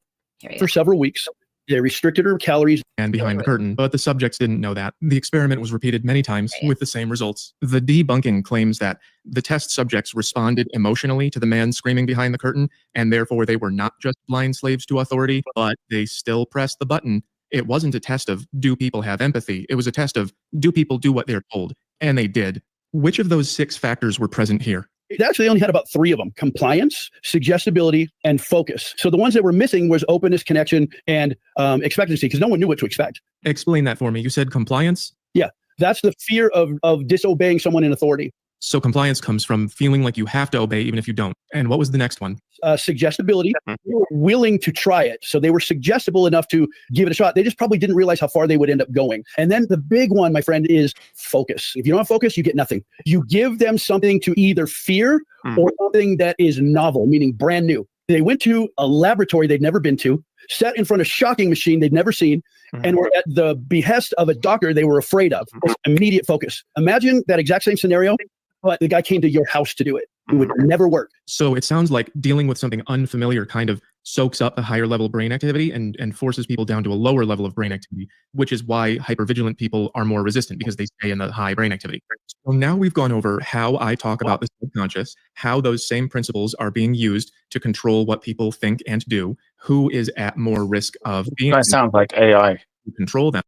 for several weeks. They restricted her calories. And behind the curtain, but the subjects didn't know that. The experiment was repeated many times with the same results. The debunking claims that the test subjects responded emotionally to the man screaming behind the curtain, and therefore they were not just blind slaves to authority, but they still pressed the button. It wasn't a test of, do people have empathy? It was a test of, do people do what they're told? And they did. Which of those 6 factors were present here? It actually only had about 3 of them: compliance, suggestibility, and focus. So the ones that were missing was openness, connection, and expectancy, because no one knew what to expect. Explain that for me. You said compliance? Yeah, that's the fear of disobeying someone in authority. So compliance comes from feeling like you have to obey even if you don't. And what was the next one? Suggestibility. They were willing to try it. So they were suggestible enough to give it a shot. They just probably didn't realize how far they would end up going. And then the big one, my friend, is focus. If you don't have focus, you get nothing. You give them something to either fear or something that is novel, meaning brand new. They went to a laboratory they'd never been to, sat in front of a shocking machine they'd never seen, and were at the behest of a doctor they were afraid of. Immediate focus. Imagine that exact same scenario, but the guy came to your house to do it. It would never work. So it sounds like dealing with something unfamiliar kind of soaks up a higher level brain activity and forces people down to a lower level of brain activity, which is why hypervigilant people are more resistant, because they stay in the high brain activity. So now we've gone over how I talk about the subconscious, how those same principles are being used to control what people think and do, who is at more risk of being That sounds like AI. to control them.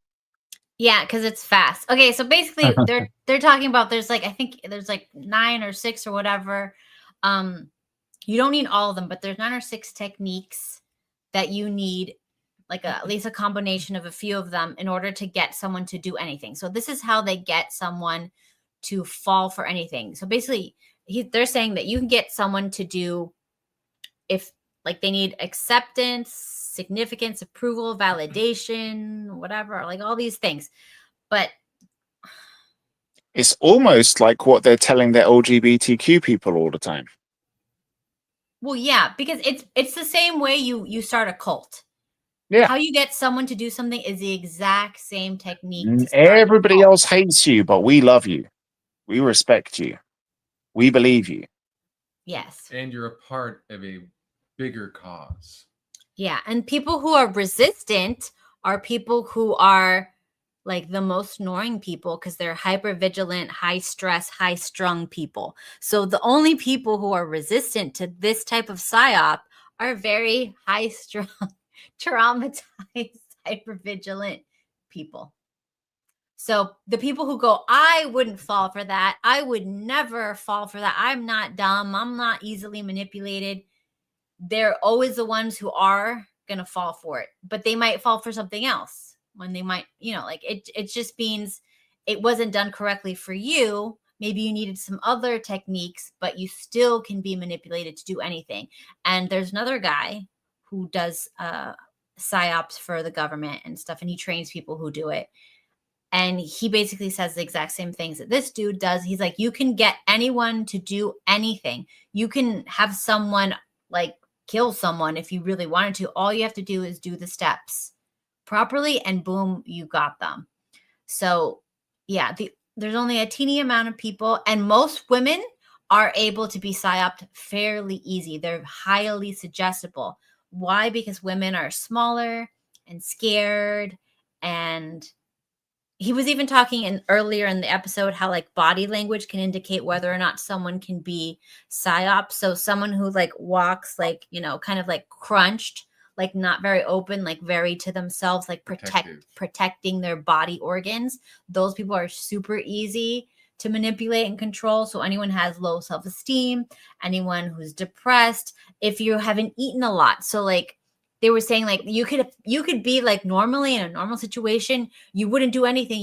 Yeah, because it's fast. Okay, so basically they're talking about I think there's like 9 or 6 or whatever. You don't need all of them, but there's 9 or 6 techniques that you need, like at least a combination of a few of them in order to get someone to do anything. So this is how they get someone to fall for anything. So basically they're saying that you can get someone to do, if like they need acceptance, significance, approval, validation, whatever, like all these things. But it's almost like what they're telling their LGBTQ people all the time. Well, yeah, because it's the same way you start a cult. Yeah. How you get someone to do something is the exact same technique. Everybody else hates you, but we love you. We respect you. We believe you. Yes. And you're a part of a bigger cause. Yeah. And people who are resistant are people who are like the most annoying people because they're hyper vigilant, high stress, high strung people. So the only people who are resistant to this type of psyop are very high strung, traumatized, hyper vigilant people. So the people who go, I wouldn't fall for that. I would never fall for that. I'm not dumb. I'm not easily manipulated. They're always the ones who are going to fall for it, but they might fall for something else when they might, like it just means it wasn't done correctly for you. Maybe you needed some other techniques, but you still can be manipulated to do anything. And there's another guy who does psyops for the government and stuff, and he trains people who do it. And he basically says the exact same things that this dude does. He's like, you can get anyone to do anything. You can have someone like kill someone if you really wanted to. All you have to do is do the steps properly and boom, you got them. So yeah, there's only a teeny amount of people, and most women are able to be psyoped fairly easy. They're highly suggestible. Why? Because women are smaller and scared. And he was even talking earlier in the episode how like body language can indicate whether or not someone can be psyop. So someone who like walks like, kind of like crunched, like not very open, like very to themselves, like protecting their body organs. Those people are super easy to manipulate and control. So anyone has low self-esteem, anyone who's depressed, if you haven't eaten a lot. So like they were saying, like you could be like normally in a normal situation, you wouldn't do anything.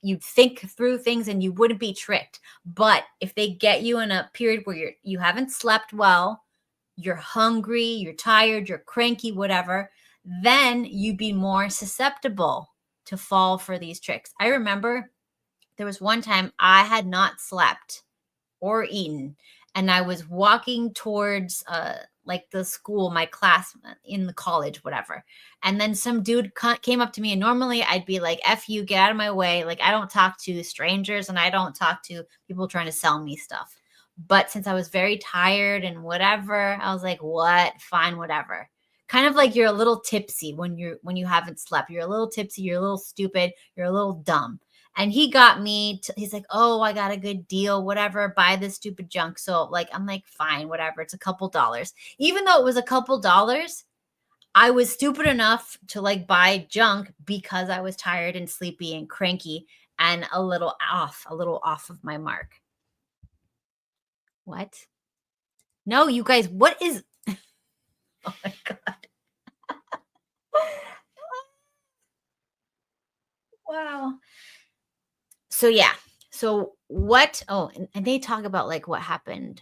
You'd think through things and you wouldn't be tricked. But if they get you in a period where you haven't slept well, you're hungry, you're tired, you're cranky, whatever, then you'd be more susceptible to fall for these tricks. I remember there was one time I had not slept or eaten, and I was walking towards like the school, my class in the college, whatever. And then some dude came up to me, and normally I'd be like, F you, get out of my way. Like I don't talk to strangers and I don't talk to people trying to sell me stuff. But since I was very tired and whatever, I was like, what? Fine, whatever. Kind of like you're a little tipsy when you haven't slept. You're a little tipsy, you're a little stupid, you're a little dumb. And he got me he's like, oh, I got a good deal, whatever, buy this stupid junk. So like, I'm like, fine, whatever. It's a couple dollars. Even though it was a couple dollars, I was stupid enough to like buy junk because I was tired and sleepy and cranky and a little off of my mark. What? No, you guys, what is... Oh my God. Wow. So yeah. So what? Oh, and they talk about like what happened.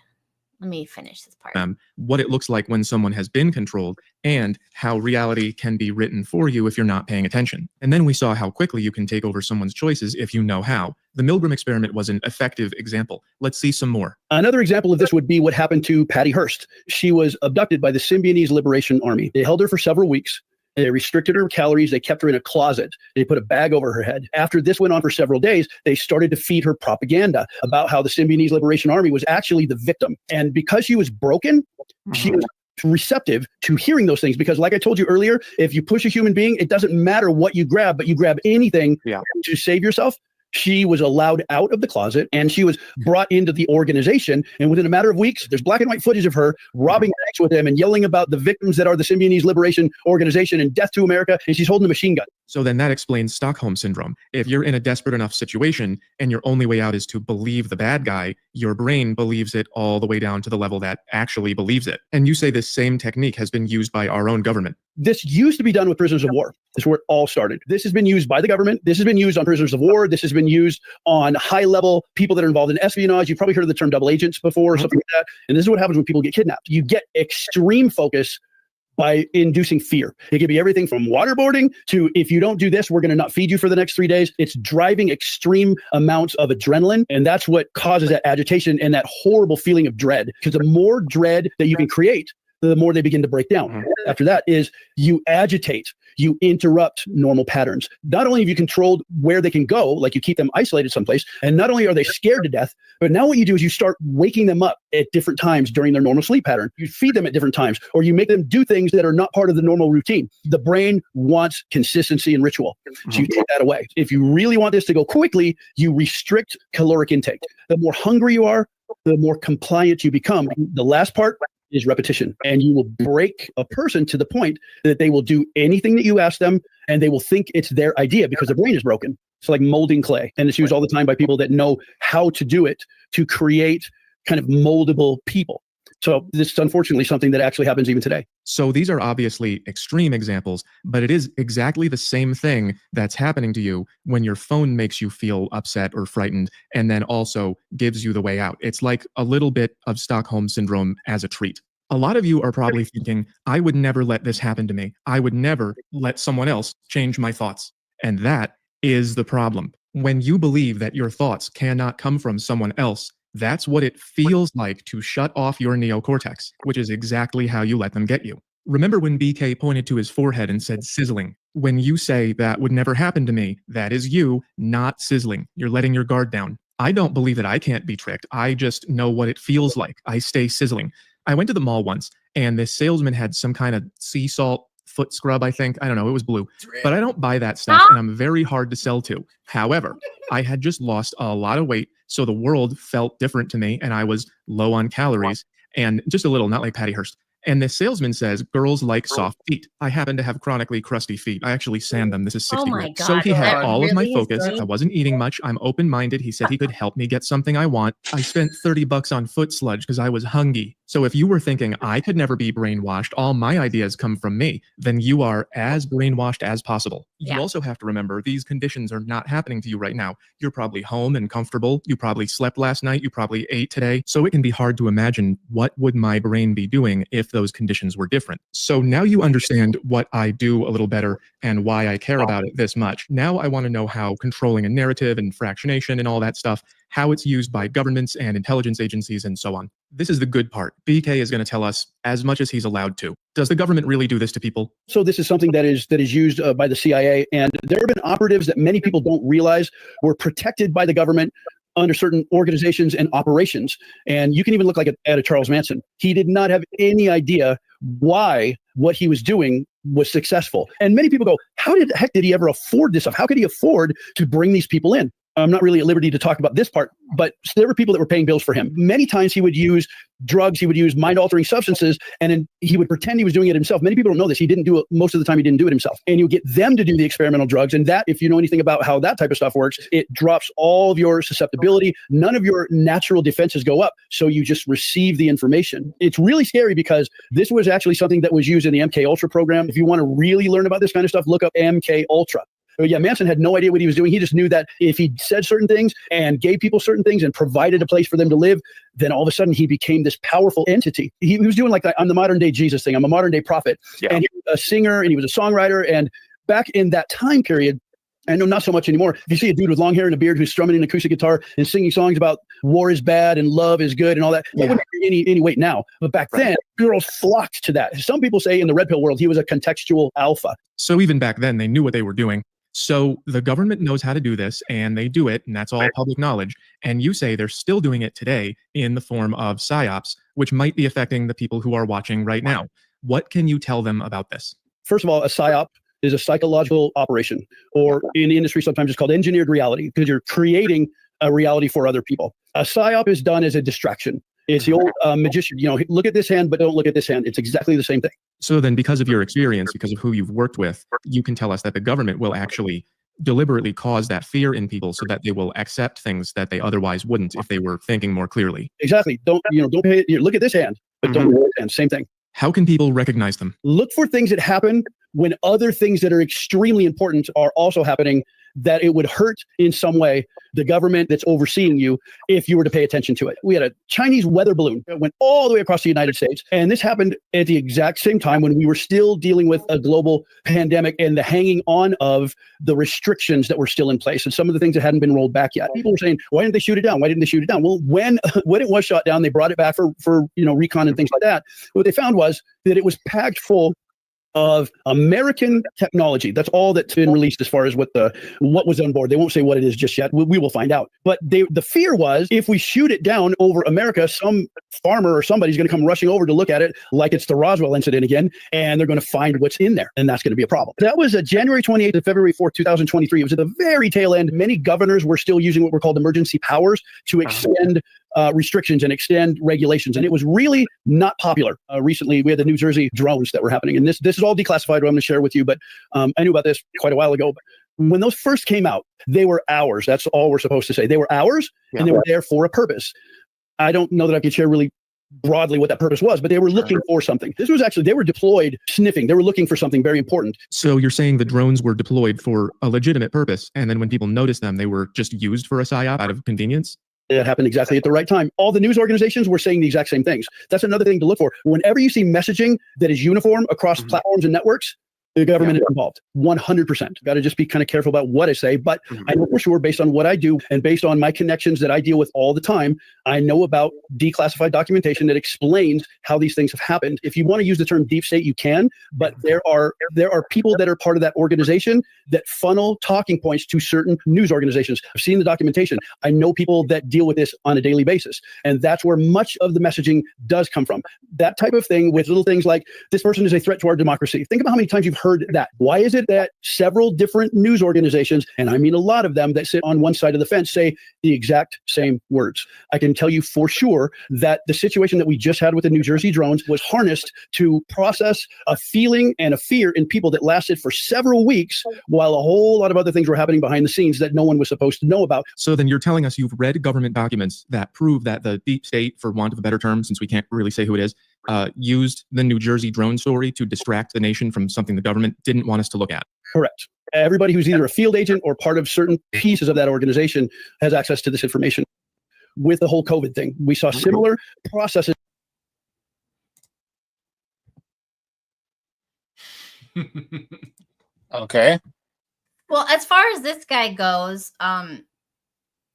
Let me finish this part. What it looks like when someone has been controlled, and how reality can be written for you if you're not paying attention. And then we saw how quickly you can take over someone's choices if you know how. The Milgram experiment was an effective example. Let's see some more. Another example of this would be what happened to Patty Hearst. She was abducted by the Symbionese Liberation Army. They held her for several weeks. They restricted her calories. They kept her in a closet. They put a bag over her head. After this went on for several days, they started to feed her propaganda about how the Symbionese Liberation Army was actually the victim. And because she was broken, she was receptive to hearing those things. Because like I told you earlier, if you push a human being, it doesn't matter what you grab, but you grab anything to save yourself. She was allowed out of the closet and she was brought into the organization. And within a matter of weeks, there's black and white footage of her robbing banks with them and yelling about the victims that are the Symbionese Liberation Organization and death to America. And she's holding a machine gun. So then that explains Stockholm Syndrome. If you're in a desperate enough situation and your only way out is to believe the bad guy, your brain believes it all the way down to the level that actually believes it. And you say this same technique has been used by our own government. This used to be done with prisoners of war. This is where it all started. This has been used by the government. This has been used on prisoners of war. This has been used on high-level people that are involved in espionage. You've probably heard of the term double agents before or something like that. And this is what happens when people get kidnapped. You get extreme focus by inducing fear. It could be everything from waterboarding to, if you don't do this, we're going to not feed you for the next 3 days. It's driving extreme amounts of adrenaline. And that's what causes that agitation and that horrible feeling of dread. Because the more dread that you can create, the more they begin to break down. After that is you agitate, you interrupt normal patterns. Not only have you controlled where they can go, like you keep them isolated someplace, and not only are they scared to death, but now what you do is you start waking them up at different times during their normal sleep pattern. You feed them at different times, or you make them do things that are not part of the normal routine. The brain wants consistency and ritual. So you take that away. If you really want this to go quickly, you restrict caloric intake. The more hungry you are, the more compliant you become. The last part is repetition. And you will break a person to the point that they will do anything that you ask them, and they will think it's their idea because their brain is broken. It's like molding clay. And it's used all the time by people that know how to do it to create kind of moldable people. So this is unfortunately something that actually happens even today. So these are obviously extreme examples, but it is exactly the same thing that's happening to you when your phone makes you feel upset or frightened and then also gives you the way out. It's like a little bit of Stockholm Syndrome as a treat. A lot of you are probably thinking, I would never let this happen to me. I would never let someone else change my thoughts. And that is the problem. When you believe that your thoughts cannot come from someone else, that's what it feels like to shut off your neocortex, which is exactly how you let them get you. Remember when BK pointed to his forehead and said sizzling? When you say that would never happen to me, that is you not sizzling. You're letting your guard down. I don't believe that I can't be tricked. I just know what it feels like. I stay sizzling. I went to the mall once and this salesman had some kind of sea salt foot scrub, I think. I don't know. It was blue. But I don't buy that stuff and I'm very hard to sell to. However, I had just lost a lot of weight. So the world felt different to me and I was low on calories and just a little, not like Patty Hearst. And this salesman says, girls like soft feet. I happen to have chronically crusty feet. I actually sand them. This is 60 my grand. So he God, had that all of my really is focus. deep. I wasn't eating much. I'm open-minded. He said he could help me get something I want. I spent $30 on foot sludge because I was hungry. So if you were thinking I could never be brainwashed, all my ideas come from me, then you are as brainwashed as possible. You also have to remember these conditions are not happening to you right now. You're probably home and comfortable. You probably slept last night. You probably ate today. So it can be hard to imagine what would my brain be doing if those conditions were different. So now you understand what I do a little better and why I care about it this much. Now I want to know how controlling a narrative and fractionation and all that stuff, how it's used by governments and intelligence agencies and so on. This is the good part. BK is going to tell us as much as he's allowed to. Does the government really do this to people? So this is something that is used by the CIA, and there have been operatives that many people don't realize were protected by the government under certain organizations and operations. And you can even look like at a Charles Manson. He did not have any idea why what he was doing was successful. And many people go, how the heck did he ever afford this stuff? How could he afford to bring these people in? I'm not really at liberty to talk about this part, but there were people that were paying bills for him. Many times he would use drugs, he would use mind-altering substances, and then he would pretend he was doing it himself. Many people don't know this. He didn't do it. Most of the time, he didn't do it himself. And you get them to do the experimental drugs. And that, if you know anything about how that type of stuff works, it drops all of your susceptibility. None of your natural defenses go up. So you just receive the information. It's really scary because this was actually something that was used in the MK Ultra program. If you want to really learn about this kind of stuff, look up MK Ultra. But yeah, Manson had no idea what he was doing. He just knew that if he said certain things and gave people certain things and provided a place for them to live, then all of a sudden he became this powerful entity. He was doing like, I'm the modern day Jesus thing. I'm a modern day prophet. Yeah. And he was a singer and he was a songwriter. And back in that time period, I know not so much anymore. If you see a dude with long hair and a beard who's strumming an acoustic guitar and singing songs about war is bad and love is good and all that, it wouldn't carry any weight now. But back then, girls flocked to that. Some people say in the red pill world, he was a contextual alpha. So even back then, they knew what they were doing. So the government knows how to do this and they do it, and that's all public knowledge. And you say they're still doing it today in the form of psyops, which might be affecting the people who are watching right now. What can you tell them about this? First of all, a psyop is a psychological operation, or in the industry, sometimes it's called engineered reality, because you're creating a reality for other people. A psyop is done as a distraction. It's the old magician, look at this hand, but don't look at this hand. It's exactly the same thing. So then because of your experience, because of who you've worked with, you can tell us that the government will actually deliberately cause that fear in people so that they will accept things that they otherwise wouldn't if they were thinking more clearly. Exactly. Don't pay, look at this hand, but don't look at this hand. Same thing. How can people recognize them? Look for things that happen when other things that are extremely important are also happening, that it would hurt in some way the government that's overseeing you if you were to pay attention to it. We had a Chinese weather balloon that went all the way across the United States. And this happened at the exact same time when we were still dealing with a global pandemic and the hanging on of the restrictions that were still in place and some of the things that hadn't been rolled back yet. People were saying, why didn't they shoot it down? Why didn't they shoot it down? Well, when it was shot down, they brought it back for recon and things like that. What they found was that it was packed full of American technology. That's all that's been released as far as what was on board. They won't say what it is just yet. We will find out. But the fear was, if we shoot it down over America, some farmer or somebody's going to come rushing over to look at it, like it's the Roswell incident again, and they're going to find what's in there, and that's going to be a problem. That was January 28th to February 4th, 2023. It was at the very tail end. Many governors were still using what were called emergency powers to extend restrictions and extend regulations. And it was really not popular. Recently, we had the New Jersey drones that were happening. And this is all declassified, what I'm going to share with you. But I knew about this quite a while ago. But when those first came out, they were ours. That's all we're supposed to say. They were ours, and they were there for a purpose. I don't know that I could share really broadly what that purpose was, but they were looking for something. This was actually, they were deployed sniffing. They were looking for something very important. So you're saying the drones were deployed for a legitimate purpose, and then when people noticed them, they were just used for a psyop out of convenience? It happened exactly at the right time. All the news organizations were saying the exact same things. That's another thing to look for. Whenever you see messaging that is uniform across platforms and networks, the government is involved. 100%. Got to just be kind of careful about what I say, but I know for sure, based on what I do and based on my connections that I deal with all the time, I know about declassified documentation that explains how these things have happened. If you want to use the term deep state, you can, but there are people that are part of that organization that funnel talking points to certain news organizations. I've seen the documentation. I know people that deal with this on a daily basis, and that's where much of the messaging does come from. That type of thing with little things like, this person is a threat to our democracy. Think about how many times you've heard that. Why is it that several different news organizations, and I mean a lot of them that sit on one side of the fence, say the exact same words? I can tell you for sure that the situation that we just had with the New Jersey drones was harnessed to process a feeling and a fear in people that lasted for several weeks, while a whole lot of other things were happening behind the scenes that no one was supposed to know about. So then you're telling us you've read government documents that prove that the deep state, for want of a better term, since we can't really say who it is, used the New Jersey drone story to distract the nation from something the government didn't want us to look at. Correct. Everybody who's either a field agent or part of certain pieces of that organization has access to this information. With the whole COVID thing, we saw similar processes. Okay. Well, as far as this guy goes,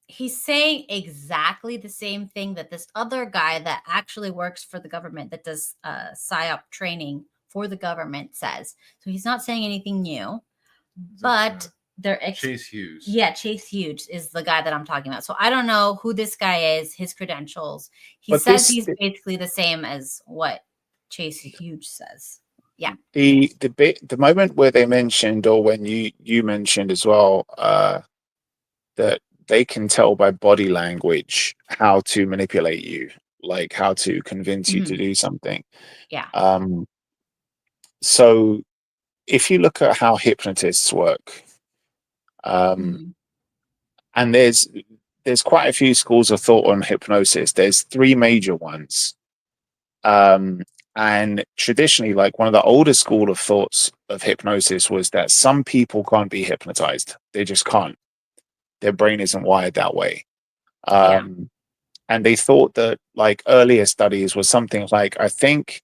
he's saying exactly the same thing that this other guy that actually works for the government, that does PSYOP training for the government, says. So he's not saying anything new, but they're Chase Hughes. Yeah, Chase Hughes is the guy that I'm talking about. So I don't know who this guy is, his credentials. He says he's basically the same as what Chase Hughes says. Yeah. The moment where they mentioned, or when you mentioned as well, that they can tell by body language how to manipulate you, like how to convince you to do something. Yeah. So if you look at how hypnotists work, and there's quite a few schools of thought on hypnosis. There's three major ones. And traditionally, like one of the older school of thoughts of hypnosis was that some people can't be hypnotized. They just can't. Their brain isn't wired that way. And they thought that like earlier studies was something like, I think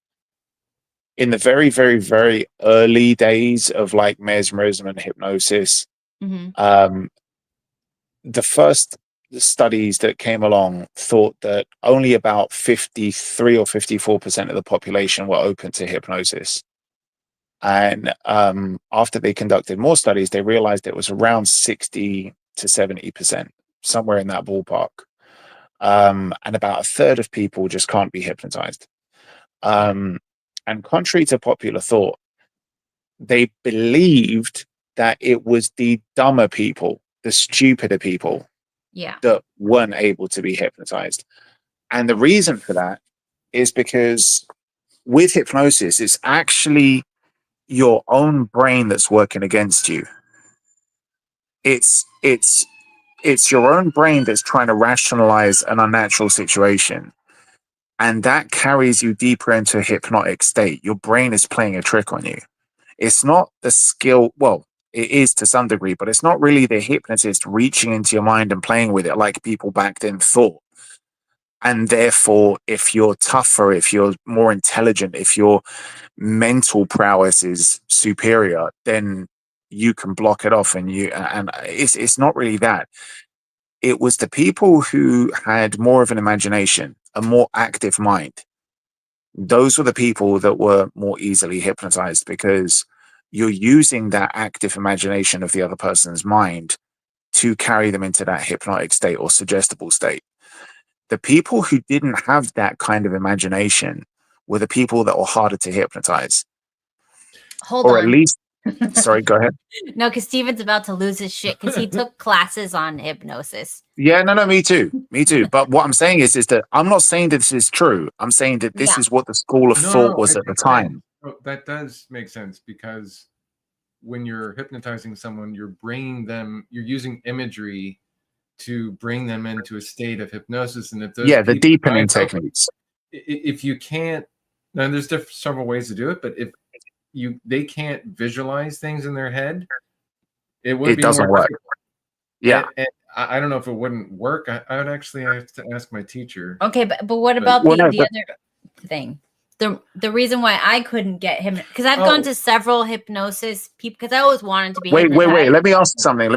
in the very, very, very early days of like mesmerism and hypnosis, the first studies that came along thought that only about 53 or 54% of the population were open to hypnosis. And after they conducted more studies, they realized it was around 60 to 70%, somewhere in that ballpark. And about a third of people just can't be hypnotized. And contrary to popular thought, they believed that it was the dumber people, the stupider people, that weren't able to be hypnotized. And the reason for that is because with hypnosis, it's actually your own brain that's working against you. It's your own brain that's trying to rationalize an unnatural situation. And that carries you deeper into a hypnotic state. Your brain is playing a trick on you. It's not the skill, well, it is to some degree, but it's not really the hypnotist reaching into your mind and playing with it like people back then thought. And therefore, if you're tougher, if you're more intelligent, if your mental prowess is superior, then you can block it off. And it's not really that. It was the people who had more of an imagination, a more active mind. Those were the people that were more easily hypnotized, because you're using that active imagination of the other person's mind to carry them into that hypnotic state or suggestible state. The people who didn't have that kind of imagination were the people that were harder to hypnotize. Hold on. At least, sorry, go ahead. No, because Steven's about to lose his shit because he took classes on hypnosis. Yeah, no, me too. But what I'm saying is that I'm not saying that this is true. I'm saying that this is what the school of thought was at the time. That does make sense, because when you're hypnotizing someone, you're using imagery to bring them into a state of hypnosis. And if those the deepening techniques. If you can't, now there's several ways to do it, but if they can't visualize things in their head, it doesn't work. Yeah. And I don't know if it wouldn't work. I would actually have to ask my teacher. Okay, but what about the other thing? The reason why I couldn't get him, because I've gone to several hypnosis people, because I always wanted to be hypnotized. Wait. Let me ask something.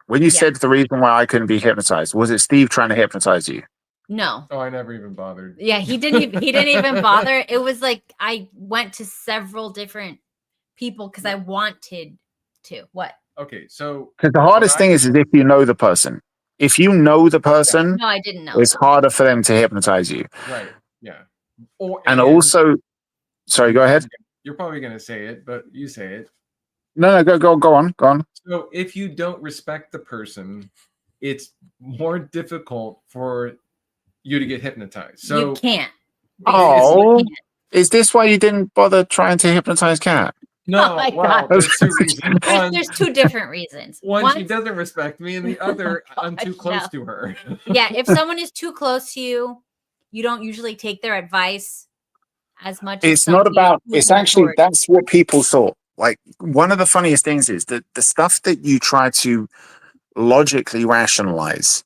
When you said the reason why I couldn't be hypnotized, was it Steve trying to hypnotize you? No. Oh, I never even bothered. Yeah, he didn't even bother. It was like I went to several different people because I wanted to. What? Okay, so because the hardest thing is if you know the person. If you know the person, no, I didn't know. It's harder for them to hypnotize you. Right. Yeah. And also, sorry, go ahead. You're probably going to say it, but you say it. No, go on. So if you don't respect the person, it's more difficult for you to get hypnotized. So you can't. Oh, is this why you didn't bother trying to hypnotize Kat? No, Oh my well, God. there's two reasons. One, There's two different reasons. one, she doesn't respect me, and the other, I'm too close to her. Yeah, if someone is too close to you, you don't usually take their advice as much. It's not about. It's actually that's what people thought. Like one of the funniest things is that the stuff that you try to logically rationalize,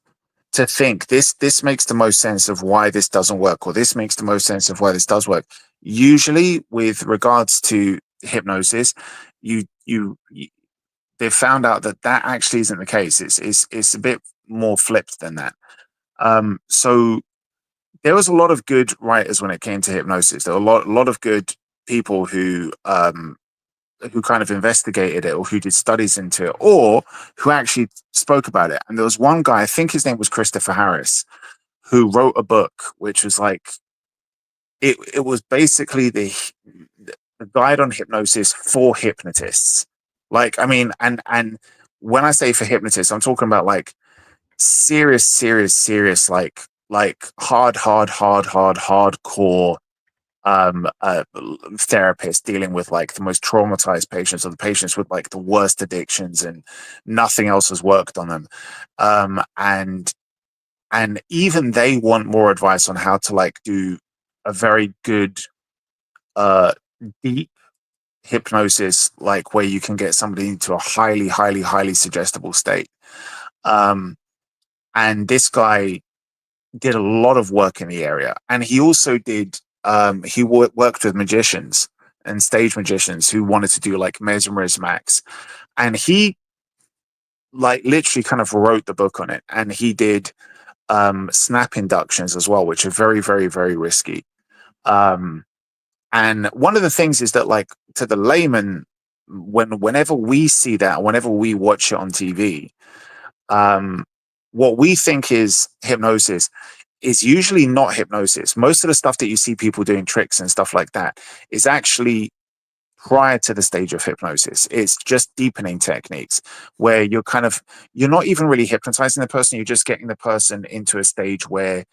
to think this makes the most sense of why this doesn't work, or this makes the most sense of why this does work. Usually, with regards to hypnosis, they've found out that actually isn't the case. It's a bit more flipped than that. So there was a lot of good writers when it came to hypnosis. There were a lot of good people who kind of investigated it, or who did studies into it, or who actually spoke about it. And there was one guy, I think his name was Christopher Harris, who wrote a book which was like it was basically the guide on hypnosis for hypnotists. Like, I mean, and when I say for hypnotists, I'm talking about like serious, like hardcore therapist dealing with like the most traumatized patients, or the patients with like the worst addictions, and nothing else has worked on them, and even they want more advice on how to like do a very good deep hypnosis, like where you can get somebody into a highly suggestible state. And this guy did a lot of work in the area, and he also did he worked with magicians and stage magicians who wanted to do like mesmerism acts, and he like literally kind of wrote the book on it. And he did snap inductions as well, which are very risky. And one of the things is that, like, to the layman, whenever we see that, whenever we watch it on TV, what we think is hypnosis is usually not hypnosis. Most of the stuff that you see people doing, tricks and stuff like that, is actually prior to the stage of hypnosis. It's just deepening techniques where you're not even really hypnotizing the person. You're just getting the person into a stage where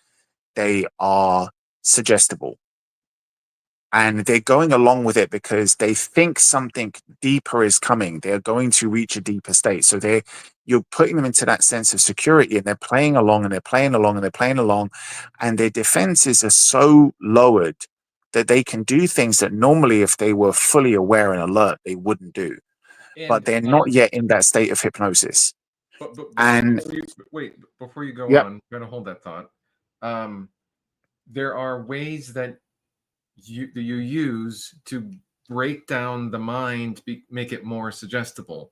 they are suggestible. And they're going along with it because they think something deeper is coming. They're going to reach a deeper state. So you're putting them into that sense of security, and they're playing along and they're playing along and they're playing along. And their defenses are so lowered that they can do things that normally, if they were fully aware and alert, they wouldn't do. But they're not yet in that state of hypnosis. Before you go on, I'm going to hold that thought. There are ways that you use to break down the mind, make it more suggestible.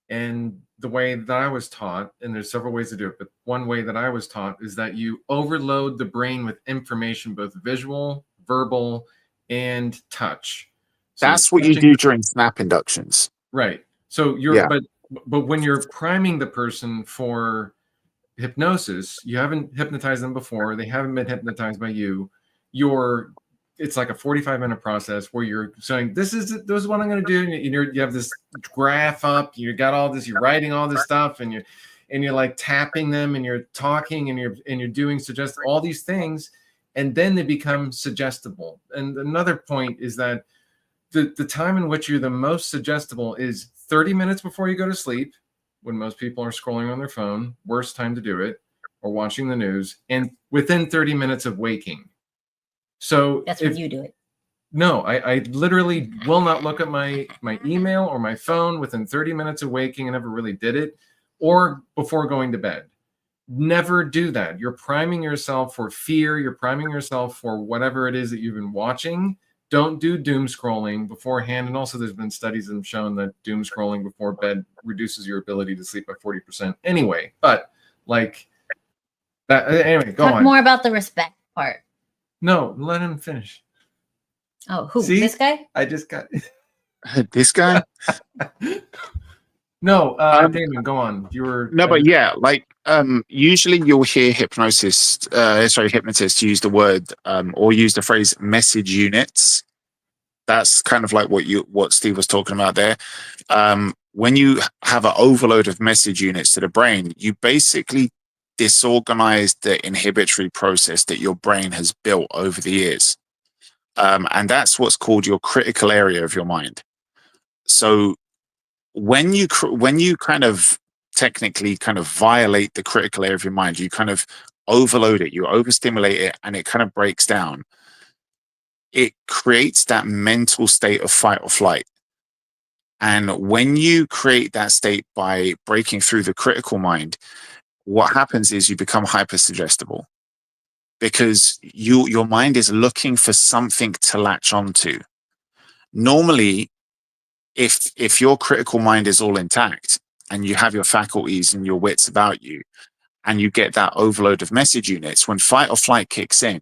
And the way that I was taught, and there's several ways to do it, but one way that I was taught is that you overload the brain with information, both visual, verbal, and touch. So that's what you do during snap inductions. Right. So but when you're priming the person for hypnosis, you haven't hypnotized them before, they haven't been hypnotized by you. It's like a 45-minute process where you're saying, this is what I'm going to do. And you have this graph up, you got all this, you're writing all this stuff, and you're like tapping them, and you're talking, and you're doing all these things, and then they become suggestible. And another point is that the time in which you're the most suggestible is 30 minutes before you go to sleep, when most people are scrolling on their phone, worst time to do it, or watching the news, and within 30 minutes of waking. So that's when you do it. No, I literally will not look at my email or my phone within 30 minutes of waking. I never really did it, or before going to bed. Never do that. You're priming yourself for fear. You're priming yourself for whatever it is that you've been watching. Don't do doom scrolling beforehand. And also, there's been studies that have shown that doom scrolling before bed reduces your ability to sleep by 40%. Anyway, but like that. Anyway, go on. Talk more about the respect part. No, let him finish. Oh, who? See? This guy? I just got this guy. No, Damon, go on. You were but yeah, like usually you'll hear hypnotists use the word or use the phrase message units that's kind of like what Steve was talking about there. When you have an overload of message units to the brain, you basically disorganize the inhibitory process that your brain has built over the years. And that's what's called your critical area of your mind. So when you kind of technically kind of violate the critical area of your mind, you kind of overload it, you overstimulate it, and it kind of breaks down. It creates that mental state of fight or flight. And when you create that state by breaking through the critical mind, what happens is you become hypersuggestible, because your mind is looking for something to latch onto. Normally, if your critical mind is all intact and you have your faculties and your wits about you, and you get that overload of message units, when fight or flight kicks in,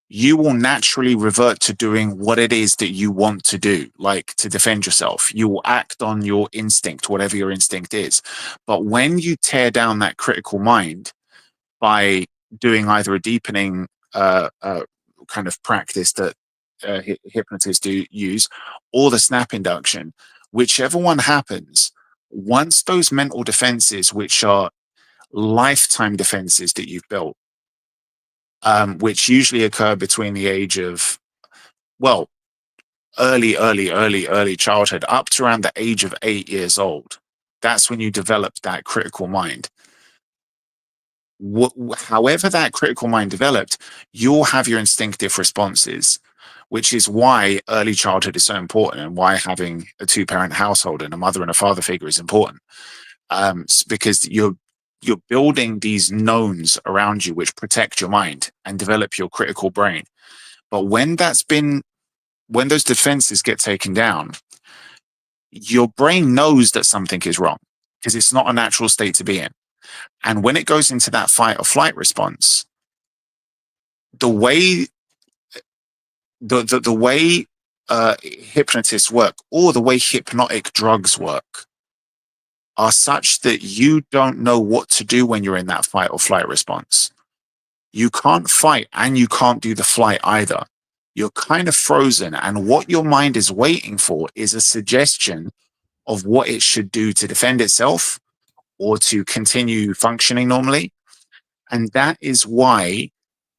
you will naturally revert to doing what it is that you want to do, like to defend yourself. You will act on your instinct, whatever your instinct is. But when you tear down that critical mind by doing either a deepening kind of practice that hypnotists do use, or the snap induction, whichever one happens, once those mental defenses, which are lifetime defenses that you've built, which usually occur between the age of, well, early childhood, up to around the age of 8 years old. That's when you develop that critical mind. However that critical mind developed, you'll have your instinctive responses, which is why early childhood is so important, and why having a 2-parent household and a mother and a father figure is important. Because you're building these knowns around you which protect your mind and develop your critical brain. But when those defenses get taken down, your brain knows that something is wrong, because it's not a natural state to be in. And when it goes into that fight or flight response, the way hypnotists work, or the way hypnotic drugs work, are such that you don't know what to do when you're in that fight or flight response. You can't fight and you can't do the flight either. You're kind of frozen, and what your mind is waiting for is a suggestion of what it should do to defend itself or to continue functioning normally. And that is why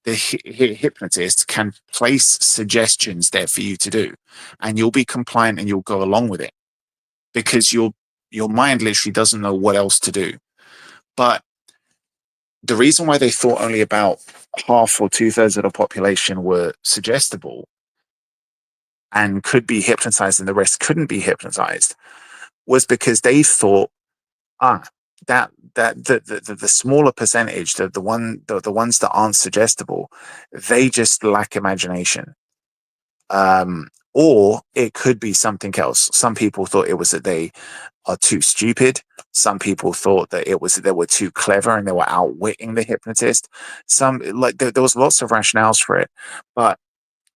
the hypnotist can place suggestions there for you to do, and you'll be compliant and you'll go along with it, because your mind literally doesn't know what else to do. But the reason why they thought only about half or 2/3 of the population were suggestible and could be hypnotized and the rest couldn't be hypnotized was because they thought, that the smaller percentage, the ones that aren't suggestible, they just lack imagination. Or it could be something else. Some people thought it was that they are too stupid. Some people thought that it was that they were too clever and they were outwitting the hypnotist. There was lots of rationales for it. But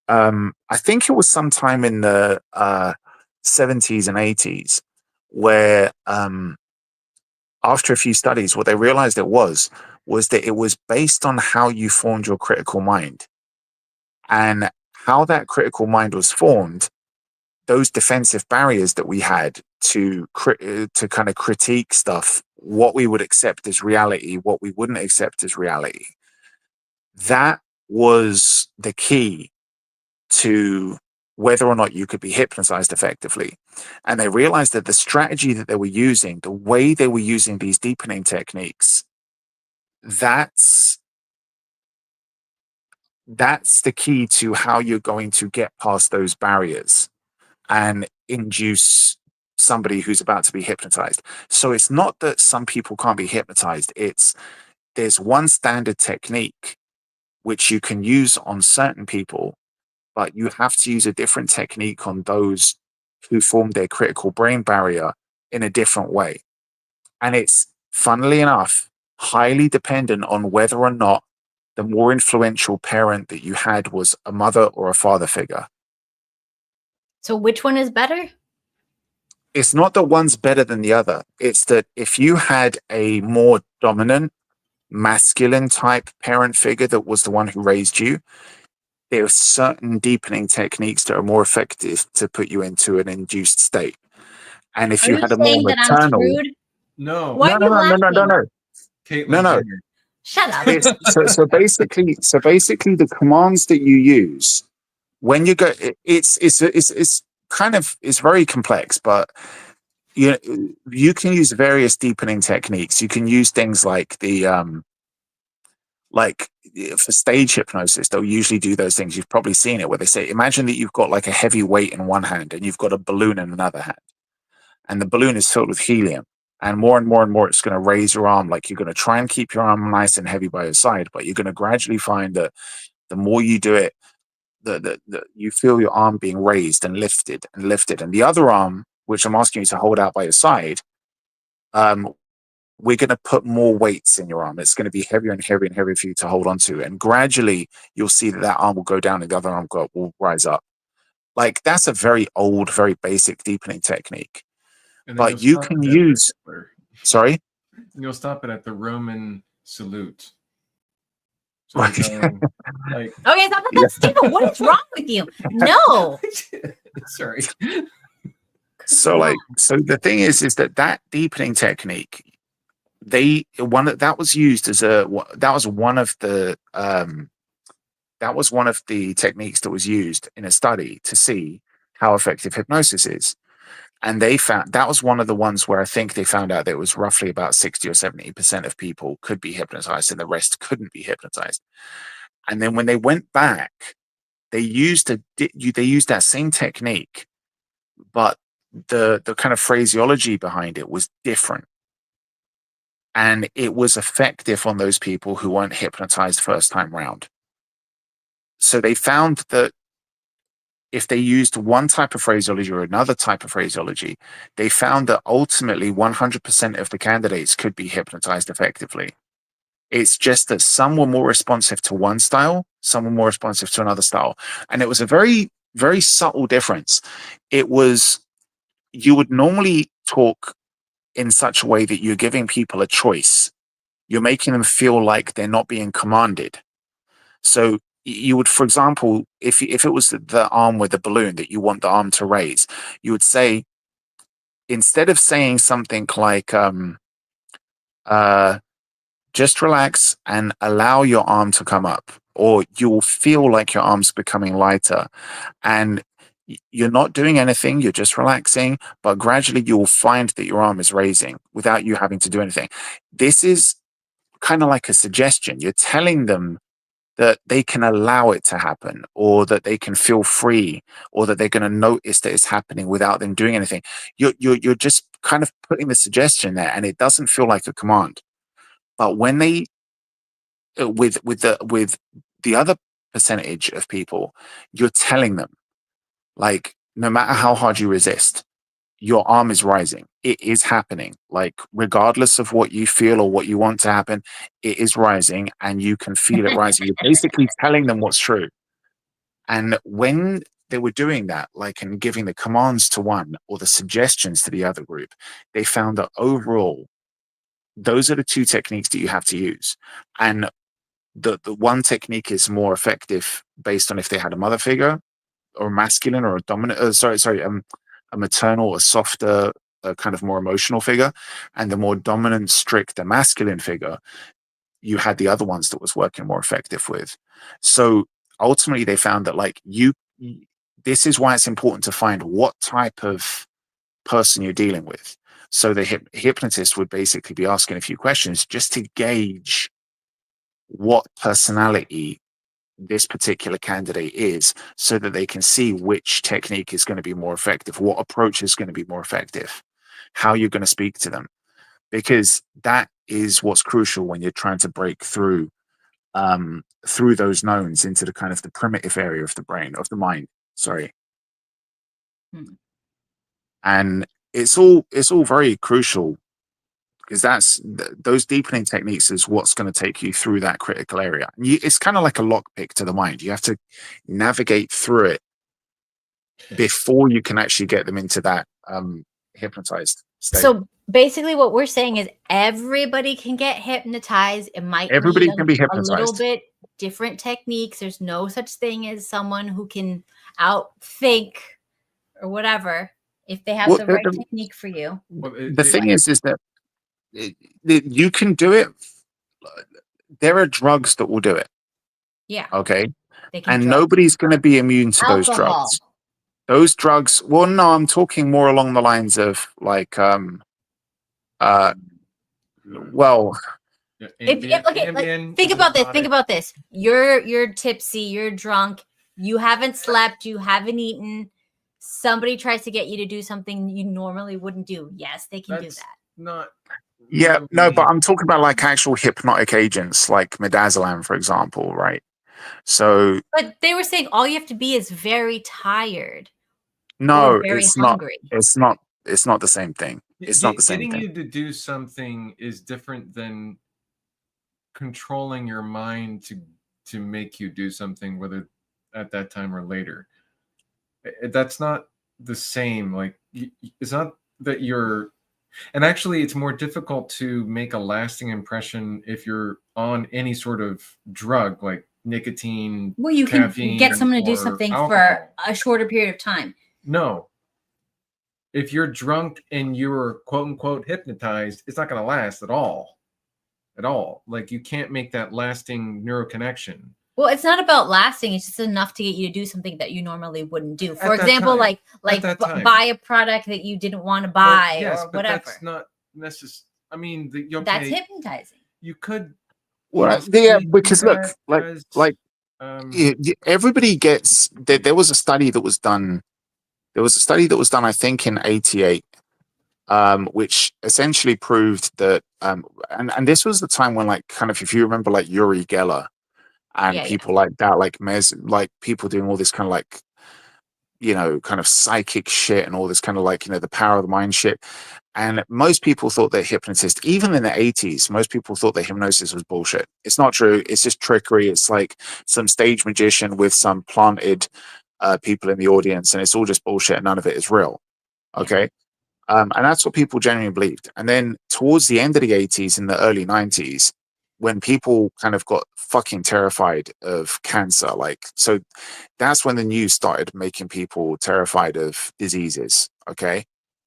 I think it was sometime in the 70s and 80s where after a few studies, what they realized it was that it was based on how you formed your critical mind. And how that critical mind was formed, those defensive barriers that we had to kind of critique stuff, what we would accept as reality, what we wouldn't accept as reality, that was the key to whether or not you could be hypnotized effectively. And they realized that the strategy that they were using, the way they were using these deepening techniques, that's the key to how you're going to get past those barriers and induce somebody who's about to be hypnotized. So it's not that some people can't be hypnotized. There's one standard technique which you can use on certain people, but you have to use a different technique on those who form their critical brain barrier in a different way. And it's, funnily enough, highly dependent on whether or not the more influential parent that you had was a mother or a father figure. So which one is better? It's not that one's better than the other. It's that if you had a more dominant, masculine type parent figure that was the one who raised you, there are certain deepening techniques that are more effective to put you into an induced state. And if Are you you had a more saying that I'm maternal, screwed? No. Why are you laughing? Caitlyn No. Jenner. Shut up. So basically the commands that you use when you go, it's kind of, it's very complex, but you can use various deepening techniques. You can use things like like for stage hypnosis, they'll usually do those things. You've probably seen it where they say, imagine that you've got like a heavy weight in one hand and you've got a balloon in another hand, and the balloon is filled with helium. And more it's going to raise your arm. Like you're going to try and keep your arm nice and heavy by your side, but you're going to gradually find that the more you do it, you feel your arm being raised and lifted and lifted. And the other arm, which I'm asking you to hold out by your side, we're going to put more weights in your arm. It's going to be heavier and heavier and heavier for you to hold on to. And gradually you'll see that arm will go down and the other arm will rise up. Like that's a very old, very basic deepening technique. But you can use, sorry? You'll stop it at the Roman salute. So Right. going, like, Okay, stop that, Stephen. What is wrong with you? No. Sorry. So the thing is that deepening technique, that was used as that was one of the techniques that was used in a study to see how effective hypnosis is. And they found that was one of the ones where I think they found out that it was roughly about 60 or 70% of people could be hypnotized and the rest couldn't be hypnotized. And then when they went back, they used that same technique, but the kind of phraseology behind it was different. And it was effective on those people who weren't hypnotized first time round. So they found that if they used one type of phraseology or another type of phraseology, they found that ultimately 100% of the candidates could be hypnotized effectively. It's just that some were more responsive to one style, some were more responsive to another style. And it was a very, very subtle difference. It was, you would normally talk in such a way that you're giving people a choice. You're making them feel like they're not being commanded. So you would, for example, if it was the arm with the balloon that you want the arm to raise, you would say, instead of saying something like, just relax and allow your arm to come up, or you will feel like your arm's becoming lighter. And you're not doing anything, you're just relaxing, but gradually you will find that your arm is raising without you having to do anything. This is kind of like a suggestion. You're telling them that they can allow it to happen, or that they can feel free, or that they're going to notice that it's happening without them doing anything. You're just kind of putting the suggestion there, and it doesn't feel like a command. But when they, with the other percentage of people, you're telling them, like, no matter how hard you resist, your arm is rising. It is happening. Like, regardless of what you feel or what you want to happen, it is rising and you can feel it rising. You're basically telling them what's true. And when they were doing that, like, and giving the commands to one or the suggestions to the other group, they found that overall, those are the two techniques that you have to use. And the one technique is more effective based on if they had a mother figure or masculine or a dominant, a maternal, a softer, a kind of more emotional figure, and the more dominant, strict, masculine figure, you had the other ones that was working more effective with. So ultimately they found that, like, this is why it's important to find what type of person you're dealing with. So the hypnotist would basically be asking a few questions just to gauge what personality this particular candidate is, so that they can see which technique is going to be more effective, what approach is going to be more effective, how you're going to speak to them, because that is what's crucial when you're trying to break through those knowns into the kind of the primitive area of the brain, of the mind. Sorry. And it's all very crucial, because those deepening techniques is what's going to take you through that critical area. It's kind of like a lockpick to the mind. You have to navigate through it before you can actually get them into that hypnotized state. So basically what we're saying is everybody can get hypnotized. It might Everybody need can be a little hypnotized. bit different techniques. There's no such thing as someone who can outthink or whatever if they have Well, the right technique for you. the thing is that you can do it. There are drugs that will do it. Yeah. Okay. They can And drug. nobody's going to be immune to those Alcohol. drugs. Those drugs. Well, no, I'm talking more along the lines of like, well, okay, think about this. Think about this. You're tipsy. You're drunk. You haven't slept. You haven't eaten. Somebody tries to get you to do something you normally wouldn't do. Yes, they can do that. Not. Yeah, really. no, but I'm talking about like actual hypnotic agents, like midazolam, for example, right? So, but they were saying all you have to be is very tired. No, very it's hungry. not. It's not. It's not the same thing. It's not the same Getting thing. you to do something is different than controlling your mind to make you do something, whether at that time or later. That's not the same. Like, it's not that you're. And actually, it's more difficult to make a lasting impression if you're on any sort of drug like nicotine. Well, you can get someone to do something for a shorter period of time. No. If you're drunk and you're quote unquote hypnotized, it's not going to last at all. At all. Like, you can't make that lasting neuroconnection. Well, it's not about lasting. It's just enough to get you to do something that you normally wouldn't do. For example, like buy a product that you didn't want to buy or whatever. That's not necessary. I mean, that's hypnotizing. You could. Well, yeah, because look, everybody gets. There was a study that was done. There was a study that was done, I think, in '88, which essentially proved that, and this was the time when, like, kind of, if you remember, like Uri Geller and people like that, like like people doing all this kind of like, kind of psychic shit and all this kind of like, the power of the mind shit. And most people thought that hypnotist, even in the 80s, most people thought that hypnosis was bullshit. It's not true. It's just trickery. It's like some stage magician with some planted people in the audience, and it's all just bullshit. None of it is real. Okay. And that's what people genuinely believed. And then towards the end of the 80s and the early 90s, when people kind of got fucking terrified of cancer, so that's when the news started making people terrified of diseases. Okay.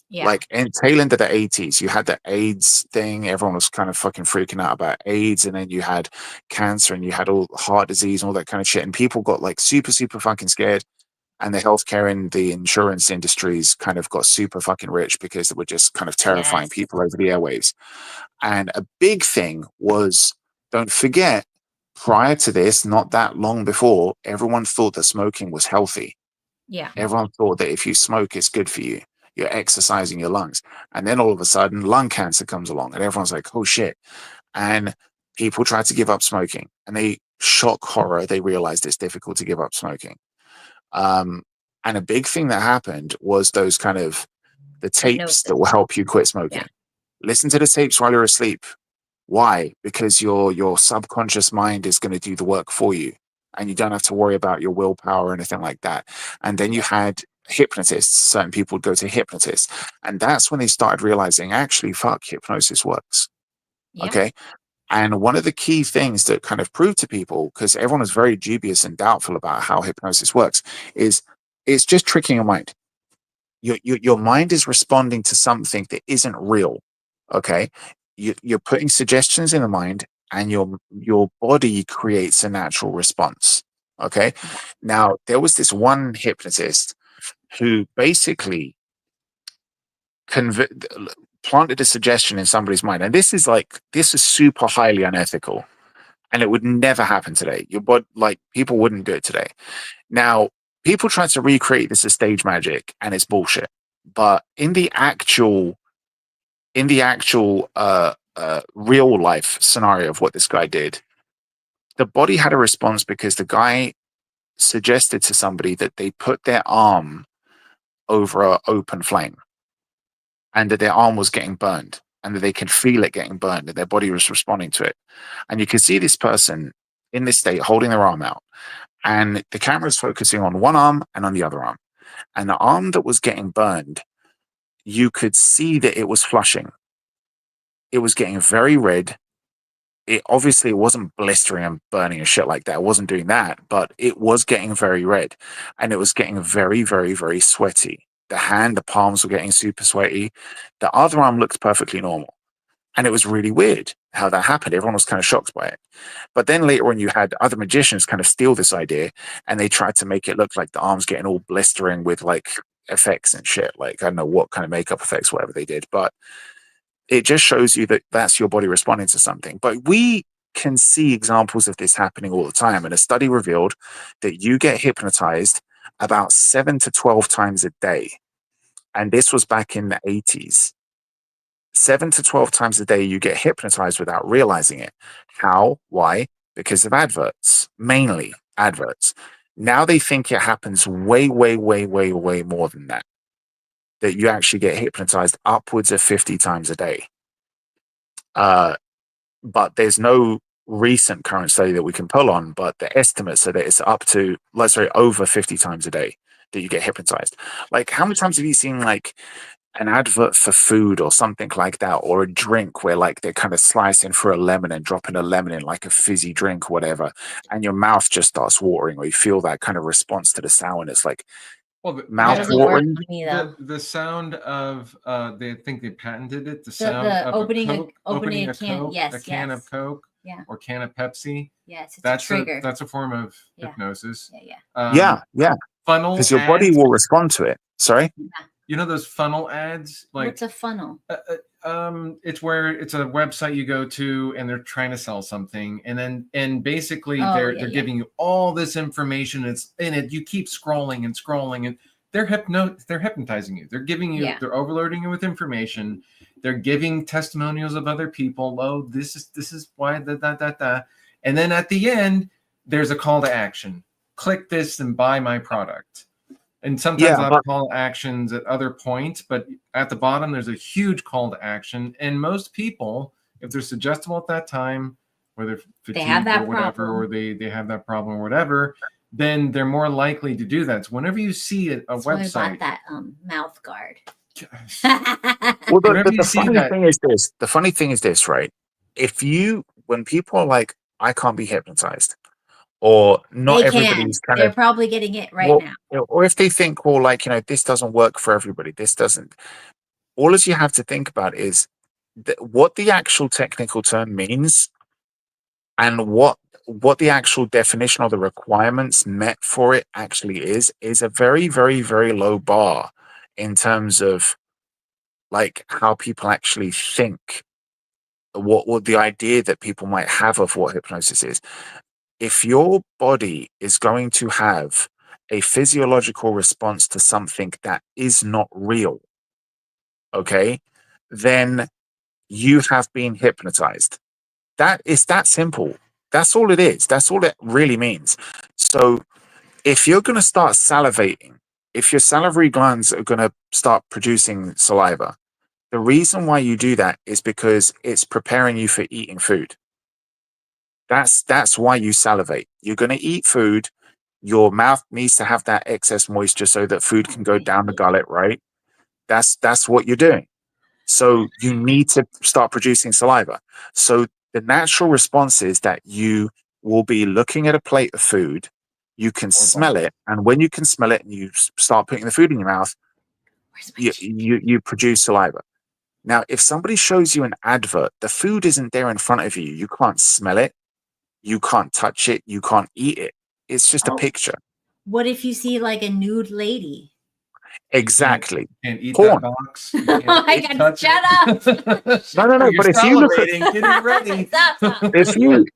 Yeah. Like in tail end of the 80s, you had the AIDS thing. Everyone was kind of fucking freaking out about AIDS. And then you had cancer and you had all heart disease and all that kind of shit. And people got like super, super fucking scared. And the healthcare and the insurance industries kind of got super fucking rich because they were just kind of terrifying people over the airwaves. And a big thing was, don't forget, prior to this, not that long before, everyone thought that smoking was healthy. Yeah. Everyone thought that if you smoke, it's good for you. You're exercising your lungs. And then all of a sudden, lung cancer comes along and everyone's like, oh shit. And people try to give up smoking. And they shock horror. They realized it's difficult to give up smoking. And a big thing that happened was those kind of the tapes that will help you quit smoking. Listen to the tapes while you're asleep. Why? Because your subconscious mind is going to do the work for you, and you don't have to worry about your willpower or anything like that. And then you had hypnotists. Certain people would go to hypnotists, and that's when they started realizing, actually, fuck, hypnosis works. Okay. And one of the key things that kind of proved to people, because everyone is very dubious and doubtful about how hypnosis works, is it's just tricking your mind. Your mind is responding to something that isn't real. Okay. You're putting suggestions in the mind, and your body creates a natural response. Okay. Now, there was this one hypnotist who basically planted a suggestion in somebody's mind, and this is super highly unethical, and it would never happen today. People wouldn't do it today. Now, people try to recreate this as stage magic, and it's bullshit. But in the actual real life scenario of what this guy did, the body had a response because the guy suggested to somebody that they put their arm over an open flame, and that their arm was getting burned, and that they could feel it getting burned, and their body was responding to it. And you could see this person in this state holding their arm out, and the camera is focusing on one arm and on the other arm. And the arm that was getting burned, you could see that it was flushing. It was getting very red. It obviously wasn't blistering and burning and shit like that. It wasn't doing that, but it was getting very red, and it was getting very, very, very sweaty. The palms were getting super sweaty. The other arm looked perfectly normal. And it was really weird how that happened. Everyone was kind of shocked by it. But then later on, you had other magicians kind of steal this idea, and they tried to make it look like the arm's getting all blistering with like effects and shit. Like, I don't know what kind of makeup effects, whatever they did. But it just shows you that that's your body responding to something. But we can see examples of this happening all the time. And a study revealed that you get hypnotized about 7 to 12 times a day. And this was back in the 80s. 7 to 12 times a day, you get hypnotized without realizing it. How? Why? Because of adverts, mainly adverts. Now they think it happens way, way, way, way, way more than that. That you actually get hypnotized upwards of 50 times a day. But there's no recent current study that we can pull on, but the estimates are that it's up to, let's say, over 50 times a day that you get hypnotized. Like, how many times have you seen like an advert for food or something like that, or a drink where like they're kind of slicing through a lemon and dropping a lemon in like a fizzy drink or whatever, and your mouth just starts watering, or you feel that kind of response to the soundness, like mouth watering? The sound of they think they patented it. The sound of opening a can of Coke, or can of Pepsi. Yes, it's that's a trigger. That's a form of hypnosis. Yeah. Funnel, because your body will respond to it. Sorry. You know those funnel ads? Like, what's a funnel? It's where it's a website you go to and they're trying to sell something, and basically they're giving you all this information. It's in it. You keep scrolling and scrolling, and they're hypnotizing you. They're giving you, they're overloading you with information. They're giving testimonials of other people. Oh, this is why that. And then at the end, there's a call to action. Click this and buy my product. And sometimes I'll have call to actions at other points, but at the bottom, there's a huge call to action. And most people, if they're suggestible at that time, or they're fatigued or whatever, or they have that problem or whatever, then they're more likely to do that. So whenever you see a website, I bought that mouth guard. Well, the funny thing is this, right? When people are like, I can't be hypnotized, or not everybody's kind of, they're probably getting it right now. Or if they think, well, like, this doesn't work for everybody, this doesn't. All you have to think about is what the actual technical term means, and what the actual definition or the requirements met for it actually is a very, very, very low bar in terms of like how people actually think, what the idea that people might have of what hypnosis is. If your body is going to have a physiological response to something that is not real, okay, then you have been hypnotized. That is that simple. That's all it is. That's all it really means. So if you're going to start salivating, if your salivary glands are going to start producing saliva, the reason why you do that is because it's preparing you for eating food. That's why you salivate. You're going to eat food. Your mouth needs to have that excess moisture so that food can go down the gullet, right? That's what you're doing. So you need to start producing saliva. So the natural response is that you will be looking at a plate of food. You can smell it, and when you can smell it and you start putting the food in your mouth, you produce saliva. Now, if somebody shows you an advert, the food isn't there in front of you. You can't smell it. You can't touch it. You can't eat it. It's just a picture. What if you see like a nude lady? Exactly. And eat Porn. that box. Oh my God! Shut up. No. But if you look at, getting ready.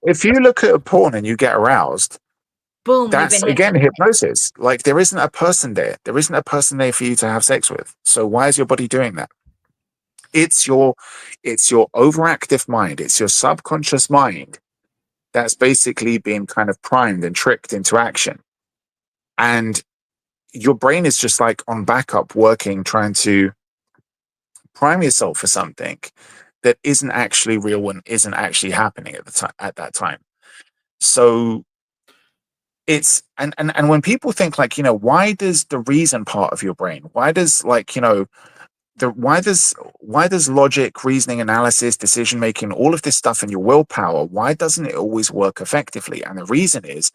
if you look at a porn and you get aroused, boom. That's again hypnosis. Like there isn't a person there. There isn't a person there for you to have sex with. So why is your body doing that? It's your overactive mind. It's your subconscious mind that's basically being kind of primed and tricked into action. And your brain is just like on backup working, trying to prime yourself for something that isn't actually real and isn't actually happening at that time. So it's, and when people think like, why does the reason part of your brain, why does like, why does logic, reasoning, analysis, decision making, all of this stuff in your willpower, why doesn't it always work effectively? And the reason is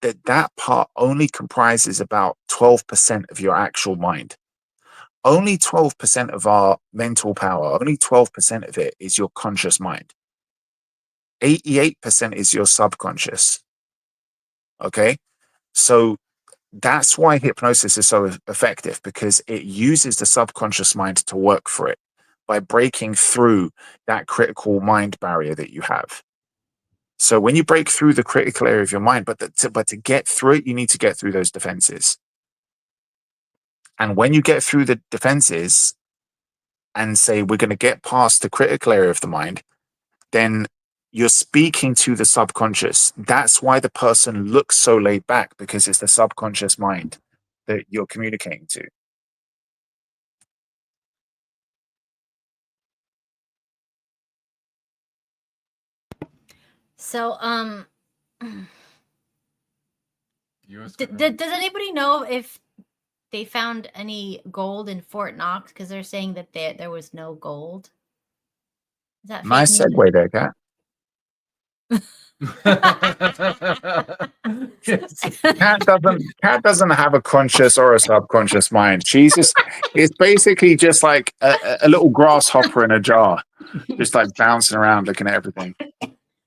that part only comprises about 12% of your actual mind. Only 12% of our mental power, only 12% of it is your conscious mind. 88% is your subconscious. Okay? So that's why hypnosis is so effective, because it uses the subconscious mind to work for it by breaking through that critical mind barrier that you have. So when you break through the critical area of your mind, but to get through it, you need to get through those defenses. And when you get through the defenses and say, we're going to get past the critical area of the mind, then you're speaking to the subconscious. That's why the person looks so laid back, because it's the subconscious mind that you're communicating to. So, does anybody know if they found any gold in Fort Knox? Because they're saying that there was no gold. Is that nice segue there, Kat. Kat doesn't have a conscious or a subconscious mind. It's basically just like a little grasshopper in a jar, just like bouncing around looking at everything.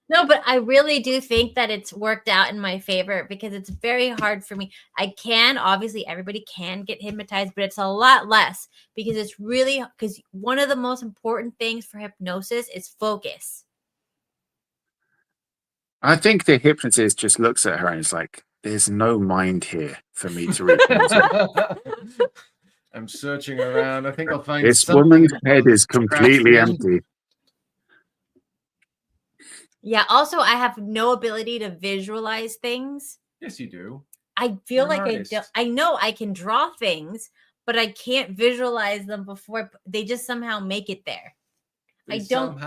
No, but I really do think that it's worked out in my favor, because it's very hard for me. Obviously everybody can get hypnotized, but it's a lot less, because it's really, because one of the most important things for hypnosis is focus. I think the hypnotist just looks at her and is like, there's no mind here for me to reach into. I'm searching around. I think I'll find this woman's head is completely empty. Yeah, also I have no ability to visualize things. Yes, you do. I feel like I know I can draw things, but I can't visualize them before they just somehow make it there. I don't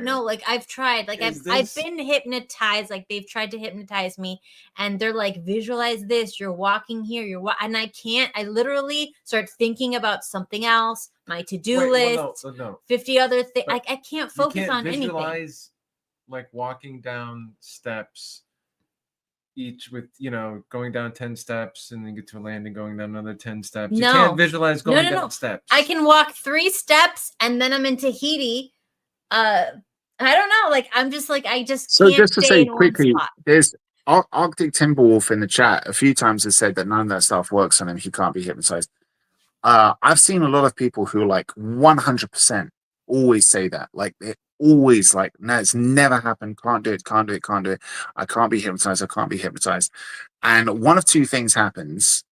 know. Like, I've tried. Like, I've been hypnotized. Like, they've tried to hypnotize me, and they're like, visualize this. You're walking here. And I can't. I literally start thinking about something else. My to-do list. No. 50 other things. I can't focus on anything. Visualize like walking down steps, each with, going down 10 steps and then get to a landing, going down another 10 steps. No. You can't visualize going down steps. I can walk 3 steps and then I'm in Tahiti. I don't know. Like, I'm just like, I just so can't just to stay say in quickly, one spot. There's Arctic Timberwolf in the chat a few times has said that none of that stuff works on him. He can't be hypnotized. I've seen a lot of people who like 100% always say that. Like, it always like, no, it's never happened. Can't do it. I can't be hypnotized. And one of two things happens.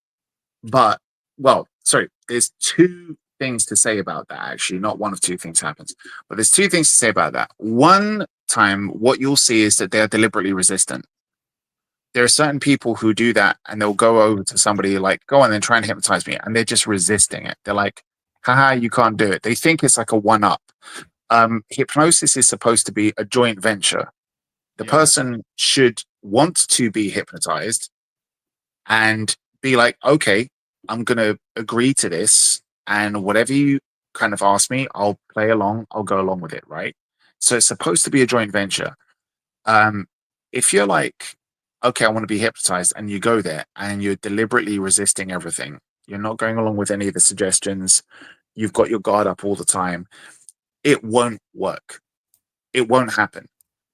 There's 2 things to say about that, actually. Not one of 2 things happens, but there's 2 things to say about that. One time, what you'll see is that they're deliberately resistant. There are certain people who do that, and they'll go over to somebody like, go on and try and hypnotize me, and they're just resisting it. They're like, haha, you can't do it. They think it's like a one-up. Hypnosis is supposed to be a joint venture. The person should want to be hypnotized and be like, okay, I'm going to agree to this, and whatever you kind of ask me, I'll play along, I'll go along with it, right? So it's supposed to be a joint venture. If you're like, okay, I want to be hypnotized, and you go there and you're deliberately resisting everything, you're not going along with any of the suggestions, you've got your guard up all the time, it won't work. It won't happen.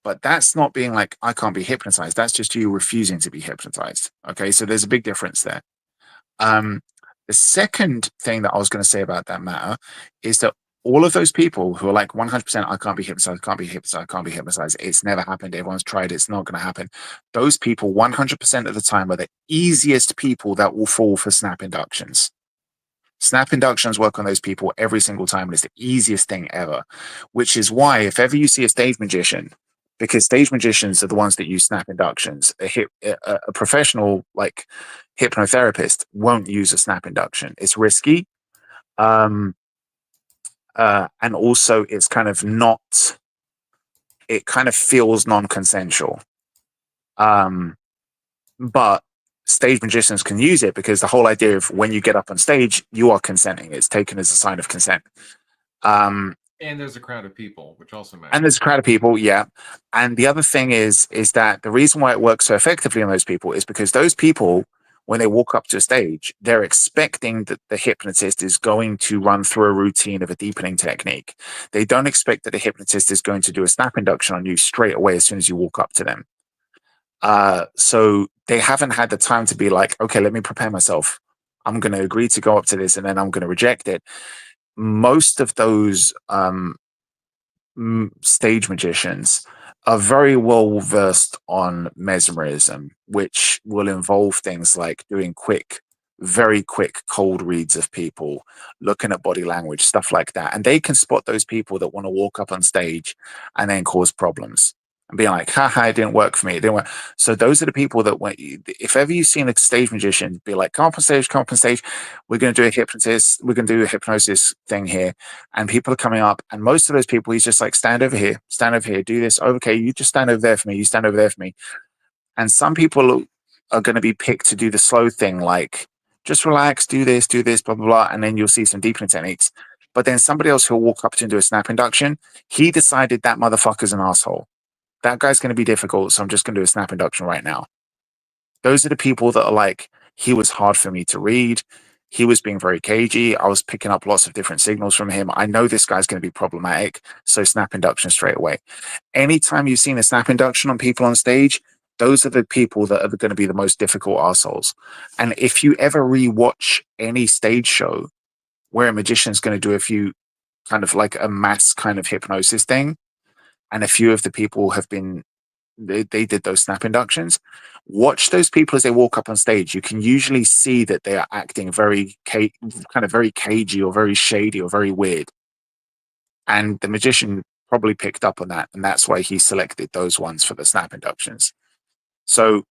But that's not being like, I can't be hypnotized. That's just you refusing to be hypnotized. Okay, so there's a big difference there. The second thing that I was going to say about that matter is that all of those people who are like 100%, I can't be hypnotized, it's never happened, everyone's tried, it's not going to happen. Those people 100% of the time are the easiest people that will fall for snap inductions. Snap inductions work on those people every single time, and it's the easiest thing ever, which is why if ever you see a stage magician, because stage magicians are the ones that use snap inductions, a professional like hypnotherapist won't use a snap induction. It's risky. And also it's kind of not, it kind of feels non-consensual. But stage magicians can use it because the whole idea of when you get up on stage, you are consenting. It's taken as a sign of consent. And there's a crowd of people, which also matters. And there's a crowd of people, yeah. And the other thing is that the reason why it works so effectively on those people is because those people, when they walk up to a stage, they're expecting that the hypnotist is going to run through a routine of a deepening technique. They don't expect that the hypnotist is going to do a snap induction on you straight away as soon as you walk up to them. So they haven't had the time to be like, okay, let me prepare myself. I'm going to agree to go up to this and then I'm going to reject it. Most of those stage magicians are very well versed on mesmerism, which will involve things like doing very quick cold reads of people, looking at body language, stuff like that. And they can spot those people that want to walk up on stage and then cause problems and being like, haha, it didn't work for me. It didn't work. So those are the people that if ever you've seen a stage magician be like, come up on stage, we're going to do a hypnotist, we're going to do a hypnosis thing here. And people are coming up and most of those people, he's just like, stand over here, do this. Okay, you just stand over there for me. You stand over there for me. And some people are going to be picked to do the slow thing, like just relax, do this, blah, blah, blah. And then you'll see some deepening techniques. But then somebody else who'll walk up to and do a snap induction, he decided that motherfucker's an asshole. That guy's going to be difficult, so I'm just going to do a snap induction right now. Those are the people that are like, he was hard for me to read. He was being very cagey. I was picking up lots of different signals from him. I know this guy's going to be problematic, so snap induction straight away. Anytime you've seen a snap induction on people on stage, those are the people that are going to be the most difficult assholes. And if you ever rewatch any stage show where a magician's going to do a few kind of like a mass kind of hypnosis thing, and a few of the people have been, they did those snap inductions. Watch those people as they walk up on stage. You can usually see that they are acting very kind of very cagey or very shady or very weird. And the magician probably picked up on that. And that's why he selected those ones for the snap inductions. So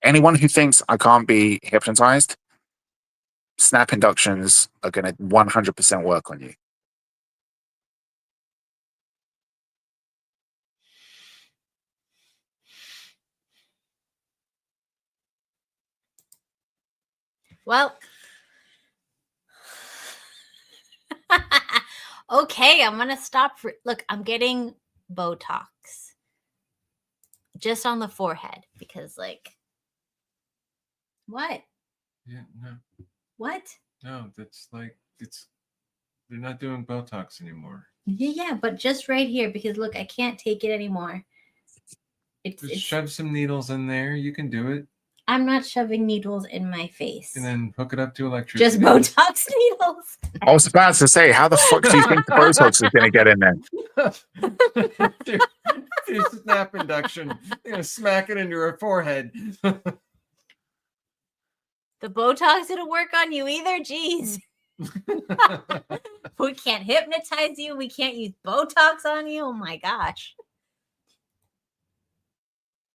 anyone who thinks I can't be hypnotized, snap inductions are going to 100% work on you. Well, okay, I'm gonna stop. Look, I'm getting Botox just on the forehead because, like, what? Yeah, no. What? No, that's like they're not doing Botox anymore. Yeah, but just right here because look, I can't take it anymore. Just shove some needles in there. You can do it. I'm not shoving needles in my face. And then hook it up to electricity. Just Botox needles. I was about to say, how the fuck do you think the Botox is going to get in there? do snap induction. You're going to smack it into her forehead. The Botox didn't work on you either. Jeez. We can't hypnotize you. We can't use Botox on you. Oh my gosh.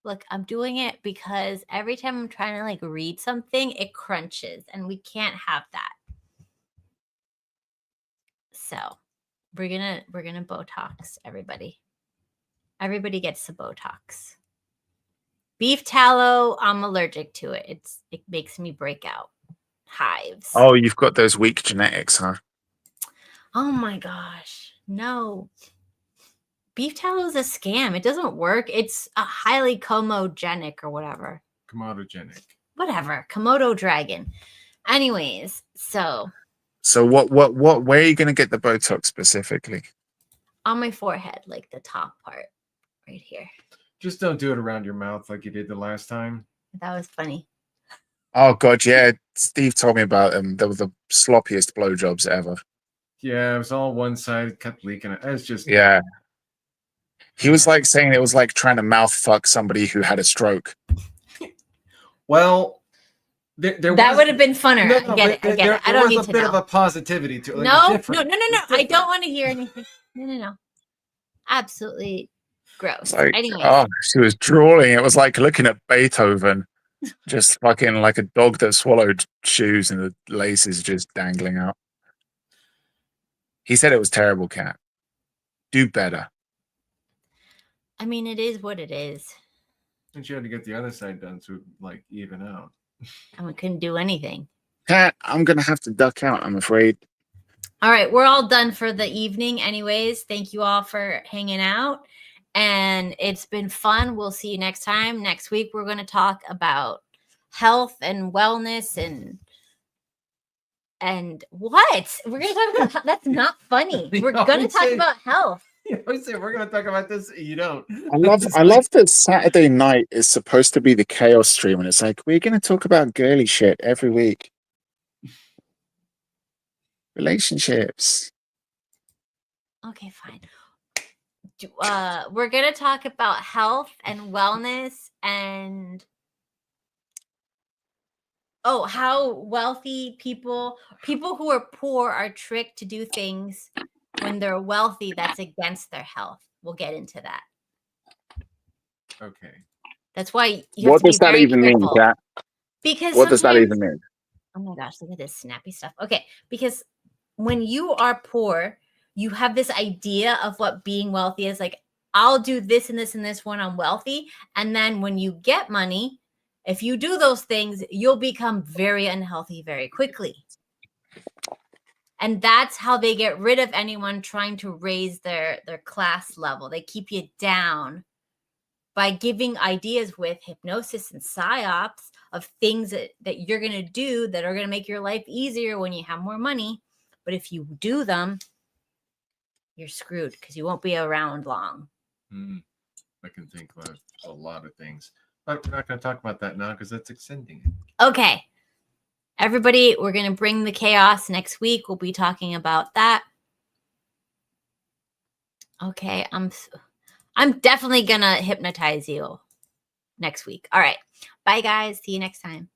Look, I'm doing it because every time I'm trying to like read something, it crunches and we can't have that. So we're gonna Botox everybody. Everybody gets the Botox. Beef tallow, I'm allergic to it. It makes me break out hives. Oh, you've got those weak genetics, huh? Oh my gosh. No. Beef tallow is a scam. It doesn't work. It's a highly comedogenic or whatever. Comedogenic. Whatever. Komodo dragon. Anyways, so what where are you going to get the Botox specifically? On my forehead, like the top part right here. Just don't do it around your mouth like you did the last time. That was funny. Oh god, yeah. Steve told me about them. They were the sloppiest blowjobs ever. Yeah, it was all one side, kept leaking. It's just yeah. He was like saying it was like trying to mouth fuck somebody who had a stroke. Well, that would have been funner. No, I get it. I don't need to know. There was a bit of a positivity to it. No. I don't want to hear anything. No. Absolutely gross. Like, anyway. Oh, she was drooling. It was like looking at Beethoven. Just fucking like a dog that swallowed shoes and the laces just dangling out. He said it was terrible, Kat. Do better. I mean, it is what it is. And she had to get the other side done to like even out. And we couldn't do anything. Kat, I'm gonna have to duck out, I'm afraid. All right, we're all done for the evening anyways. Thank you all for hanging out. And it's been fun. We'll see you next time. Next week, we're going to talk about health and wellness and what? We're going to talk about that's not funny. We're going to talk about health. You always say we're going to talk about this. You don't. I love that Saturday night is supposed to be the chaos stream, and it's like we're going to talk about girly shit every week. Relationships. Okay, fine. We're going to talk about health and wellness and how wealthy people who are poor are tricked to do things when they're wealthy that's against their health. We'll get into that. Okay. That's why you have What to be does that very even mean, careful. Kat? Because what does that even mean? Oh my gosh, look at this snappy stuff. Okay, because when you are poor, you have this idea of what being wealthy is. Like, I'll do this and this and this when I'm wealthy. And then when you get money, if you do those things, you'll become very unhealthy very quickly. And that's how they get rid of anyone trying to raise their class level. They keep you down by giving ideas with hypnosis and psyops of things that you're going to do that are going to make your life easier when you have more money. But if you do them, you're screwed because you won't be around long. I can think of a lot of things. But we're not going to talk about that now because that's extending it. Okay. Everybody, we're going to bring the chaos next week. We'll be talking about that. Okay. I'm definitely going to hypnotize you next week. All right. Bye, guys. See you next time.